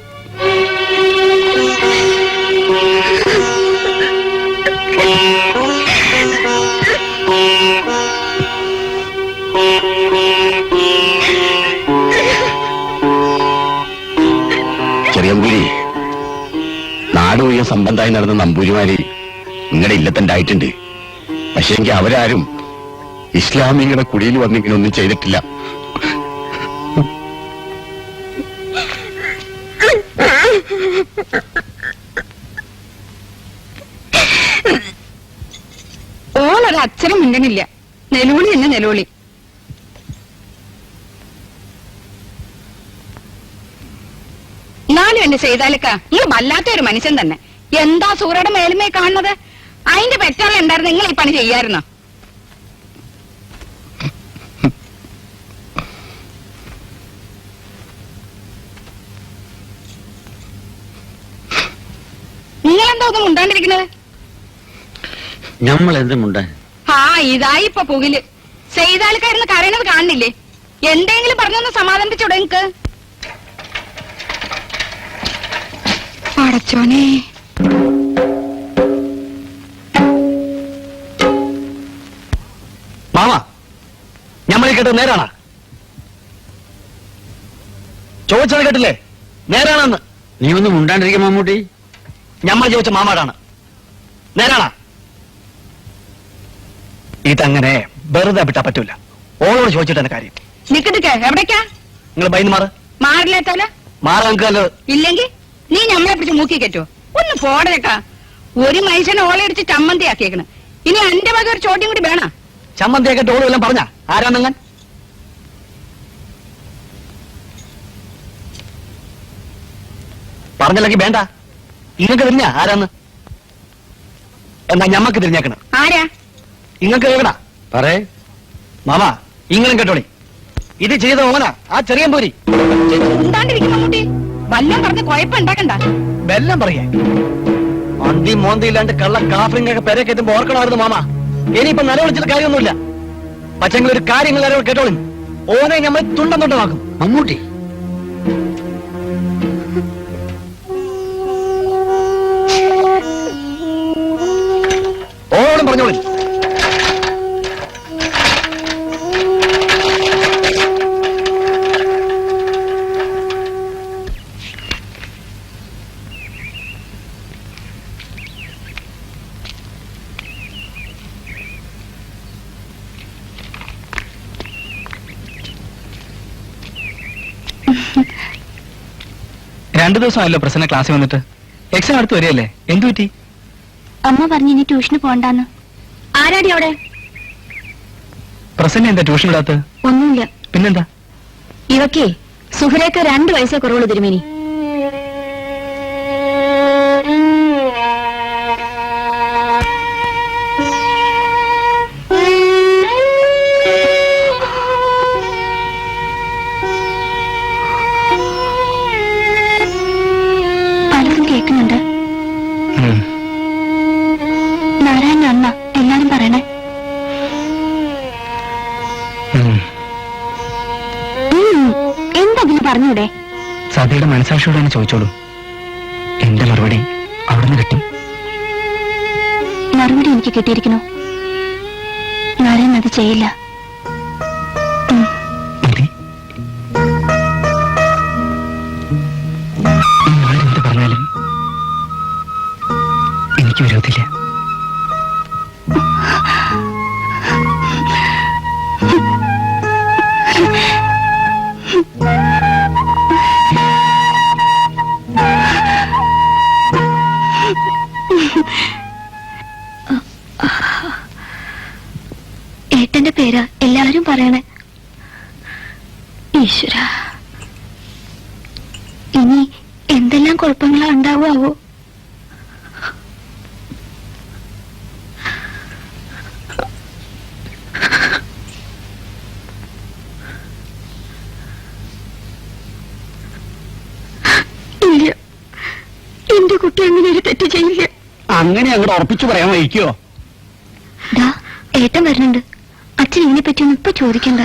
ചെറിയമ്പൂരി, നാട് മുഴുവൻ സംബന്ധമായി നടന്ന നമ്പൂരിമാര് നിങ്ങളുടെ ഇല്ലത്തണ്ടായിട്ടുണ്ട്. പക്ഷെ എങ്കിൽ അവരാരും ഇസ്ലാമിങ്ങളുടെ കുടിയിൽ വന്നിങ്ങനെ ഒന്നും ചെയ്തിട്ടില്ല. ഓളൊരു അക്ഷരം മിണ്ടണില്ല. നെലോളി എന്നെ നെലോളി. എന്നാലും എന്റെ ചെയ്താലക്ക നിങ്ങൾ വല്ലാത്ത ഒരു മനുഷ്യൻ തന്നെ. എന്താ സൂറയുടെ മേലുമേ കാണുന്നത്? അതിന്റെ പെറ്റാളെ ഉണ്ടായിരുന്നു നിങ്ങൾ ഈ പണി ചെയ്യായിരുന്നോ? നിങ്ങളെന്താ ഒന്നും മുണ്ടാണ്ടിരിക്കുന്നത്? നമ്മൾ എന്ത് മുണ്ടാൻ? ആ ഇതായി ഇപ്പൊ പുകില്. ചെയ്താൽക്കാരുന്ന് കരയണത് കാണുന്നില്ലേ? എന്തെങ്കിലും പറഞ്ഞൊന്ന് സമാധാനിച്ചൂടെ നിങ്ങക്ക്? അടച്ചോനെ, മാമ, ഞമ്മളീ കേട്ടത് നേരാണാ? ചോദിച്ചത് കേട്ടില്ലേ? നേരാണെന്ന്. നീ ഒന്നും മുണ്ടാണ്ടിരിക്കും മമ്മൂട്ടി. ഞമ്മൾ ചോദിച്ച മാമാടാണ്. നേരാണാ? ഇതങ്ങനെ വെറുതെ വിട്ടാ പറ്റൂല. ഓളോട് ചോദിച്ചിട്ടാണ് കാര്യം. നിക്കടിക്ക എവിടേക്കാ? നിങ്ങൾ ബൈന്ന് മാറ്. മാറില്ലാത്തോല മാറാൻ നമുക്ക് നല്ലത്. ഇല്ലെങ്കിൽ നീ ഞമ്മളെ പിടിച്ച് മൂക്കി കെറ്റോ? ഒന്ന് പോടേക്കാ. ഒരു മനുഷ്യനെ ഓളെ അടിച്ച് ചമ്മന്തി ആക്കിയേക്കണ്. ഇനി എന്റെ വക ഒരു ചോദ്യം കൂടി വേണ. ചമ്മന്തിയൊക്കെ ടോളും എല്ലാം പറഞ്ഞ ആരാന്നങ്ങൻ? പറഞ്ഞല്ലെങ്കിൽ വേണ്ട. ഇങ്ങക്ക് തിരിഞ്ഞ ആരാന്ന്? എന്നാ ഞമ്മക്ക് തിരിഞ്ഞേക്കണം. ആരാ? ഇങ്ങക്ക് കേൾക്കണ പറയേ മാമ. ഇങ്ങളും കേട്ടോളി. ഇത് ചെയ്ത ഓന ആ ചെറിയമ്പൂരി. ഉണ്ടാണ്ടിരിക്കും മമ്മൂട്ടി. വല്ലം പറഞ്ഞ് കുഴപ്പമുണ്ടാക്കണ്ട. ബെല്ലം പറയേ. അന്തി മോന്തി ഇല്ലാണ്ട് കള്ള കാഫറിങ്ങൊക്കെ പെരക്കെ എത്തുമ്പോ ഓർക്കണമായിരുന്നു മാമ. ഇനിയിപ്പൊ നിലവിളിച്ചിട്ട് കാര്യമൊന്നുമില്ല. പക്ഷെങ്കിൽ ഒരു കാര്യങ്ങൾ നിലവിൾ കേട്ടോളി. ഓനെ നമ്മൾ തുണ്ടം തൊണ്ടമാക്കും. മമ്മൂട്ടി, ഓടും പറഞ്ഞോളി. രണ്ടു ദിവസമായല്ലോ പ്രസന്ന ക്ലാസ്സിൽ വന്നിട്ട്. എക്സാം അടുത്ത് വരികയല്ലേ? എന്തു പറ്റി? അമ്മ പറഞ്ഞു ഇനി ട്യൂഷന് പോണ്ടാന്ന്. ആരാടി അവിടെ? പ്രസന്ന എന്താ ട്യൂഷൻ ഇടാത്ത? ഒന്നുമില്ല. പിന്നെന്താ? ഇവക്കേ സുഹരേക്ക് 2 വയസ്സേ കുറവുള്ളൂ തിരുമേനി. പലരും കേൾക്കുന്നുണ്ട്. നാരായണ അണ്ണ എല്ലാരും പറയണേ. എന്തെങ്കിലും പറഞ്ഞൂടെ? സതിയുടെ മനസാക്ഷിയോട് തന്നെ ചോദിച്ചോളൂ. എന്റെ മറുപടി അവിടുന്ന് കിട്ടി. മറുപടി എനിക്ക് കിട്ടിയിരിക്കണോ? നാരായണൻ അത് ചെയ്യില്ല. മതി. ആരെന്ത് പറഞ്ഞാലും എനിക്ക് വിരോധമില്ല. ഏട്ടന്റെ പേരാ എല്ലാവരും പറയണേ. ഈശ്വര, ഇനി എന്തെല്ലാം കുഴപ്പങ്ങളാ ഉണ്ടാവുമോ? ഇല്ല, എന്റെ കുട്ടി അങ്ങനെ ഒരു തെറ്റ് ചെയ്യില്ല. അങ്ങനെ അങ്ങോട്ട് ഉറപ്പിച്ചു പറയാൻ വഹിക്കോ? ദാ ഏട്ടൻ വരുന്നുണ്ട്. അച്ഛൻ ഇതിനെ പറ്റിയൊന്നും ഇപ്പൊ ചോദിക്കണ്ട.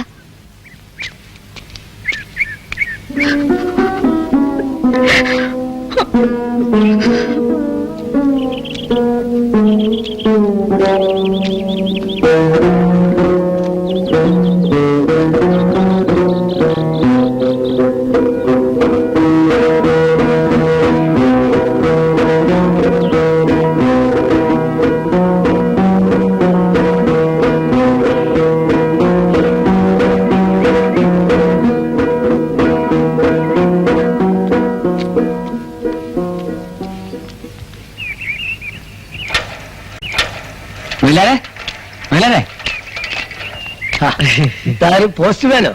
ഇതാരും പോസ്റ്റ്മാനോ?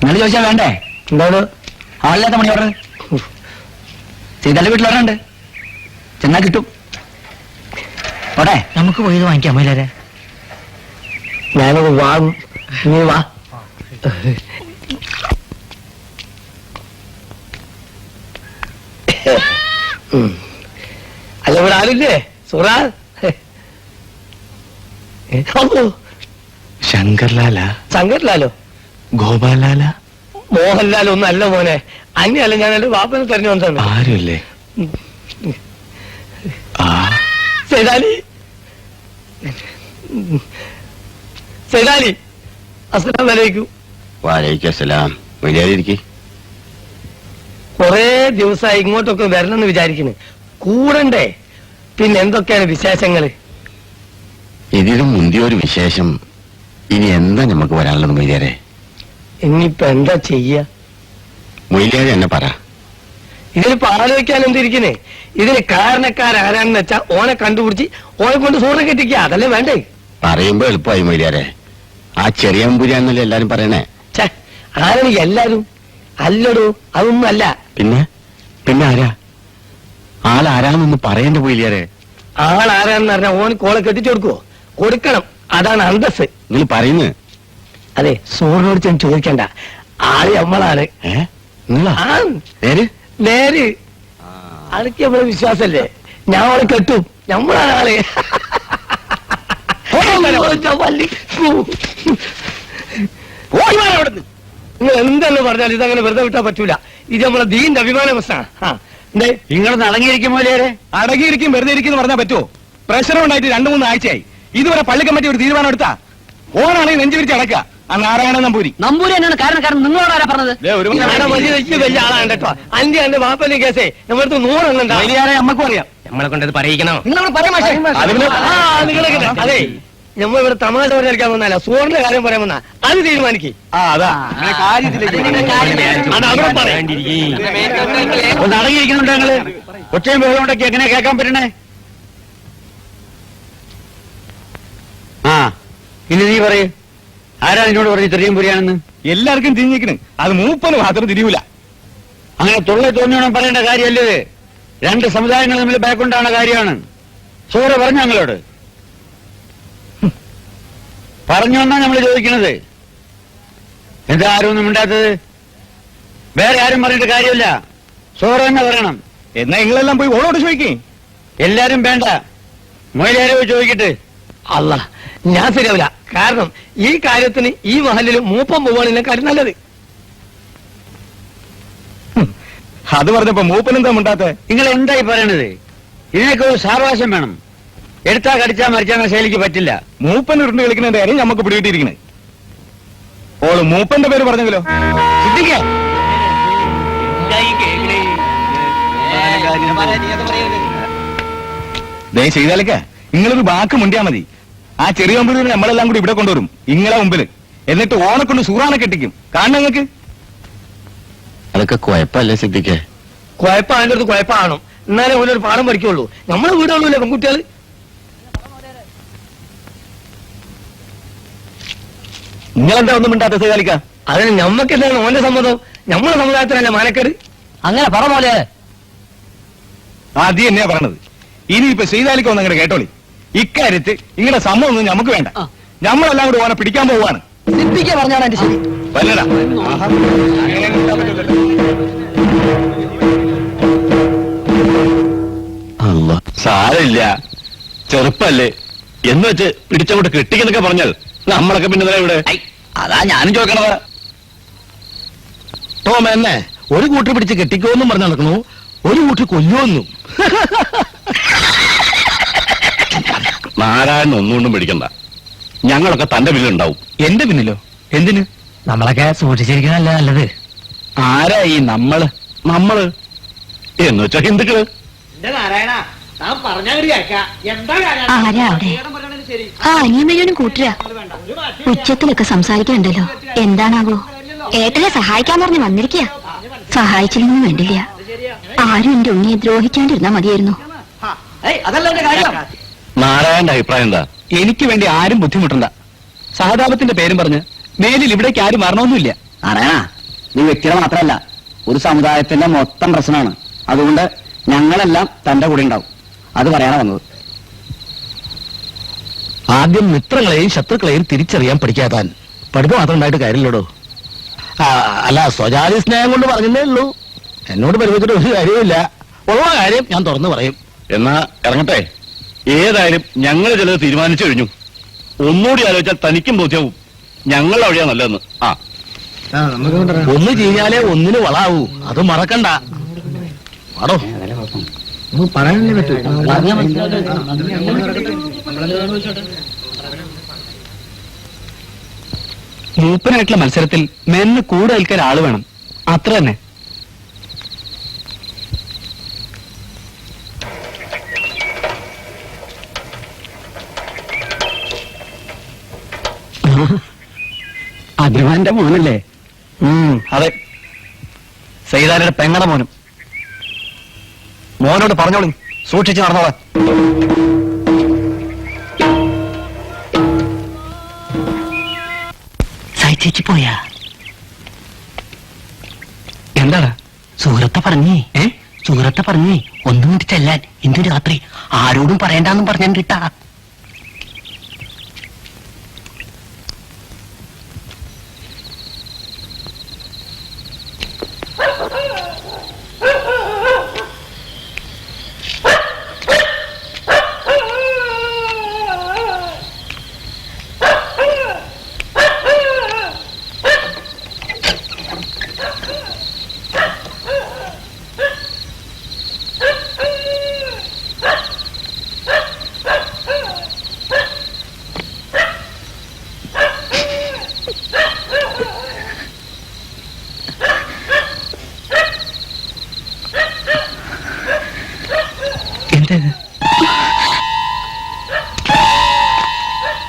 നിങ്ങൾ ചോദിച്ചാ വേണ്ടേ? എന്താണ്? ആളില്ലാത്ത മണി ഓർഡർ ചെയ്താലും വീട്ടിൽ ഓർഡറുണ്ട്, ചെന്നാ കിട്ടും. ഓട്ടെ, നമുക്ക് പോയി വാങ്ങിക്കാം. മയിലാരെ ഞാനത് വാങ്ങും, നീ വാ. അല്ല, ഇവിടെ ആരില്ലേ? സുറാ, ശങ്കർലാല, ശങ്കർലാലോ, ഗോപാലാല, മോഹൻലാൽ ഒന്നും അല്ല മോനെ. അന്യല്ല, ഞാൻ എന്റെ വാപ്പനെ തെരഞ്ഞു വന്നതാണ്. ആരുമില്ലേ? ആ സൈതാലി, സൈതാലി, അസ്സലാമു അലൈക്കും. വാലൈക്കും അസ്സലാം. മര്യാദയിരിക്കും. കൊറേ ദിവസമായി ഇങ്ങോട്ടൊക്കെ വരണമെന്ന് വിചാരിക്കുന്നു. കൂടണ്ടേ? പിന്നെ എന്തൊക്കെയാണ് വിശേഷങ്ങള്? ഇതിലും മുന്തിയൊരു വിശേഷം ഇനി എന്താ നമുക്ക് വരാനുള്ളത് മൊയ്ലിയാരെ? ഇനിയിപ്പൊ എന്താ ചെയ്യ? മൊയ്ലിയാരെ എന്നെ പറ. ഇതിലിപ്പോ ആലോചിക്കാൻ എന്തിരിക്കുന്നേ? ഇതിന് കാരണക്കാരാരാണെന്ന് വെച്ചാ ഓനെ കണ്ടുപിടിച്ച് ഓനെ കൊണ്ട് സൂറിനെ കെട്ടിക്കുക, അതല്ലേ വേണ്ടേ? പറയുമ്പോ എളുപ്പമായി മൊയ്ലിയാരെ. ആ ചെറിയ അമ്പുരാന്നല്ലേ എല്ലാരും പറയണേ. ഛേ, ആരാണ് എല്ലാരും? അല്ലടോ, അതൊന്നും അല്ല. പിന്നെ പിന്നെ ആരാ? ആളാരാന്നൊന്ന് പറയണ്ട മൊയ്ലിയാരെ. ആളാരാന്ന് പറഞ്ഞാൽ ഓന് കോളെ കെട്ടിച്ചു കൊടുക്കുവോ? കൊടുക്കണം, അതാണ് അന്തസ്. നിങ്ങൾ പറയുന്നത് അതെ, സൂറിനോട് ചെന്ന് ചോദിക്കണ്ട. ആള് നമ്മളാണ്. നിങ്ങളാ? ആ, നേര് നേര്. ആൾക്ക് നമ്മളെ വിശ്വാസല്ലേ? ഞാൻ അവളെ കെട്ടും, നമ്മളാണ് ആള്. നിങ്ങൾ എന്തെന്ന് പറഞ്ഞാൽ ഇതങ്ങനെ വെറുതെ വിട്ടാ പറ്റൂല. ഇത് നമ്മളെ ദീന്റെ അഭിമാന പ്രശ്നമാണ്. നിങ്ങളൊന്ന് അടങ്ങിയിരിക്കും മൊയ്ലിയാരെ. അടങ്ങിയിരിക്കും വെറുതെ ഇരിക്കുന്നു പറഞ്ഞാൽ പറ്റുമോ? പ്രഷർ ഉണ്ടായിട്ട് 2-3 ആഴ്ചയായി. ഇതുവരെ പള്ളി കമ്മിറ്റി ഒരു തീരുമാനം എടുത്താ ഓനാണെങ്കിൽ നെഞ്ചു വിരിച്ച് അടക്കുക. ആ നാരായണ നമ്പൂരി. നമ്പൂരി തന്നെയാണ് കാരണക്കാരൻ. നിങ്ങളോട് ആരാ പറഞ്ഞത്? വലിയ ആളാണ് കേട്ടോ. അന്റെ എന്റെ വാപ്പന്റെ കേസേ നമ്മളടുത്ത് 100 എണ്ണം ഉണ്ടാവും. നമ്മക്കും അറിയാം. നമ്മളെ കൊണ്ടത് പറയിക്കണം. നിങ്ങളോട് പറയാൻ അതെ, നമ്മൾ ഇവിടെ തമാശ പറഞ്ഞിരിക്കാൻ വന്നല്ല, സൂറിന്റെ കാര്യം പറയാൻ വന്നാ അത് തീരുമാനിക്കേ. അതാ ഒന്ന് അടങ്ങിയിരിക്കുന്നുണ്ട് ഞങ്ങള്. ഒച്ചയും ബഹളം ഉണ്ടൊക്കെ എങ്ങനെ കേൾക്കാൻ പറ്റണേ? ആ, ഇനി നീ പറയൂ, ആരാ നിന്നോട് പറഞ്ഞു തെറിയും പുരിയാണെന്ന്? എല്ലാവർക്കും തിരിഞ്ഞിരിക്കണ്. അത് മൂപ്പന് മാത്രം തിരിയൂല. അങ്ങനെ തൊള്ളി തോന്നിയോണം പറയേണ്ട കാര്യമല്ലേ? 2 സമുദായങ്ങൾ തമ്മിൽ ബാക്കുണ്ടാവുന്ന കാര്യമാണ്. സൂറ പറഞ്ഞു ഞങ്ങളോട്. പറഞ്ഞു വന്നാ നമ്മൾ ചോദിക്കണത്. എന്താ ആരും ഒന്നും ഉണ്ടാത്തത്? വേറെ ആരും പറഞ്ഞിട്ട് കാര്യമില്ല, സൂറ തന്നെ പറയണം. എന്നാ നിങ്ങളെല്ലാം പോയി ഓളോട് ചോദിക്കേ. എല്ലാരും വേണ്ട, മൊയ്ലിയാരെ പോയി ചോദിക്കട്ടെ. അല്ല, ഞാൻ ശരിയാവില്ല. കാരണം ഈ കാര്യത്തിന് ഈ മഹലിൽ മൂപ്പം പോവാണ് എന്നെക്കാര്യം നല്ലത്. അത് പറഞ്ഞപ്പോ മൂപ്പനെന്താ മുണ്ടാത്ത? നിങ്ങൾ എന്തായി പറയണത്? ഇതിനൊക്കെ ഒരു സാവകാശം വേണം. എടുത്താ കടിച്ചാ മരിച്ചാൽ ശൈലിക്ക് പറ്റില്ല. മൂപ്പൻ ഉരുണ്ട് കളിക്കുന്നതിന്റെ കാര്യം നമുക്ക് പിടികിട്ടിയിരിക്കണേ. ഓള് മൂപ്പന്റെ പേര് പറഞ്ഞെങ്കിലോ? ദേ ചെയ്താലൊക്കെ നിങ്ങളൊരു വാക്ക് മുണ്ടിയാ മതി. ആ ചെറിയ മുമ്പിൽ നമ്മളെല്ലാം കൂടി ഇവിടെ കൊണ്ടുവരും ഇങ്ങളെ മുമ്പില്. എന്നിട്ട് ഓനെ കൊണ്ട് സൂറാനെ കെട്ടിക്കും. കാണണം നിങ്ങൾക്ക്? അതൊക്കെ കുഴപ്പമല്ലേ സിദ്ധിക്കേ? കുഴപ്പമാൻ്റെ അടുത്ത് കുഴപ്പമാണോ? എന്നാലേ ഓരോ പാഠം പഠിക്കുള്ളൂ. നമ്മളെ വീടുള്ളൂല്ലേ പെൺകുട്ടികൾ. നിങ്ങളെന്താ ഒന്നും മിണ്ടാത്ത സേതാലിക്ക? അതിന് ഞമ്മക്ക് എന്താണ് ഓന്റെ സമ്മതം? നമ്മളെ സമുദായത്തിനല്ല മാനക്കേട്. അങ്ങനെ പറ പോലെ ആദ്യം തന്നെയാ പറഞ്ഞത്. ഇനിയിപ്പോ സേതാലിക്ക ഒന്ന് അങ്ങനെ കേട്ടോളി. ഇക്കാര്യത്ത് ഇങ്ങനെ സമ്മതം ഒന്നും നമുക്ക് വേണ്ട. നമ്മളെല്ലാം കൂടി ഓനെ പിടിക്കാൻ പോവാണ്. സിദ്ധിക്ക പറഞ്ഞാണ് എന്റെ ശരി. വല്ലടാ. ആഹാ. അങ്ങനെ വിട്ടാ പറ്റൂലല്ലോ. സാരമില്ല, ചെറുപ്പല്ലേ എന്ന് വെച്ച് പിടിച്ചങ്ങോട്ട് കെട്ടിക്കെന്നൊക്കെ പറഞ്ഞാൽ നമ്മളൊക്കെ പിന്നെ ഇവിടെ. അതാ ഞാനും ചോദിക്കണത്. ടോം എന്നെ ഒരു കൂട്ടർ പിടിച്ച് കെട്ടിക്കോന്നും പറഞ്ഞു നടക്കുന്നു, ഒരു കൂട്ടർ കൊല്ലുമെന്നും. നാരായണൻ ഒന്നുകൊണ്ടും പിടിക്കണ്ട. ഞങ്ങളൊക്കെ തന്റെ പിന്നിലുണ്ടാവും. എന്റെ പിന്നിലോ? എന്തിന്? നമ്മളൊക്കെ സൂക്ഷിച്ചിരിക്കുന്നതല്ല നല്ലത്. ആരാ ഈ നമ്മള്? നമ്മള് എന്ന് വെച്ചാ ഹിന്ദുക്കള്. ആരാ അവിടെ? ആ അനിയും വയ്യോനും കൂട്ടുക. ഉച്ചത്തിലൊക്കെ സംസാരിക്കണ്ടല്ലോ. എന്താണാവോ? ഏട്ടനെ സഹായിക്കാൻ പറഞ്ഞ് വന്നിരിക്കുക. സഹായിച്ചില്ലെന്നും വേണ്ടില്ല. ആരും എന്റെ ഉണ്ണിയെ ദ്രോഹിക്കാണ്ടിരുന്നാ മതിയായിരുന്നു. നാരായണന്റെ അഭിപ്രായം എന്താ? എനിക്ക് വേണ്ടി ആരും ബുദ്ധിമുട്ടണ്ട. സഹതാപത്തിന്റെ പേരും പറഞ്ഞ് മേലിൽ ഇവിടേക്ക് ആരും വരണമൊന്നുമില്ല. നാരായണ, നീ വ്യക്തിയുടെ മാത്രമല്ല, ഒരു സമുദായത്തിന്റെ മൊത്തം പ്രശ്നമാണ്. അതുകൊണ്ട് ഞങ്ങളെല്ലാം തന്റെ കൂടെ ഉണ്ടാവും. അത് പറയാനാ വന്നത്. ആദ്യം മിത്രങ്ങളെയും ശത്രുക്കളെയും തിരിച്ചറിയാൻ പഠിക്കാതാൻ പഠിപ്പ് മാത്രം ഉണ്ടായിട്ട് കാര്യമില്ലടോ. അല്ല, സ്വജാതി സ്നേഹം കൊണ്ട് പറഞ്ഞതേ ഉള്ളൂ. എന്നോട് പരിമിച്ചിട്ട് ഒരു കാര്യമില്ല. ഉള്ള കാര്യം ഞാൻ തുറന്നു പറയും. എന്നാ ഇറങ്ങട്ടെ. ഏതായാലും ഞങ്ങൾ ചിലത് തീരുമാനിച്ചു കഴിഞ്ഞു. ഒന്നുകൂടി ആലോചിച്ചാൽ തനിക്കും ബോധ്യവും ഞങ്ങളുടെ വഴിയാ നല്ലതെന്ന്. ഒന്ന് ചെയ്യാലേ ഒന്നിന് വളാവൂ, അത് മറക്കണ്ട. ആടോ പറയാനല്ലേ പറ്റൂ. മൂപ്പനായിട്ടുള്ള മത്സരത്തിൽ മെന്ന് കൂടെ നിൽക്കാൻ ആള് വേണം. അത്ര തന്നെ. അഭിമാന്റെ മോനല്ലേ? അതെ, സൈതാലിയുടെ പെങ്ങടെ മോനും. മോനോട് പറഞ്ഞോളൂ, സൂക്ഷിച്ച് നടന്നോളാൻ. സഹിച്ചേച്ചി പോയാ? എന്താണ്? സുഹൃത്തെ പറഞ്ഞേ ഒന്നും കൂടി ചെല്ലാൻ ഇന്ന് രാത്രി ആരോടും പറയണ്ടെന്നും പറഞ്ഞാൽ കിട്ടാ.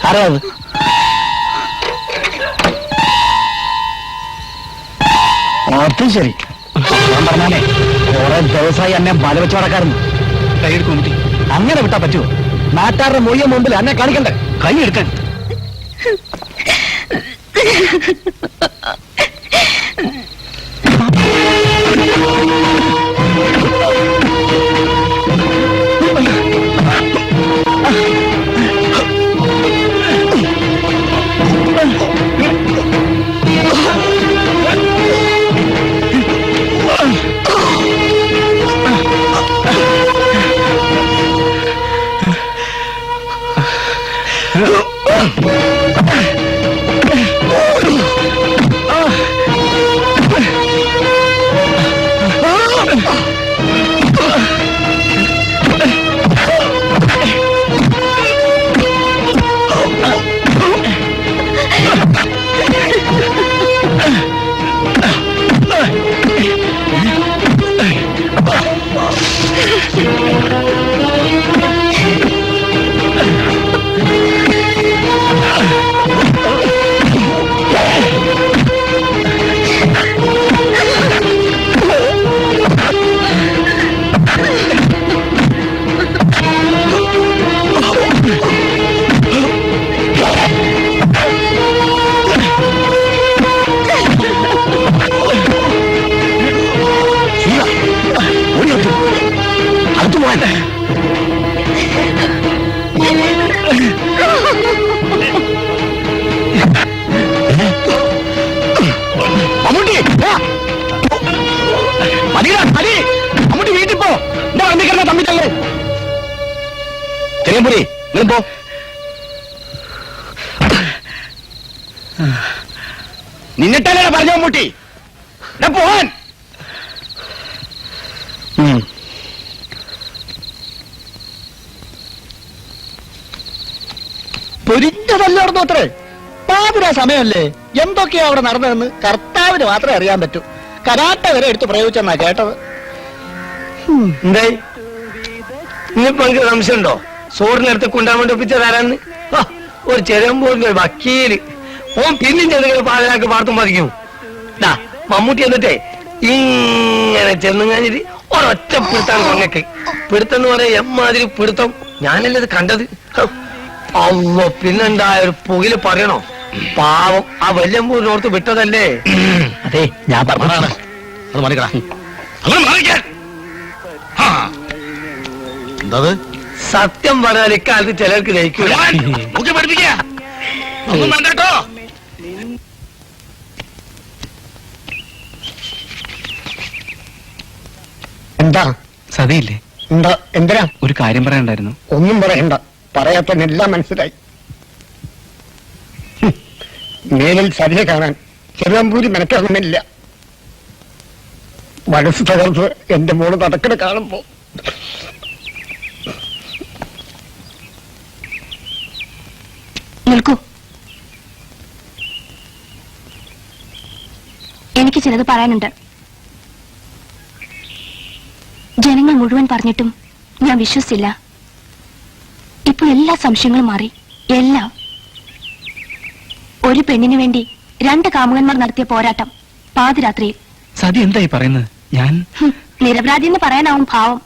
ആരാത്? അത് ശരി. ഞാൻ പറഞ്ഞാലേ കുറെ ദിവസമായി എന്നെ ബല വെച്ച് നടക്കാറുണ്ട്. കൈയെടുക്കും. അങ്ങനെ വിട്ടാ പറ്റുമോ? നാട്ടാരുടെ മൊയ്യ മുമ്പിൽ എന്നെ കാണിക്കണ്ടേ? കൈ എടുക്കാൻ. പോവാൻ. മമ്മൂട്ടി മമ്മൂട്ടി വീട്ടിൽ പോ. എന്റെ വണ്ടി കിടന്ന തമ്മിച്ചല്ലേ ചെറിയമ്പുരി നിങ്ങൾ പോ. നിന്നിട്ടല്ലേ പറഞ്ഞ മമ്മൂട്ടി ഞാൻ പോവാൻ. പൊരിഞ്ഞതല്ല നടന്നു അത്രേ. പാതിരാ സമയമല്ലേ, എന്തൊക്കെയാ അവിടെ നടന്നതെന്ന് കർത്താവിന് മാത്രമേ അറിയാൻ പറ്റൂ. കരാട്ട വരെ എടുത്ത് പ്രയോഗിച്ചെന്നാ കേട്ടത്. എന്തായി ഇനിയിപ്പോ എനിക്ക് സംശയമുണ്ടോ? സോറിനടുത്ത് കൊണ്ടാൻ വേണ്ടി ഒപ്പിച്ചതാരാന്ന്? ഒരു ചെറിയ വക്കീല് ഓൻ പിന്നെയും ചെറുകൾ പാതിരാക്ക് പാർത്തും പതിക്കും. മമ്മൂട്ടി എന്നിട്ടേ ഇങ്ങനെ ചെന്ന് കഴിഞ്ഞിട്ട് ഒരൊറ്റ പിടുത്താണ് കൊങ്ങക്ക്. പിടുത്തം എന്ന് പറയാ എമ്മാതിരി പിടുത്തം. ഞാനല്ലേ ഇത് കണ്ടത്. അല്ലോ പിന്നെന്തായ ഒരു പുകില് പറയണോ? പാവം ആ വല്യമ്പൂരിനോർത്ത് വിട്ടതല്ലേ. അതെ ഞാൻ പറഞ്ഞതാണ്. അത് മറിക്കടാ. എന്താ സത്യം പറഞ്ഞാൽ ഇക്കാലത്ത് ചിലർക്ക് ദഹിക്കൂല. ഒന്നും വേണ്ട കേട്ടോ. എന്താ സതിയില്ലേ? എന്താ എന്തിനാ? ഒരു കാര്യം പറയാനുണ്ടായിരുന്നു. ഒന്നും പറയണ്ട, പറയാത്തന്നെല്ലാം മനസ്സിലായി. മേലിൽ സരിയെ കാണാൻ ചെറുവമ്പൂരി മെനക്കൊന്നുമില്ല. മനസ്സ് തകർന്ന് എന്റെ മോള് നടക്കണ കാണുമ്പോ നിൽക്കൂ. എനിക്ക് ചിലത് പറയാനുണ്ട്. ജനങ്ങൾ മുഴുവൻ പറഞ്ഞിട്ടും ഞാൻ വിശ്വസിച്ചില്ല. ഇപ്പൊ എല്ലാ സംശയങ്ങളും മാറി. എല്ലാം. ഒരു പെണ്ണിനു വേണ്ടി 2 കാമുകന്മാർ നടത്തിയ പോരാട്ടം പാതിരാത്രിയിൽ. സതി എന്തായി പറയുന്നത്? ഞാൻ നിരപരാധി എന്ന് പറയാനാവും ഭാവം.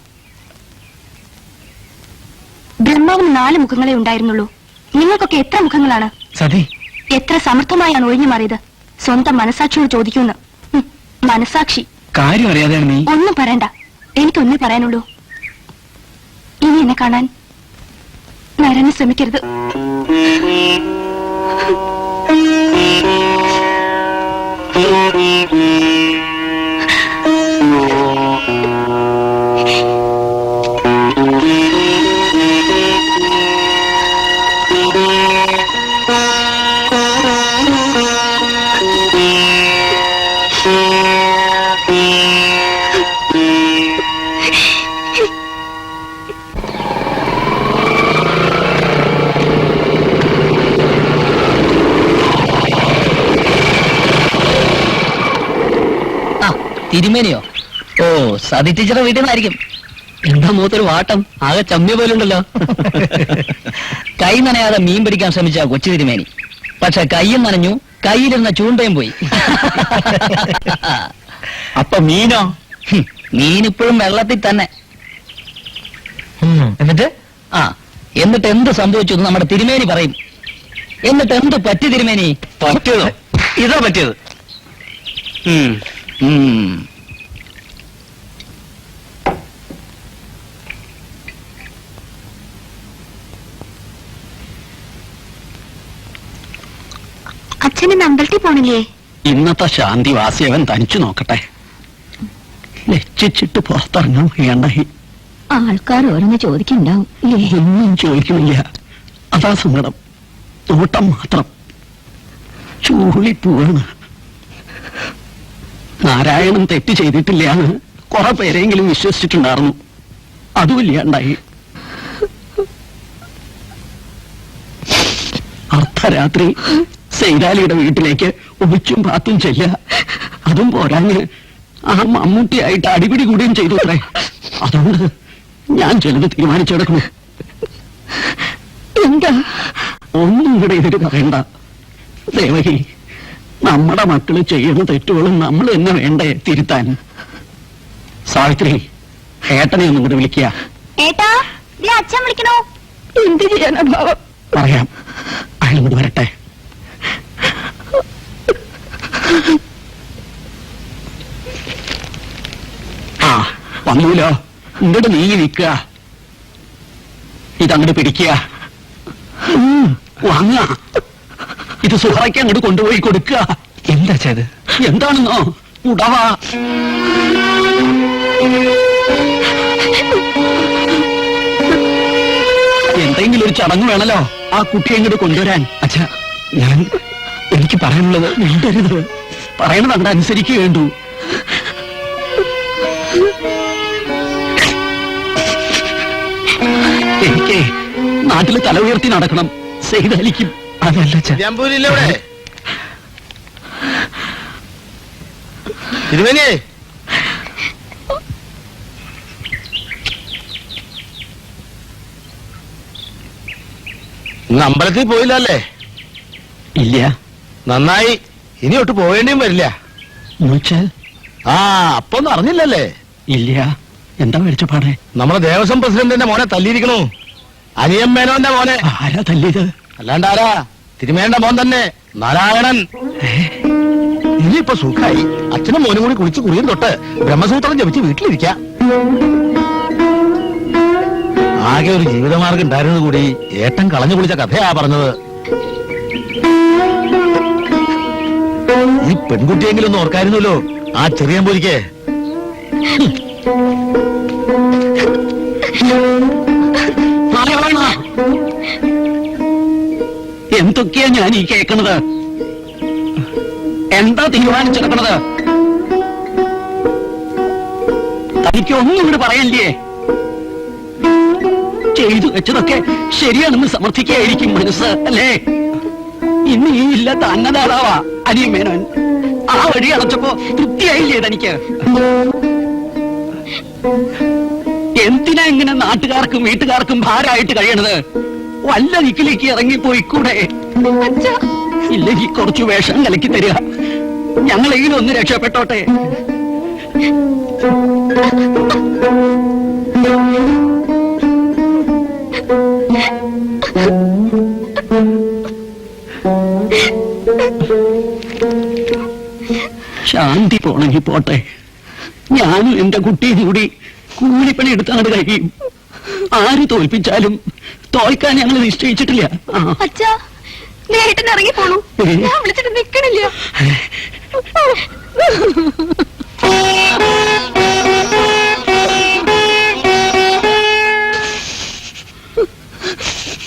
ബ്രഹ്മാവിന് 4 മുഖങ്ങളെ ഉണ്ടായിരുന്നുള്ളൂ. നിങ്ങൾക്കൊക്കെ എത്ര മുഖങ്ങളാണ്? സതി എത്ര സമർത്ഥമായാണ് ഒഴിഞ്ഞു മാറിയത്. സ്വന്തം മനസാക്ഷിയോട് ചോദിക്കുന്നു. മനസാക്ഷി കാര്യം അറിയാതെയാണ് നീ. ഒന്നും പറയണ്ട, എനിക്കൊന്നേ പറയാനുള്ളൂ. ഇനി എന്നെ കാണാൻ നരന് ശ്രമിക്കരുത്. തിരുമേനിയോ? ഓ, സതി ടീച്ചറെ വീട്ടിൽ നിന്നായിരിക്കും. എന്താ മൂത്തൊരു വാട്ടം, ആകെ ചമ്മിയ പോലുണ്ടല്ലോ. കൈ നനയാതെ മീൻ പിടിക്കാൻ ശ്രമിച്ച കൊച്ചു തിരുമേനി. പക്ഷെ കൈയും നനഞ്ഞു, കയ്യിലിരുന്ന ചൂണ്ടയും പോയി. അപ്പൊ മീനോ? മീനിപ്പോഴും വെള്ളത്തിൽ തന്നെ. എന്നിട്ട് എന്നിട്ട് എന്ത് സംഭവിച്ചു എന്ന് നമ്മുടെ തിരുമേനി പറയും. എന്നിട്ട് എന്ത് പറ്റി തിരുമേനി? പറ്റിയതോ? ഇതാ പറ്റിയത്. അച്ഛനെ അമ്പലത്തിൽ പോണില്ലേ? ഇന്നത്തെ ശാന്തി വാസിയവൻ തനിച്ചു നോക്കട്ടെ. ലക്ഷിച്ചിട്ട് പുറത്തിറങ്ങാൻ വേണ്ടായി. ആൾക്കാർ ഓരോന്ന് ചോദിക്കണ്ടാവും. ഒന്നും ചോദിക്കുന്നില്ല, അതാ സങ്കടം. നോട്ടം മാത്രം. ചൂളിപ്പോവാണ്. നാരായണൻ തെറ്റ് ചെയ്തിട്ടില്ല എന്ന് കുറെ പേരെങ്കിലും വിശ്വസിച്ചിട്ടുണ്ടായിരുന്നു. അതുമില്ലാണ്ടായി. അർദ്ധരാത്രി സൈതാലിയുടെ വീട്ടിലേക്ക് ഒളിച്ചും പാത്തും ചെല്ല. അതും പോരാഞ്ഞ് ആ മമ്മൂട്ടിയായിട്ട് അടിപിടി കൂടുകയും ചെയ്തു അത്രേ. അതുകൊണ്ട് ഞാൻ ചിലത് തീരുമാനിച്ചെടുക്കണം. എന്താ? ഒന്നും ഇവിടെ ഇതിട്ട് പറയണ്ട ദേവകി. നമ്മുടെ മക്കള് ചെയ്യുന്ന തെറ്റുകളും നമ്മൾ തന്നെ വേണ്ടേ തിരുത്താൻ. സാവിത്രി, ഏട്ടനെ ഒന്നും കൂടെ വിളിക്കുക. ഏട്ടാ, അച്ഛൻ വിളിക്കണോ? എന്ത് ചെയ്യാനാ ഭാവം? പറയാം, അയാൾ ഇങ്ങോട്ട് വരട്ടെ. ആ, വന്നൂലോ. ഇങ്ങോട്ട് നീങ്ങി നിൽക്കുക. ഇതങ്ങോട്ട് പിടിക്കുക. വാങ്ങ. ഇത് സുഹറയ്ക്ക് അങ്ങോട്ട് കൊണ്ടുപോയി കൊടുക്കുക. എന്താ ചെയ്ത്? എന്താണെന്നോ? ഉടവാ. എന്തെങ്കിലും ഒരു ചടങ്ങ് വേണല്ലോ ആ കുട്ടിയെ ഇങ്ങോട്ട് കൊണ്ടുവരാൻ. അച്ഛാ, എനിക്ക് പറയാനുള്ളത്. മിണ്ടരുത്. പറയണത് അങ്ങോട്ട് അനുസരിക്കുക വേണ്ടു. എനിക്ക് നാട്ടില് തല ഉയർത്തി നടക്കണം. സെയ്താലിക്കും. അതല്ല അച്ഛാ. തിരുമേനി, ഇന്ന് അമ്പലത്തിൽ പോയില്ലല്ലേ? ഇല്ല. നന്നായി. ഇനി ഒട്ട് പോവേണ്ടിയും വരില്ല. എന്നുവെച്ചാൽ? ആ, അപ്പൊ ഒന്നും അറിഞ്ഞില്ലല്ലേ? ഇല്ല. എന്താ മേടിച്ചപ്പാടെ? നമ്മുടെ ദേവസ്വം പ്രസിഡന്റിന്റെ മോനെ തല്ലിയിരിക്കണു. അനിയൻ മേനോന്റെ മോനെ. ആരാ തല്ലിയത്? അല്ലാണ്ടാരാ? തിരുമേന്റെ മോൻ തന്നെ, നാരായണൻ. ഇനിയിപ്പൊ സുഖായി. അച്ഛനും മോനും കൂടി കുളിച്ച് കുറിയും തൊട്ട് ബ്രഹ്മസൂത്രം ജപിച്ച് വീട്ടിലിരിക്കാം. ആകെ ഒരു ജീവിതമാർഗം ഉണ്ടായിരുന്നത് കൂടി ഏട്ടൻ കളഞ്ഞു കുളിച്ച കഥയാ പറഞ്ഞത്. ഈ പെൺകുട്ടിയെങ്കിലും ഒന്ന് ഓർക്കായിരുന്നല്ലോ ആ ചെറിയ പോലിക്ക്. എന്തൊക്കെയാ ഞാൻ ഈ കേൾക്കണത്? എന്താ തീരുമാനിച്ചെടുക്കണത്? തനിക്ക് ഒന്നും ഇവിടെ പറയല്ലേ? ചെയ്തു വെച്ചതൊക്കെ ശരിയാണെന്ന് സമർത്ഥിക്കായിരിക്കും മനസ്സ്, അല്ലേ? ഇന്ന് ഈ ഇല്ലാത്ത അന്നദാതാവാ അനിയൻ മേനോൻ. ആ വഴി അടച്ചപ്പോ തൃപ്തിയായില്ലേ തനിക്ക്? എന്തിനാ ഇങ്ങനെ നാട്ടുകാർക്കും വീട്ടുകാർക്കും ഭാരമായിട്ട് കഴിയണത്? വല്ല ദിക്കിലേക്ക് ഇറങ്ങിപ്പോയിക്കൂടെ? ഇല്ലെങ്കിൽ കുറച്ചു വേഷം കലക്കി തരിക. ഞങ്ങളെങ്കിലും ഒന്ന് രക്ഷപ്പെട്ടോട്ടെ. ശാന്തി പോണെങ്കിൽ പോട്ടെ. ഞാനും എന്റെ കുട്ടിയും കൂടി കൂലിപ്പണി എടുത്തങ്ങോട്ട് കഴിയും. ആര് തോൽപ്പിച്ചാലും തോൽക്കാൻ ഞങ്ങൾ നിശ്ചയിച്ചിട്ടില്ല. അച്ഛാ, നേരിട്ട് ഇറങ്ങി പോണു. ഞാൻ വിളിച്ചിട്ട് നിക്കണില്ല.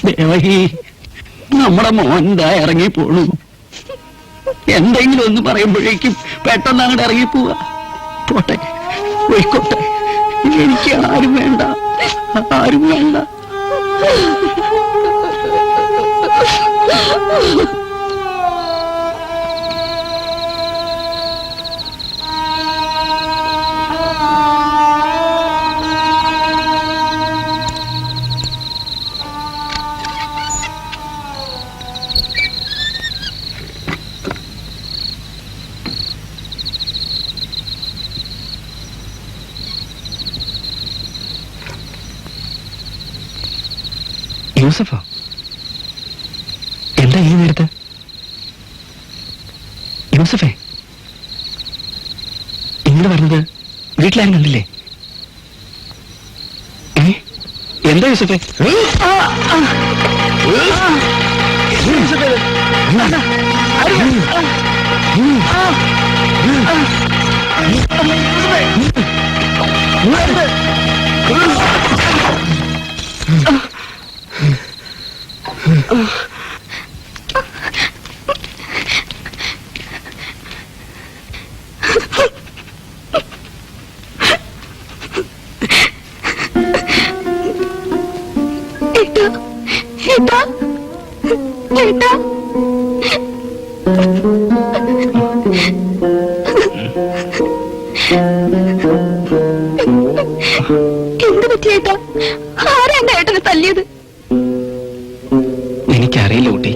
ദേവകി, നമ്മുടെ മോൻ എന്താ ഇറങ്ങി പോണു. എന്തെങ്കിലും ഒന്ന് പറയുമ്പോഴേക്കും പെട്ടെന്ന് അങ്ങോട്ട് ഇറങ്ങി പോവാ. പോട്ടെ, പോയിക്കോട്ടെ. എനിക്ക് ആരും വേണ്ട, ആരും വേണ്ട. യൂസഫോ, എന്താ ഈ നേരത്ത്? യൂസഫേ, ഇങ്ങോട്ട് പറഞ്ഞത് വീട്ടിലാരും കണ്ടില്ലേ? എന്താ യൂസഫേ? എന്ത് പറ്റിയേട്ടാ? ആരാ എന്റെ ഏട്ടനെ തല്ലിയത്? എനിക്കറിയില്ല കുട്ടി.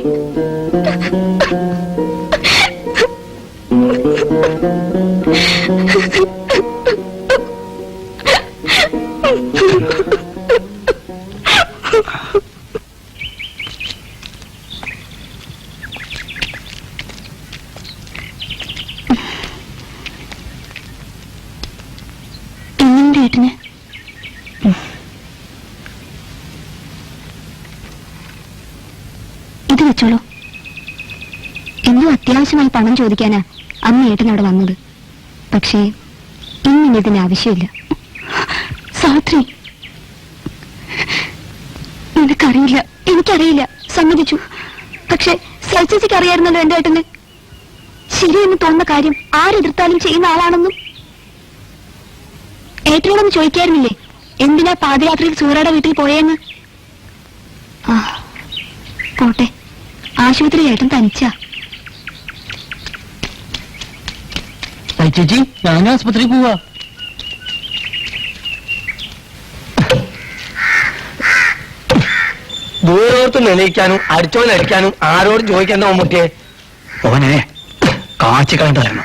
ഏട്ടന് വെച്ചോളൂ. എന്തോ അത്യാവശ്യമായി പണം ചോദിക്കാനാ അന്ന് ഏട്ടൻ അവിടെ വന്നത്. പക്ഷേ ഇന്നിന് ഇതിന് ആവശ്യമില്ല. സാവിത്രി, നിനക്കറിയില്ല, എനിക്കറിയില്ല, സമ്മതിച്ചു. പക്ഷെ സൽചേച്ചിക്ക് അറിയായിരുന്നല്ലോ എന്റെ ഏട്ടന് ശരിയെന്ന് തോന്നുന്ന കാര്യം ആരെതിർത്താലും ചെയ്യുന്ന ആളാണെന്നും. ഏട്ടനോടൊന്ന് ചോദിക്കായിരുന്നില്ലേ എന്തിനാ പാതിരാത്രിയിൽ സൂറയുടെ വീട്ടിൽ പോയെന്ന്? ആ പോട്ടെ, ആശുപത്രി ഏട്ടൻ തനിച്ചാ. ചേച്ചി, ഞാൻ ആസ്പത്രിയിൽ പോവാ. ദൂരോർത്ത് നിലയിക്കാനും അടിച്ചോലടിക്കാനും ആരോടും ചോദിക്കേണ്ട മമ്മൂട്ടിയെ. ഓനെ കാച്ചിക്കളണ്ടായിരുന്നു,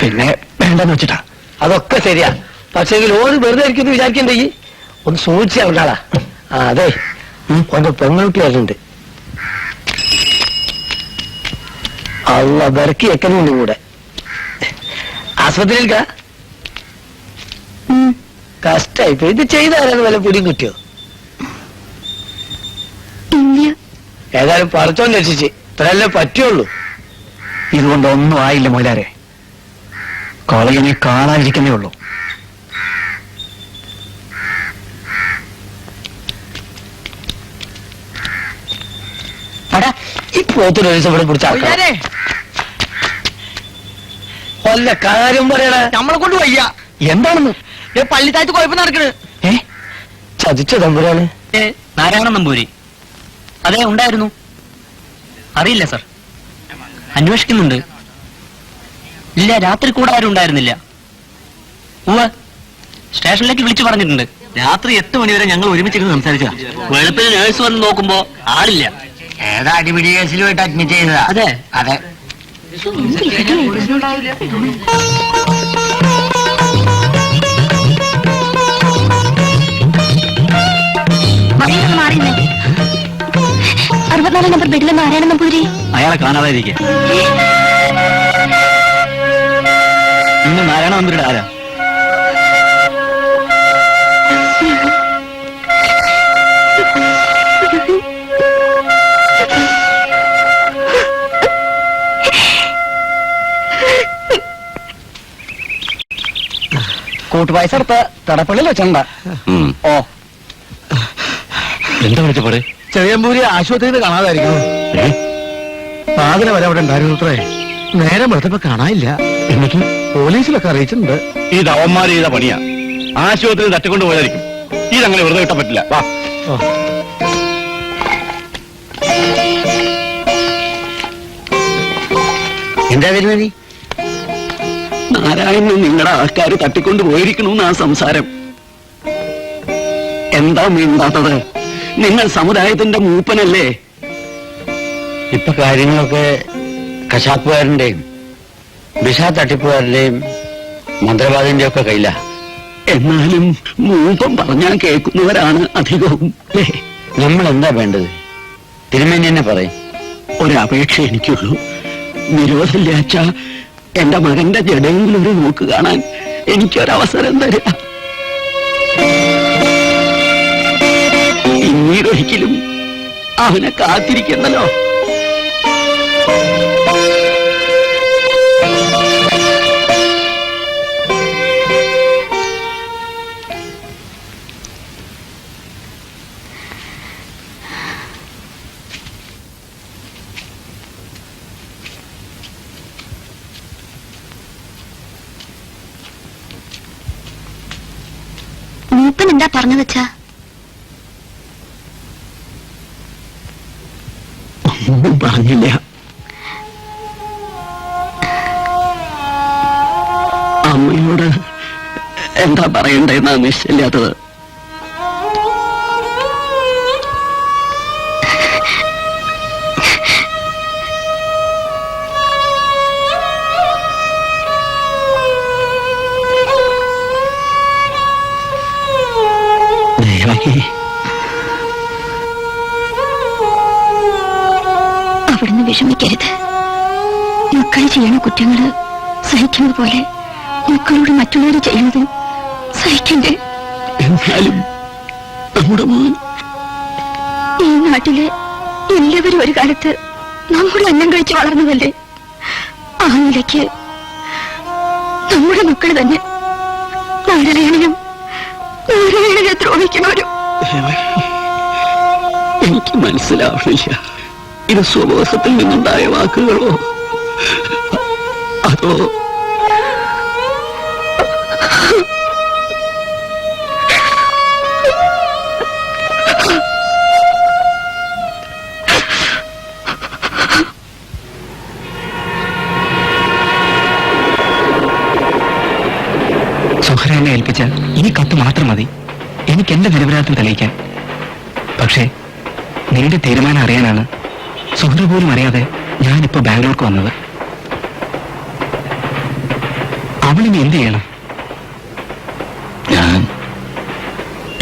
പിന്നെ വേണ്ടെന്ന് വെച്ചിട്ടാ. അതൊക്കെ ശരിയാ, പക്ഷെങ്കിൽ ഓന് വെറുതെ ഇരിക്കുന്നു വിചാരിക്കണ്ടേ? ഒന്ന് സൂക്ഷിച്ചാ ഉണ്ടാളാ. അതെ, ഓന്റെ പെൺകുട്ടി വരുന്നുണ്ട്. അള്ള വിറക്കി വെക്കുന്നുണ്ട് കൂടെ. ആസ്പത്രിയിൽക്കാ? കഷ്ടായിപ്പോ. ഇത് ചെയ്താലും വല്ല പിടിയും കിട്ടിയോ? ഏതായാലും പറിച്ചോന്ന് രക്ഷിച്ച്, ഇത്രയല്ലേ പറ്റുള്ളൂ. ഇതുകൊണ്ടൊന്നും ആയില്ല മൊയിലാരെ. കോളേജിനെ കാണാതിരിക്കുന്നേ ഉള്ളൂ. ഈ പോത്തൊരു ദിവസം ഇവിടെ പിടിച്ചാലേ കൊല്ല കാര്യം പറയണേ. നമ്മളെ കൊണ്ട് വയ്യ. എന്താണെന്ന്? പള്ളിത്താഴത്ത് കുഴപ്പം നടക്കണ്. ചതിച്ച തമ്പുരാണ്. നാരായണ നമ്പൂരി. അതെ, ഉണ്ടായിരുന്നു. അറിയില്ല സർ, അന്വേഷിക്കുന്നുണ്ട്. ഇല്ല, രാത്രി കൂടെ ആരും ഉണ്ടായിരുന്നില്ല. സ്റ്റേഷനിലേക്ക് വിളിച്ചു പറഞ്ഞിട്ടുണ്ട്. രാത്രി 8 മണിവരെ ഞങ്ങൾ ഒരുമിച്ചിരുന്ന് സംസാരിച്ചതാ. വെളുപ്പിന് നേഴ്സ് വന്ന് നോക്കുമ്പോ ആളില്ല. ഏതാ അടിപിടി കേസിലുമായിട്ട് അഡ്മിറ്റ് ചെയ്തതാ? അതെ അതെ. മാറിയില്ലേ? 64 നമ്പർ ബെഡിലെ നാരായണ നമ്പൂരി. അയാളെ കാണാതായിരിക്കെ. ഇന്ന് നാരായണ നമ്പൂരിയുടെ ആരാ? കൂട്ടുപായസം എടുത്ത തടപ്പള്ളിൽ വെച്ചണ്ട. ഓ, എന്താ വിളിച്ചപ്പാട്? ചെറിയമ്പൂരി ആശുപത്രിയിൽ കാണാതായിരിക്കുന്നു. പാതിര വരെ അവിടെ ഉണ്ടായിരുന്നു അത്രേ. നേരം വെളുത്തപ്പോ കാണാനില്ല. എന്നിട്ട് പോലീസിലൊക്കെ അറിയിച്ചിട്ടുണ്ട്. ഇത് അവന്മാര് ചെയ്ത പണിയാ. ആശുപത്രി തട്ടിക്കൊണ്ട് പോയായിരിക്കും. ഇതങ്ങനെ വെറുതെ കിട്ടാൻ പറ്റില്ല. വാ. എന്താ വരുന്നത്? നാരായണന് നിങ്ങളുടെ ആൾക്കാർ തട്ടിക്കൊണ്ട് പോയിരിക്കണമെന്നാ സംസാരം. എന്താ മിണ്ടാത്തത്? നിങ്ങൾ സമുദായത്തിന്റെ മൂപ്പനല്ലേ? ഇപ്പൊ കാര്യങ്ങളൊക്കെ കശാപ്പുകാരന്റെയും വിഷ തട്ടിപ്പുകാരന്റെയും മന്ത്രവാദിന്റെ ഒക്കെ കയ്യില. എന്നാലും മൂപ്പം പറഞ്ഞാൽ കേൾക്കുന്നവരാണ് അധികവും. നമ്മൾ എന്താ വേണ്ടത്? തിരുമേനി തന്നെ പറയും. ഒരപേക്ഷ എനിക്കുള്ളൂ. നിരോധമില്ലാച്ച എന്റെ മകന്റെ ജഡയെങ്കിലും ഒരു നോക്ക് കാണാൻ എനിക്കൊരവസരം തരിക. പിന്നീടൊരിക്കലും അവനെ കാത്തിരിക്കണ്ടല്ലോ. മൂപ്പൻ എന്താ പറഞ്ഞു വെച്ചാ? ഒന്നും പറഞ്ഞില്ല. അമ്മയോട് എന്താ പറയണ്ടെന്നാ നിശ്ചയില്ലാത്തത്. അവിടുന്ന് വിഷമിക്കരുത്. മക്കൾ ചെയ്യണ കുറ്റങ്ങള് സഹിക്കുന്നത് പോലെ മക്കളോട് മറ്റുള്ളവർ ചെയ്യുന്നതും സഹിക്കണ്ടേ? എന്നാലും നമ്മുടെ മോൻ ഈ നാട്ടിലെ എല്ലാവരും ഒരു കാലത്ത് നമ്മൾ അന്നം കഴിച്ച് വളർന്നതല്ലേ? ആ നിലയ്ക്ക് നമ്മുടെ മക്കൾ തന്നെ നാരായണനും നാരായണനെ ദ്രോഹിക്കുന്നവരും. എനിക്ക് മനസ്സിലാവണില്ല, ഇത് സ്വബോധത്തിൽ നിന്നുണ്ടായ വാക്കുകളോ അതോ സുഹറ എന്നെ ഏൽപ്പിച്ച ഈ കത്ത് മാത്രം മതി എനിക്ക് എന്റെ നിരപരാധം തെളിയിക്കാൻ. പക്ഷേ നിന്റെ തീരുമാനം അറിയാനാണ് സുഹറ പോലും അറിയാതെ ഞാനിപ്പോ ബാംഗ്ലൂർക്ക് വന്നത്. അവളിനി എന്ത് ചെയ്യണം?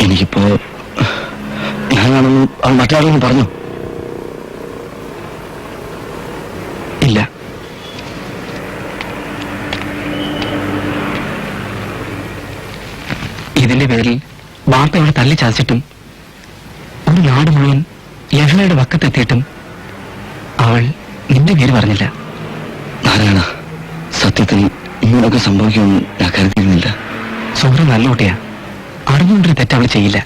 എനിക്കിപ്പോ ഞാനാണെന്ന് അവൾ മറ്റാളൊന്നും പറഞ്ഞു? ഇല്ല. ഇതിന്റെ പേരിൽ ബാപ്പ അവളെ തല്ലി ചതച്ചിട്ടും ഒരു നാട് മുഴുവൻ യഹ്ലയുടെ വക്കത്തെത്തിയിട്ടും അവൾ നിന്റെ പേര് പറഞ്ഞില്ല. നാരായണ, സത്യത്തിൽ ഇങ്ങനെയൊക്കെ സംഭവിക്കുമെന്ന് ഞാൻ കരുതിയിരുന്നില്ല. സുഹൃ നല്ല കുട്ടിയാ, അറിഞ്ഞുകൊണ്ടൊരു തെറ്റ് അവൾ ചെയ്യില്ല.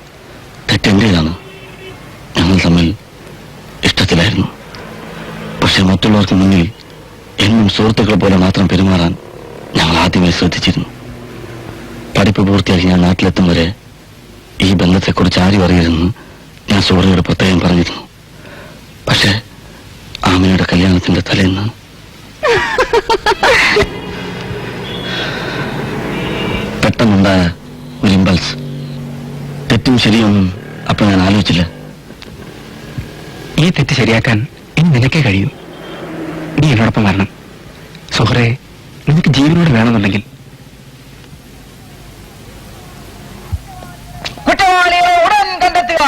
തെറ്റെന്റേതാണ്. ഞങ്ങൾ തമ്മിൽ ഇഷ്ടത്തിലായിരുന്നു. പക്ഷെ മറ്റുള്ളവർക്ക് മുന്നിൽ എന്നും സുഹൃത്തുക്കളെ പോലെ മാത്രം പെരുമാറാൻ ഞങ്ങൾ ആദ്യമേ ശ്രദ്ധിച്ചിരുന്നു. പഠിപ്പ് പൂർത്തിയാക്കി ഞാൻ നാട്ടിലെത്തും വരെ ഈ ബന്ധത്തെക്കുറിച്ച് ആരും അറിയരുതെന്ന് ഞാൻ സുഹൃത്തുക്കളോട് പ്രത്യേകം പറഞ്ഞിരുന്നു. പക്ഷെ ആമിനയുടെ കല്യാണത്തിന്റെ തലേന്ന് പെട്ടെന്നുണ്ടായ ഒരു ഇമ്പൾസ്. തെറ്റും ശരിയൊന്നും അപ്പൊ ഞാൻ ആലോചിച്ചില്ല. ഈ തെറ്റ് ശരിയാക്കാൻ ഇനി നിനക്കേ കഴിയൂ. നീ എന്നോടൊപ്പം വരണം. സുഹൃത്തെ, നിനക്ക് ജീവനോട് വേണമെന്നുണ്ടെങ്കിൽ കുറ്റവാളികളെ ഉടൻ കണ്ടെത്തുക,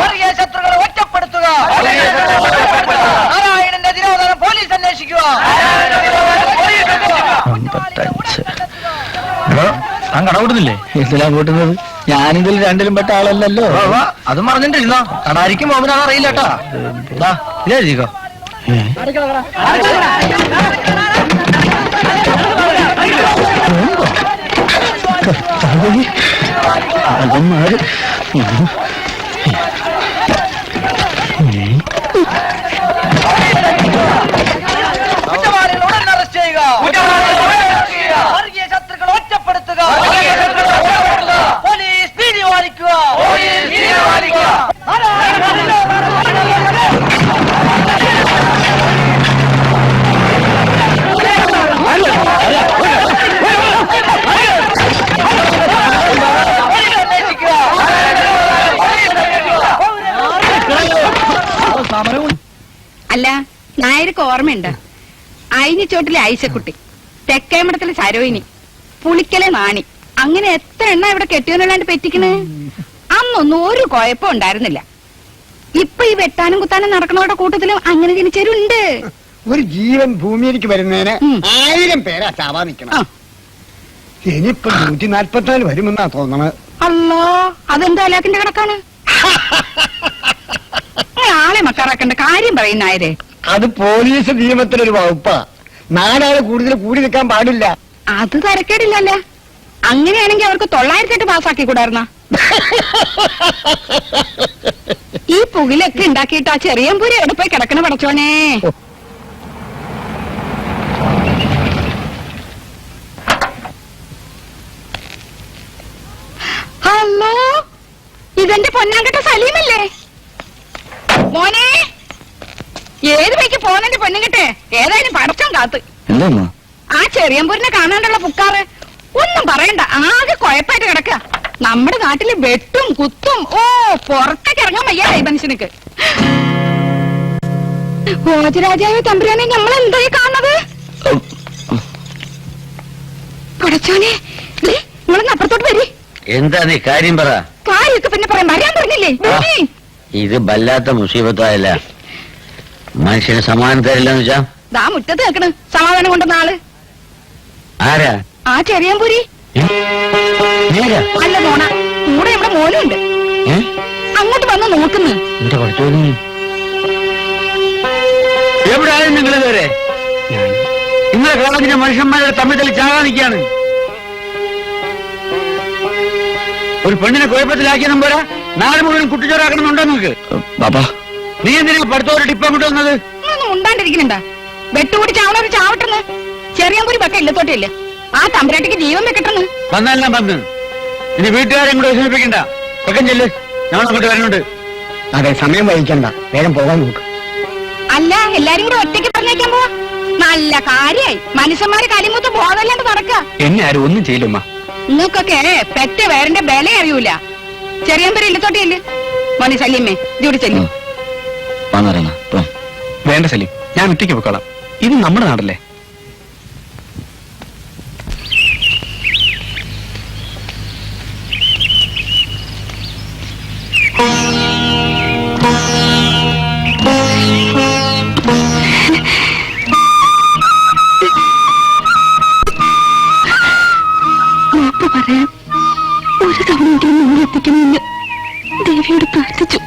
വർഗീയ ശത്രുക്കളെ ഒറ്റപ്പെടുത്തുക, നാരായണന്റെ തിരോധാനം പോലീസ് അന്വേഷിക്കുക. കടകൂട്ടുന്നില്ലേ? എന്തിനാ കൂട്ടുന്നത്? ഞാനിതിൽ രണ്ടിലും പെട്ട ആളല്ലല്ലോ. അത് പറഞ്ഞിട്ടിരുന്നോ? കടാരിക്കും മോമിനാണ് അറിയില്ല കേട്ടാ. ഇതെഴുതിക്കോ. അതൊന്നാര് കുറ്റവാളികളെ ഉടൻ അറസ്റ്റ് ചെയ്യുക, വർഗീയ ശത്രുക്കളെ ഒറ്റപ്പെടുത്തുക, പോലീസ് തീരുമാനിക്കുക. അല്ല, നായർക്ക് ഓർമ്മയുണ്ട്? അയിനിച്ചോട്ടിലെ ഐശക്കുട്ടി, തെക്കേമഠത്തിലെ സരോയിനി, പുളിക്കലെ നാണി, അങ്ങനെ എത്ര എണ്ണ ഇവിടെ കെട്ടിയോന്നല്ലാണ്ട് പെറ്റിക്കണ്. അന്നൊന്നും ഒരു കുഴപ്പം ഉണ്ടായിരുന്നില്ല. ഇപ്പൊ ഈ വെട്ടാനും കുത്താനും നടക്കണവരുടെ കൂട്ടത്തിലും അങ്ങനെ ജനിച്ചവരുണ്ട്. ഒരു ജീവൻ ഭൂമിയിലേക്ക് വരുന്നതിന് 1000 പേരാ ചാവാ നിക്കണം. ഇനിയിപ്പോ 144 വരുമെന്നാ തോന്നണത്. അല്ലോ, അതെന്താ അലാക്കിന്റെ കണക്കാണ്? ആളെ മക്കാറാക്കണ്ട കാര്യം പറയുന്ന ആയരെ. അത് പോലീസ് നിയമത്തിലൊരു വകുപ്പാ. നാലാള് കൂടുതൽ കൂടി നിൽക്കാൻ പാടില്ല. അത് തരക്കേടില്ലല്ല. അങ്ങനെയാണെങ്കിൽ അവർക്ക് 908 പാസ്സാക്കി കൂടായിരുന്ന. ഈ പുകിലൊക്കെ ഉണ്ടാക്കിയിട്ട് ആ ചെറിയമ്പൂരി എവിടെ പോയി കിടക്കണ പടച്ചോനെ. ഹലോ, ഇതെന്റെ പൊന്നാങ്കട്ട സലീമല്ലേ? മോനെ, ഏത് വഴിക്ക് പോന്നെ പൊന്നുകിട്ടെ? ഏതായാലും പടച്ചോൻ കാത്ത്. എന്താ ആ ചെറിയമ്പൂരിനെ കാണാണ്ടുള്ള പുക്കാറ് ഒന്നും പറയണ്ട, ആകെ കുഴപ്പമായിട്ട് കിടക്ക. നമ്മുടെ നാട്ടില് വെട്ടും കുത്തും. ഓ, പുറത്തേക്ക് ഇറങ്ങാൻ വയ്യ ഈ മനുഷ്യനക്ക്. ഭോജരാജാവ് തമ്പുരാനെ നമ്മൾ എന്തായി കാണുന്നത്? പടച്ചോനെ, നിങ്ങളൊന്ന് അപ്പുറത്തോട്ട് വരി. എന്താ നീ കാര്യം പറ. കാര്യമൊക്കെ പിന്നെ പറയാൻ വരാൻ പറഞ്ഞില്ലേ? ഇത് വല്ലാത്ത മുസീബത്തായല്ല. മനുഷ്യന് സമാധാനം തരില്ലെന്ന് വെച്ചാ ദാ മുറ്റത്ത് നിൽക്കണ് സമാധാനം കൊണ്ടുവന്ന ആള്. ആരാ? ആ ചെറിയമ്പൂരി. അല്ല മോണ, കൂടെ നമ്മുടെ മോനുണ്ട്. അങ്ങോട്ട് വന്ന് നോക്കുന്നു. എന്റെ പഠിച്ചോനി എവിടെയായാലും നിങ്ങൾ ഇതുവരെ നിങ്ങളെ കോളേജിലെ മനുഷ്യന്മാരെ തമ്മിൽ തല്ലി ചാകാൻ നിൽക്കുകയാണ്. ഒരു പെണ്ണിനെ കുഴപ്പത്തിലാക്കിയതും പോരാ, നാട് മുഴുവൻ കുട്ടിച്ചോറാക്കണമെന്നുണ്ടോ നിങ്ങൾക്ക്? ബാബാ, നീ എന്തിനാ പഠിത്തം ടിപ്പ് അങ്ങോട്ട് വന്നത്? ഒന്നും ഉണ്ടാണ്ടിരിക്കുന്നുണ്ടാ? വെട്ടുകൂടി ചാവണൊരു ചാവട്ടെന്ന്. ചെറിയമ്പൂരി പക്ക ഇല്ലത്തോട്ടില്ല. ആ തമ്പുരാട്ടിക്ക് ജീവൻ വെക്കട്ടെന്ന്. വന്നെല്ലാം വന്ന് ഇനി വീട്ടുകാരെയും കൂടെ വിഷമിപ്പിക്കണ്ട. പക്കം ചെല്ല്, ഞങ്ങൾ അങ്ങോട്ട് വരുന്നുണ്ട്. അതെ, സമയം വഹിക്കണ്ട, വേഗം പോകാൻ നോക്ക്. അല്ല, എല്ലാരും കൂടെ ഒറ്റയ്ക്ക് പറഞ്ഞേക്കാൻ പോവാ. നല്ല കാര്യായി. മനുഷ്യന്മാര് കലിമൂത്ത് ബോധമല്ലാണ്ട് നടക്കുക. എന്നെ ആരും ഒന്നും ചെയ്യില്ലമ്മ. നിങ്ങൾക്കൊക്കെ പെറ്റ വേറിന്റെ ബല അറിയൂല. ചെറിയമ്പൂരി ഇല്ലത്തോട്ടിയല്ലേ മോനെ ശല്യമ്മേ, ഇതൂടെ ചെല്ലും. വേണ്ട സലീം, ഞാൻ ഒറ്റയ്ക്ക് പോയിക്കോളാം. ഇത് നമ്മുടെ നാടല്ലേ. മാപ്പ് പറയാൻ ഒരു തവണയെങ്കിലും നിങ്ങൾ എത്തിക്കണമെന്ന് ദേവിയോട് പ്രാർത്ഥിച്ചു.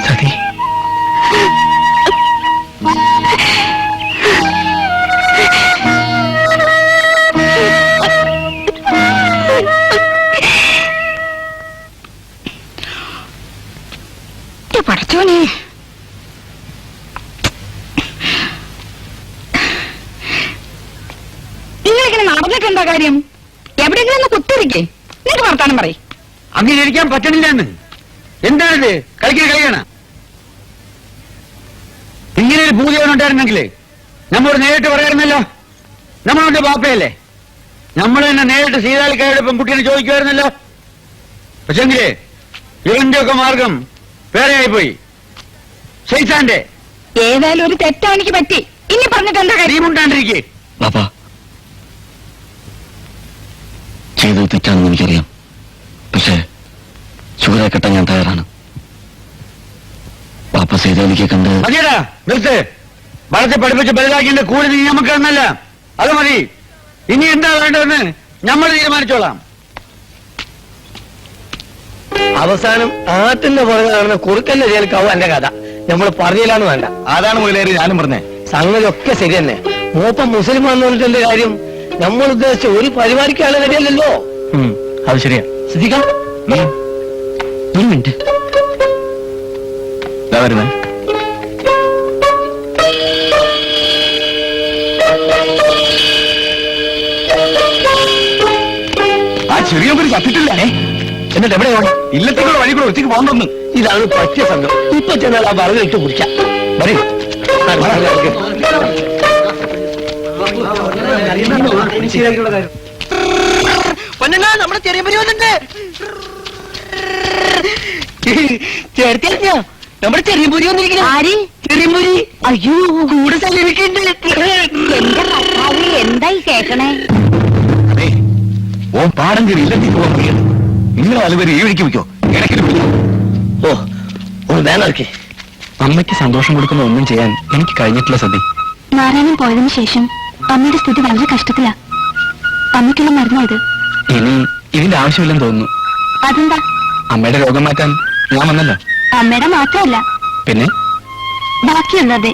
സതി, പഠിച്ചോനെ, നിങ്ങളിങ്ങനെ നടന്നിട്ടെന്താ കാര്യം? എവിടെയെങ്കിലും ഒന്ന് കുത്തിരിക്കേ. നിനക്ക് വർത്താനം പറയും. അംഗീകരിക്കാൻ പറ്റണില്ല എന്ന്. എന്താണിത്? കളിയാണ്. ഇങ്ങനെ ഒരു പൂജയുണ്ടായിരുന്നെങ്കിലേ നമ്മോട് നേരിട്ട് പറയാറുന്നല്ലോ. നമ്മളുടെ ബാപ്പയല്ലേ, നമ്മൾ തന്നെ നേരിട്ട് സീതാലിക്കാരുടെ പെൺകുട്ടീനെ ചോദിക്കുമായിരുന്നല്ലോ. പക്ഷെങ്കിലേ ഇവന്റെ ഒക്കെ മാർഗം വേറെയായിപ്പോയി. ശൈത്താന്റെ ഏതായാലും ഒരു തെറ്റാ എനിക്ക് പറ്റി. ഇനി പറഞ്ഞിട്ട് എന്താ കാര്യം? മുണ്ടാണ്ടിരിക്കേ. ബാപ്പാ, ചെയ്തത് തെറ്റാണെന്ന് എനിക്കറിയാം. പക്ഷേ ചൂരെ കെട്ടാൻ ഞാൻ തയ്യാറാണ്. ബാപ്പ സീതാലിക്ക് കണ്ട് മതിയടാ, നിർത്ത്. വളർത്തി പഠിപ്പിച്ച് വലുതാക്കിന്റെ കൂലി നീ നമുക്ക് തന്നല്ല. അത് മതി. ഇനി എന്താ വേണ്ടതെന്ന് നമ്മൾ തീരുമാനിച്ചോളാം. അവസാനം ആട്ടിന്റെ പുറകെ നടന്ന കുറുക്കന്റെ ജയിൽക്കാവും എന്റെ കഥ. നമ്മൾ പറഞ്ഞില്ലാന്ന് വേണ്ട. അതാണ് മുതലേറി ഞാനും പറഞ്ഞേ. സംഗതി ഒക്കെ ശരി തന്നെ. മൂപ്പം മുസ്ലിം വന്നു പറഞ്ഞിട്ട് കാര്യം നമ്മൾ ഉദ്ദേശിച്ച ഒരു പരിപാടിക്കാണ് റെഡിയല്ലല്ലോ. അത് ശരിയാ. ശ്രദ്ധിക്കാം. ഒരു മിനിറ്റ് വരുന്നേ. ആ ചെറിയ പേര് ചത്തിട്ടില്ല. എന്നിട്ട് എവിടെ പോകണം? ഇല്ലത്തേക്കുള്ള വഴി കൂടെ ഒറ്റയ്ക്ക് പോകണമെന്ന്. ഇതാണ് പറ്റിയ സംഘം. ഇപ്പൊ ചെന്നാൽ ആ പറഞ്ഞു ഇട്ട് കുടിക്കാം. വരൂ. നമ്മുടെ ചെറിയ പരി വന്നിട്ട് ചേർത്തിയോ? നമ്മുടെ ചെറിയ പുരി വന്നിരിക്കുന്നു. ആര്? ചെറിയമ്പുരി. അയ്യോ, കൂടെ സല്ലിക്കുന്നുണ്ട്. എന്റെ ഭർത്താവ് എന്തായി കേക്കണേ? അതെ, ഓ പാടം കയറി ഇല്ലത്തേക്ക് പോകാൻ വയ്യത്. നിങ്ങൾ അതുവരെ ഈ വഴിക്ക് വയ്ക്കോ. ഇടയ്ക്കിന് വിളിക്കും. ഓ, ഒന്ന് വേണമൊക്കെ. അമ്മയ്ക്ക് സന്തോഷം കൊടുക്കുന്ന ഒന്നും ചെയ്യാൻ എനിക്ക് കഴിഞ്ഞിട്ടില്ല സതി. നാരായണൻ പോയതിനു ശേഷം അമ്മയുടെ സ്ഥിതി വളരെ കഷ്ടത്തിലാ. അമ്മയ്ക്കുള്ള മരുന്നാ ഇത്. ഇനി ഇതിന്റെ ആവശ്യമില്ലെന്ന് തോന്നുന്നു. അതെന്താ? അമ്മയുടെ രോഗം മാറ്റാൻ ഞാൻ വന്നല്ലോ. അമ്മയുടെ മാത്രമല്ല, പിന്നെ ബാക്കിയുള്ളതെ.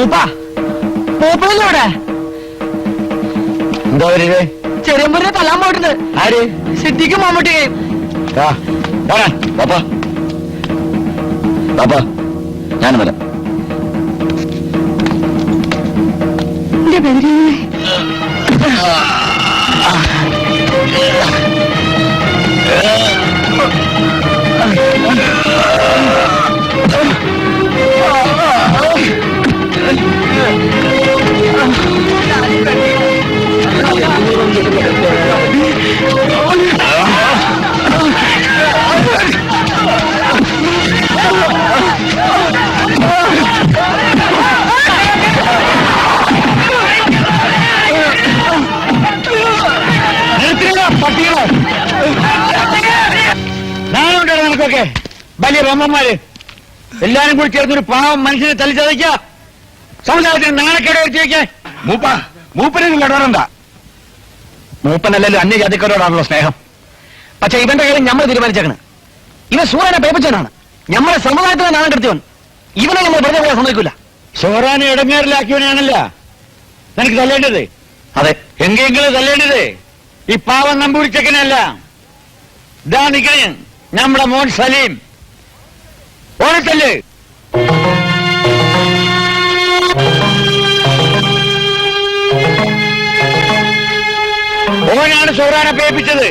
മൂപ്പല്ലേ എന്താ വരുത്? ചെറിയമ്പൂരിനെ തല്ലാൻ പോയിട്ടുണ്ട്. ആര്? സിദ്ധിക്കും മമ്മൂട്ടിയും. പാപ്പാ ഞാൻ വരാം. ഞാനുണ്ടോ നിനക്കൊക്കെ വലിയ ബ്രഹ്മന്മാര് എല്ലാരും കൂടി ചേർന്നൊരു പാവം മനുഷ്യനെ തല്ലിച്ചതയ്ക്ക സമുദായത്തിന് നാണക്കേട് വരുത്തി വെക്കാൻ. മൂപ്പനെ നിങ്ങൾ ഇടപെടണ്ട. മൂപ്പനല്ലല്ലോ അന്യജാതിക്കാരോടാണല്ലോ സ്നേഹം. പക്ഷെ ഇവന്റെ കാര്യം നമ്മൾ തീരുമാനിച്ചേക്കണ്. ഇവൻ സൂര്യനെ പേപ്പിച്ചവനാണ്. നമ്മളെ സമുദായത്തിനെ നാണം കെടുത്തിവൻ. ഇവനെ നമ്മൾ വെറുതെ പോയാൽ സമ്മതിക്കൂല. ഷോറാനെ ഇടങ്ങേറിലാക്കിയവനാണല്ല നിനക്ക് തല്ലേണ്ടത്. അതെ, എങ്കെങ്കിലും തല്ലേണ്ടത് ഈ പാവം നമ്പൂരിച്ചക്കനല്ല. ഇതാ നിക്കണേ നമ്മുടെ മോൻ സലീം. ഓണത്തല്ല്. ഓനാണ് ഷോറാനെ പേപ്പിച്ചത്.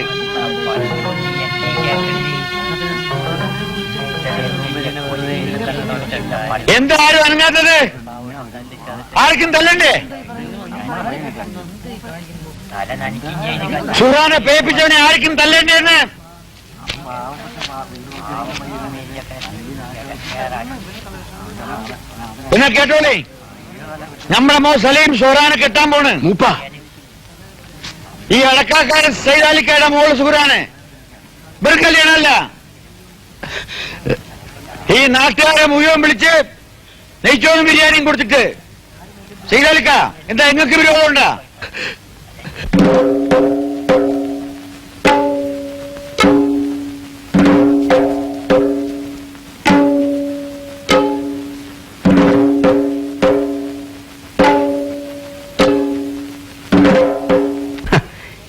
എന്താ ആരും അനങ്ങാത്തത്? ആർക്കും തല്ലണ്ടേ? ഷുറാനെ പേപ്പിച്ചവനെ ആർക്കും തല്ലേണ്ടേന്ന് പിന്നെ കേട്ടോളേ, നമ്മുടെ മോ സലീം ഷുറാനെ കെട്ടാൻ പോണ്. മൂപ്പ ഈ അടക്കാക്കാരൻ സൈതാലിക്കയുടെ മോള് സുഹറാണ്. ഇവർ കല്യാണമല്ല. ഈ നാട്ടുകാരെ മുഴുവൻ വിളിച്ച് നെയ്ച്ചോറും ബിരിയാണിയും കൊടുത്തിട്ട് സൈതാലിക്ക എന്താ നിങ്ങൾക്ക് വിരോധമുണ്ടാ?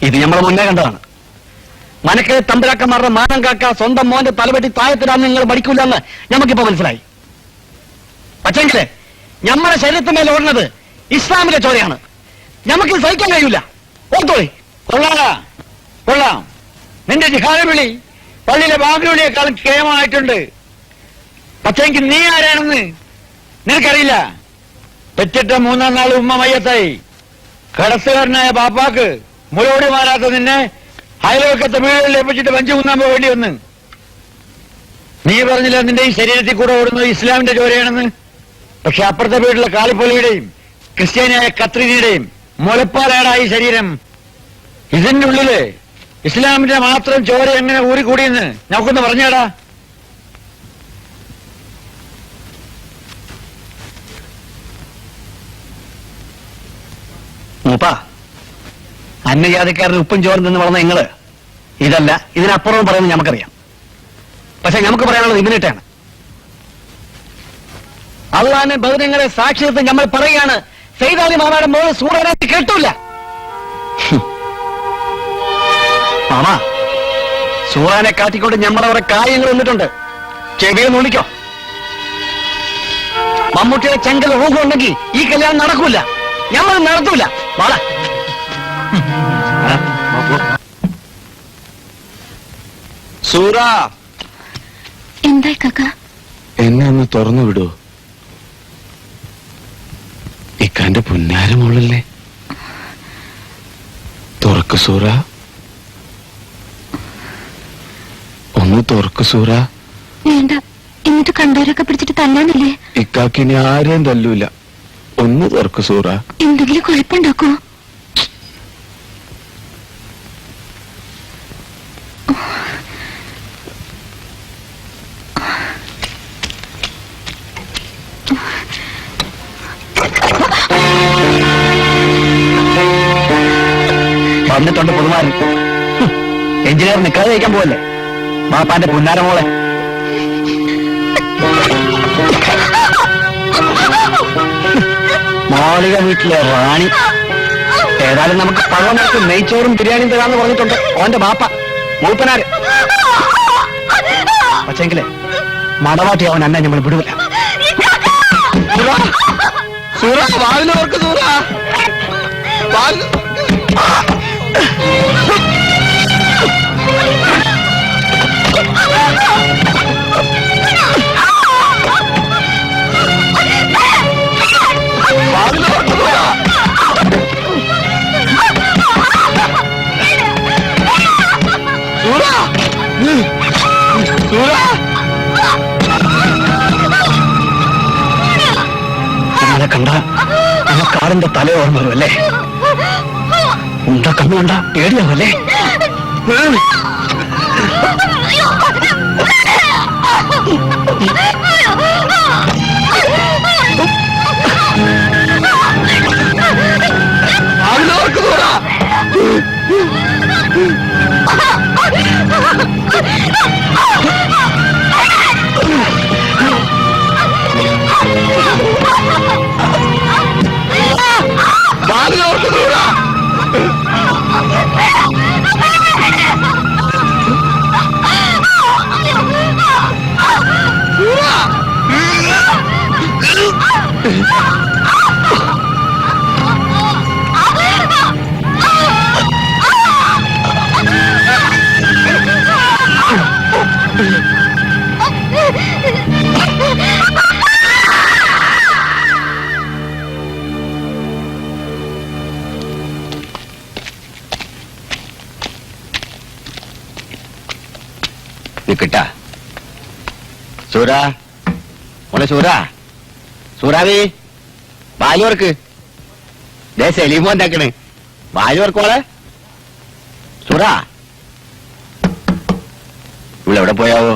ഇത് നമ്മൾ മുന്നേ കണ്ടതാണ്. മനക്ക് തമ്പുരാക്കന്മാരുടെ മാനം കാക്ക സ്വന്തം മോന്റെ തലവെട്ടി താഴത്തിടാന്ന് നിങ്ങൾ പഠിക്കൂലെന്ന് നമുക്കിപ്പോ മനസ്സിലായി. പക്ഷെങ്കില് നമ്മുടെ ശരീരത്തിന്മേൽ ഓടുന്നത് ഇസ്ലാമിന്റെ ചോരയാണ്. നമുക്ക് സഹിക്കാൻ കഴിയൂല. ഓർത്തോളി. കൊള്ളാടാ, കൊള്ളാം. നിന്റെ ജിഹാദ് വിളി പള്ളിയിലെ ബാങ്ക് വിളിയേക്കാളും കേമമായിട്ടുണ്ട്. പക്ഷെങ്കിൽ നീ ആരാണെന്ന് നിനക്കറിയില്ല. പെറ്റിട്ട 3-ാം നാൾ ഉമ്മ മയ്യത്തായി. കടത്തുകാരനായ ബാപ്പാക്ക് മുളോടി മാറാത്ത നിന്നെ അയൽവക്കത്തെ വീടുകളിൽ ഏൽപ്പിച്ചിട്ട് വഞ്ചി കുന്നാൻ പോകേണ്ടി വന്ന്. നീ പറഞ്ഞില്ല നിന്റെ ഈ ശരീരത്തിൽ കൂടെ ഓടുന്നത് ഇസ്ലാമിന്റെ ചോരയാണെന്ന്. പക്ഷെ അപ്പുറത്തെ വീട്ടിലെ കാളിപ്പൊലിയുടെയും ക്രിസ്ത്യാനിയായ കത്രീനയുടെയും മുലപ്പാലാടാ ഈ ശരീരം. ഇതിന്റെ ഉള്ളില് ഇസ്ലാമിന്റെ മാത്രം ചോര എങ്ങനെ ഊറിക്കൂടിയെന്ന് നമുക്കൊന്ന് പറഞ്ഞേടാ. മൂപ്പ, അന്യജാതിക്കാരുടെ ഉപ്പും ചോറും നിന്ന് വളർന്ന നിങ്ങള് ഇതല്ല ഇതിനപ്പുറവും പറയുന്നത് നമുക്കറിയാം. പക്ഷെ നമുക്ക് പറയാനുള്ളത് ഇതിനിട്ടാണ്. അള്ളാന്റെ ബഹുരങ്ങളെ സാക്ഷ്യത്തിൽ നമ്മൾ പറയുകയാണ്, സൈദാലി മാമാരുടെ മോള് സൂറനായിട്ട് കേട്ടൂല. മാമാ, സൂറാനെ കാട്ടിക്കൊണ്ട് നമ്മളവിടെ കാര്യങ്ങൾ വന്നിട്ടുണ്ട്. ചെവിയെ നോളിക്കോ. മമ്മൂട്ടിയുടെ ചെങ്കൽ ഊഹം ഉണ്ടെങ്കിൽ ഈ കല്യാണം നടക്കൂല. ഞമ്മൾ നടത്തൂല. വാള സൂറ, എന്തായി കാക്ക? എന്നെ ഒന്ന് തുറന്നു വിടൂ. ഇക്കാന്റെ പുന്നാര മോളല്ലേ? തുറക്ക് സൂറ, ഒന്ന് തുറക്ക് സൂറ. വേണ്ട, എന്നിട്ട് കണ്ടവരൊക്കെ പിടിച്ചിട്ട് തല്ലാനില്ലേ? ഇക്കാക്കിനി ആരെയും തല്ലൂല. ഒന്ന് തുറക്ക് സൂറ. എന്തെങ്കിലും കുഴപ്പമുണ്ടാക്കോ? വന്നിട്ടുണ്ട് പുതുമാരൻ. എഞ്ചിനീയർ നിൽക്കാതെ കഴിക്കാൻ പോവല്ലേ ബാപ്പാന്റെ പുന്നാര മോളെ. മാളിക വീട്ടിലെ റാണി. ഏതായാലും നമുക്ക് പഴമക്ക് നെയ്ച്ചോറും ബിരിയാണിയും തരാന്ന് പറഞ്ഞിട്ടുണ്ട് ഓന്റെ ബാപ്പ മൂപ്പനാര്. പക്ഷെങ്കിലേ മടവാട്ടി അവൻ അന്നെ നമ്മൾ വിടുവില്ല. വാലിനവർക്ക് നമ്മളെ കണ്ട ആ കാറിന്റെ തല ഓർമ്മ വരും അല്ലേ? എന്താ കണ്ണു കണ്ട പേടിയാവല്ലേ? നിക്കട്ടാ സൂരാ മോളെ സൂറാവി വാലുവർക്ക് ദേ സലീമോ എന്താക്കണ് വാലുവർക്ക് മോളെ സൂറാ ഇവളെവിടെ പോയാവോ?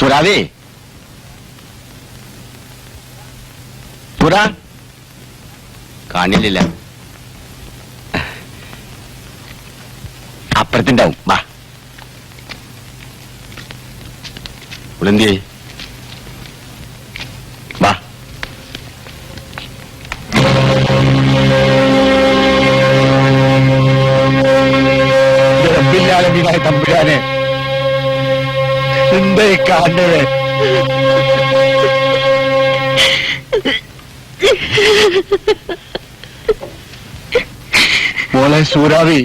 സൂറാവി സൂറാ കാണില്ല. അപ്പുറത്തുണ്ടാവും വാ. ഉളന്തി വാ. റബ്ബില്ലാലമീനായ തമ്പുരാനെ എന്തേ കാണുന്നത്? മോളെ സൂരാവി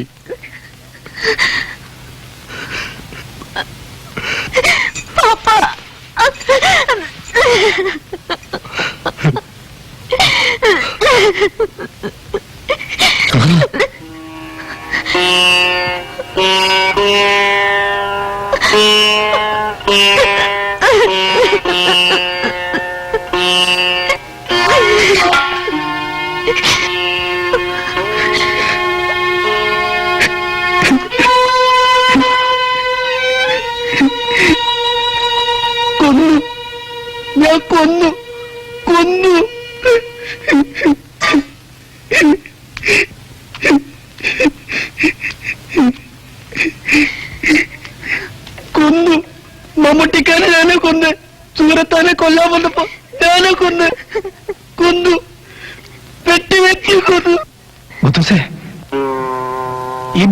ഞാൻ കൊന്നു മമ്മൂട്ടിക്കാനെ ഞാനെ കൊന്ന്, സൂരത്താനെ കൊല്ലാൻ വന്നപ്പോ ഞാനെ കൊന്നു വെട്ടി കൊന്നു. ബുദ്ധുസേ ഈ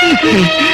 Mm-hmm.